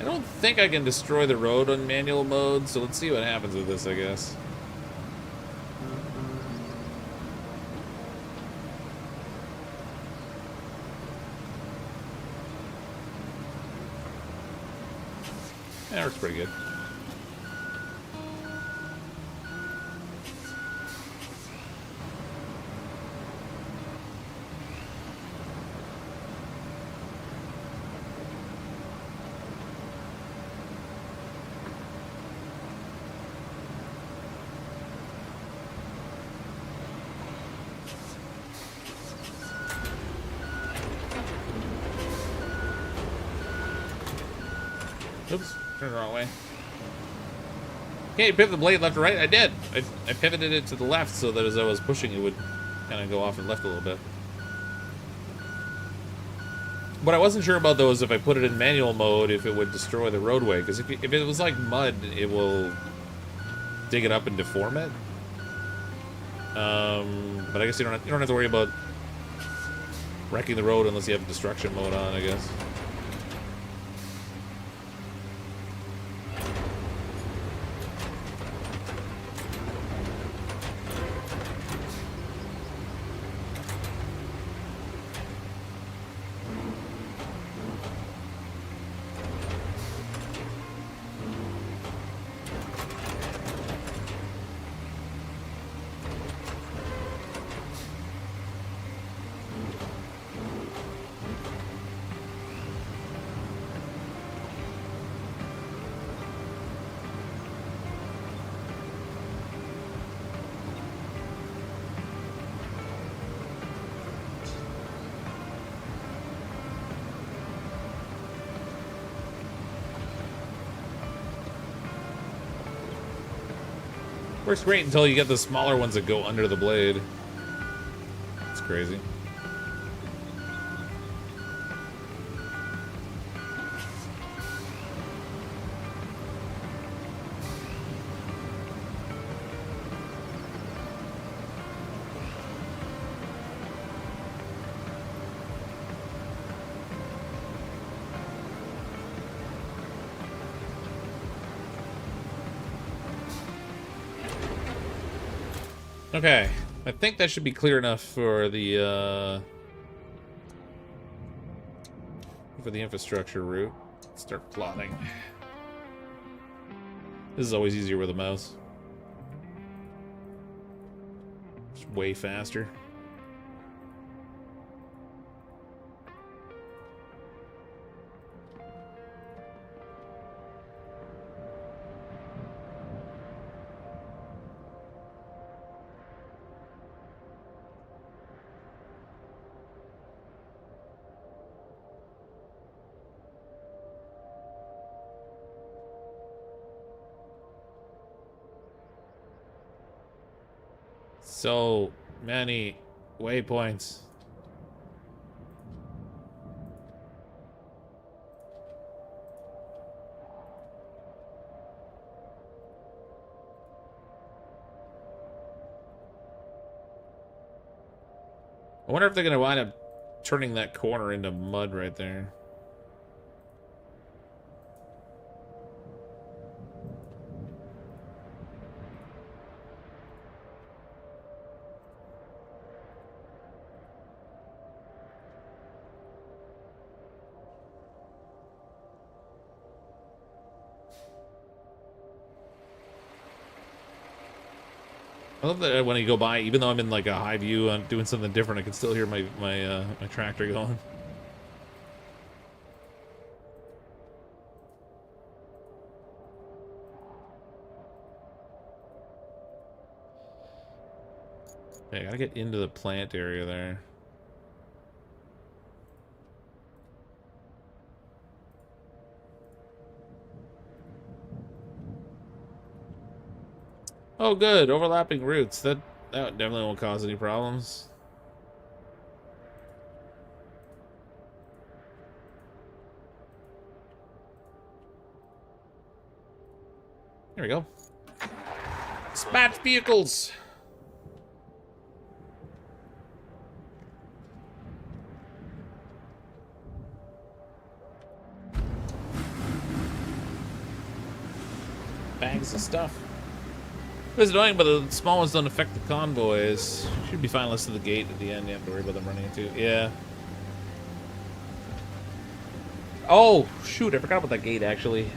Speaker 1: I don't think I can destroy the road on manual mode, so let's see what happens with this, I guess. That works pretty good. Oops, turned the wrong way. Okay, pivot the blade left or right? I did. I pivoted it to the left so that as I was pushing it would kind of go off and left a little bit. What I wasn't sure about though is if I put it in manual mode, if it would destroy the roadway. Because if it was like mud, it will dig it up and deform it. But I guess you don't have to worry about wrecking the road unless you have destruction mode on, I guess. Works great until you get the smaller ones that go under the blade. It's crazy. Okay, I think that should be clear enough for the infrastructure route. Let's start plotting. This is always easier with a mouse. It's way faster. So many waypoints. I wonder if they're going to wind up turning that corner into mud right there. I love that when you go by, even though I'm in like a high view, I'm doing something different, I can still hear my tractor going. Okay, I gotta get into the plant area there. Oh, good. Overlapping routes. That definitely won't cause any problems. There we go. Spat vehicles. Bags of stuff. It's annoying, but the small ones don't affect the convoys. Should be fine less to the gate at the end. You have to worry about them running into. Yeah. Oh, shoot. I forgot about that gate, actually.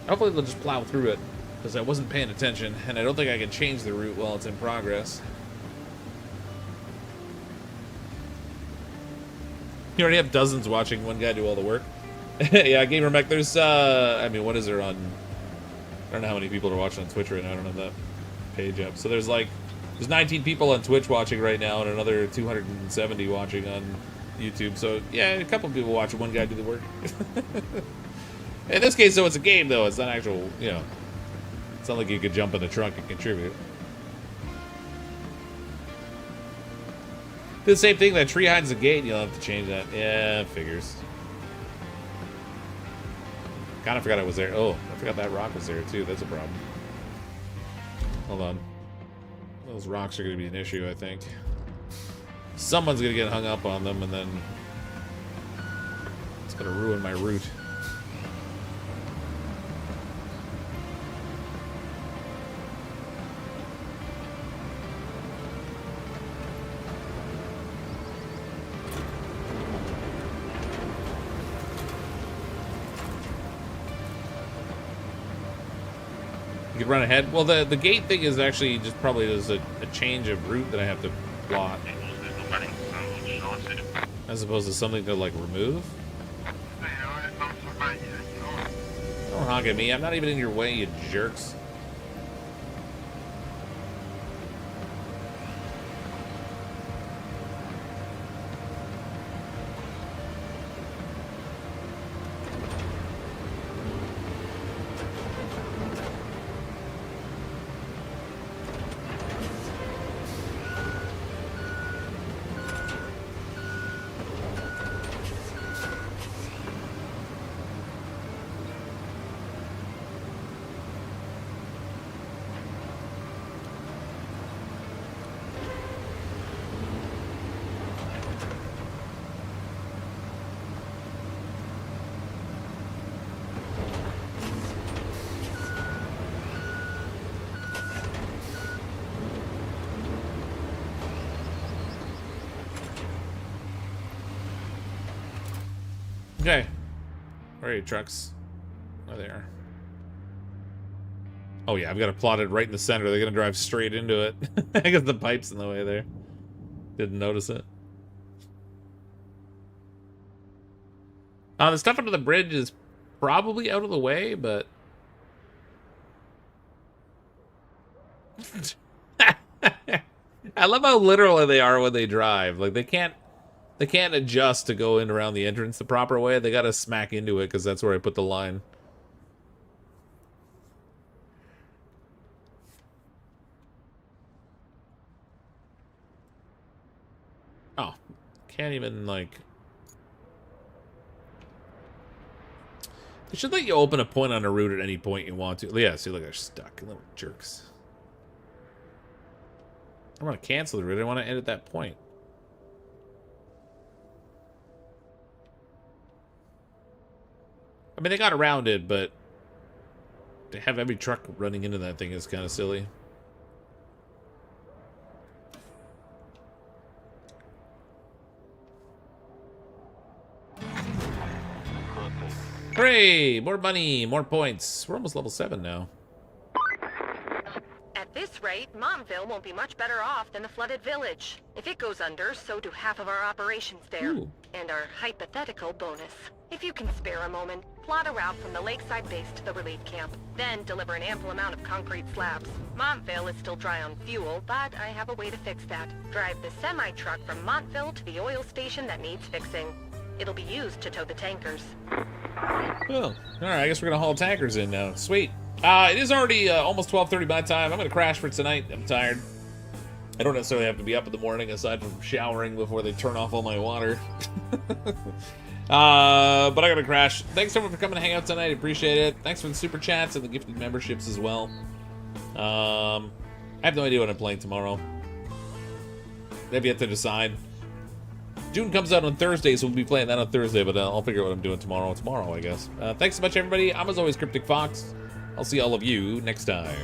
Speaker 1: Hopefully they'll just plow through it, because I wasn't paying attention, and I don't think I can change the route while it's in progress. You already have dozens watching one guy do all the work. Yeah, Gamer Mech, there's, I mean, what is there on... I don't know how many people are watching on Twitch right now. I don't have that page up. So there's 19 people on Twitch watching right now and another 270 watching on YouTube. So, yeah, a couple people watching one guy do the work. In this case, though, it's a game, though. It's not actual, you know. It's not like you could jump in the trunk and contribute. Do the same thing. That tree hides the gate, and you'll have to change that. Yeah, figures. Kind of forgot it was there. Oh, I forgot that rock was there, too. That's a problem. Hold on. Those rocks are going to be an issue, I think. Someone's going to get hung up on them, and then it's going to ruin my route. You could run ahead. Well, the gate thing is actually just probably there's a change of route that I have to plot. As opposed to something to, like, remove. Don't honk at me. I'm not even in your way, you jerks. Okay. Where are your trucks? Oh, they are. Oh, yeah, I've got it plotted right in the center. They're going to drive straight into it. I guess the pipe's in the way there. Didn't notice it. The stuff under the bridge is probably out of the way, but... I love how literal they are when they drive. Like, they can't adjust to go in around the entrance the proper way. They gotta smack into it because that's where I put the line. can't even, like... They should let you open a point on a route at any point you want to. Yeah, see, look, they're stuck. Little jerks. I want to cancel the route. I want to end at that point. I mean, they got around it, but to have every truck running into that thing is kind of silly. Hooray! More money, more points. We're almost level 7 now.
Speaker 2: At this rate, Montville won't be much better off than the flooded village. If it goes under, so do half of our operations there.
Speaker 1: Ooh.
Speaker 2: And our hypothetical bonus. If you can spare a moment, plot a route from the lakeside base to the relief camp. Then deliver an ample amount of concrete slabs. Montville is still dry on fuel, but I have a way to fix that. Drive the semi-truck from Montville to the oil station that needs fixing. It'll be used to tow the tankers.
Speaker 1: Well, alright, I guess we're gonna haul tankers in now. Sweet. It is already almost 12:30 my time. I'm gonna crash for tonight. I'm tired. I don't necessarily have to be up in the morning aside from showering before they turn off all my water. But I gotta crash. Thanks everyone for coming to hang out tonight. Appreciate it. Thanks for the super chats and the gifted memberships as well. I have no idea what I'm playing tomorrow. Maybe I have to decide. June comes out on Thursday, so we'll be playing that on Thursday, but I'll figure out what I'm doing tomorrow, I guess. Thanks so much, everybody. I'm, as always, CrypticFox. I'll see all of you next time.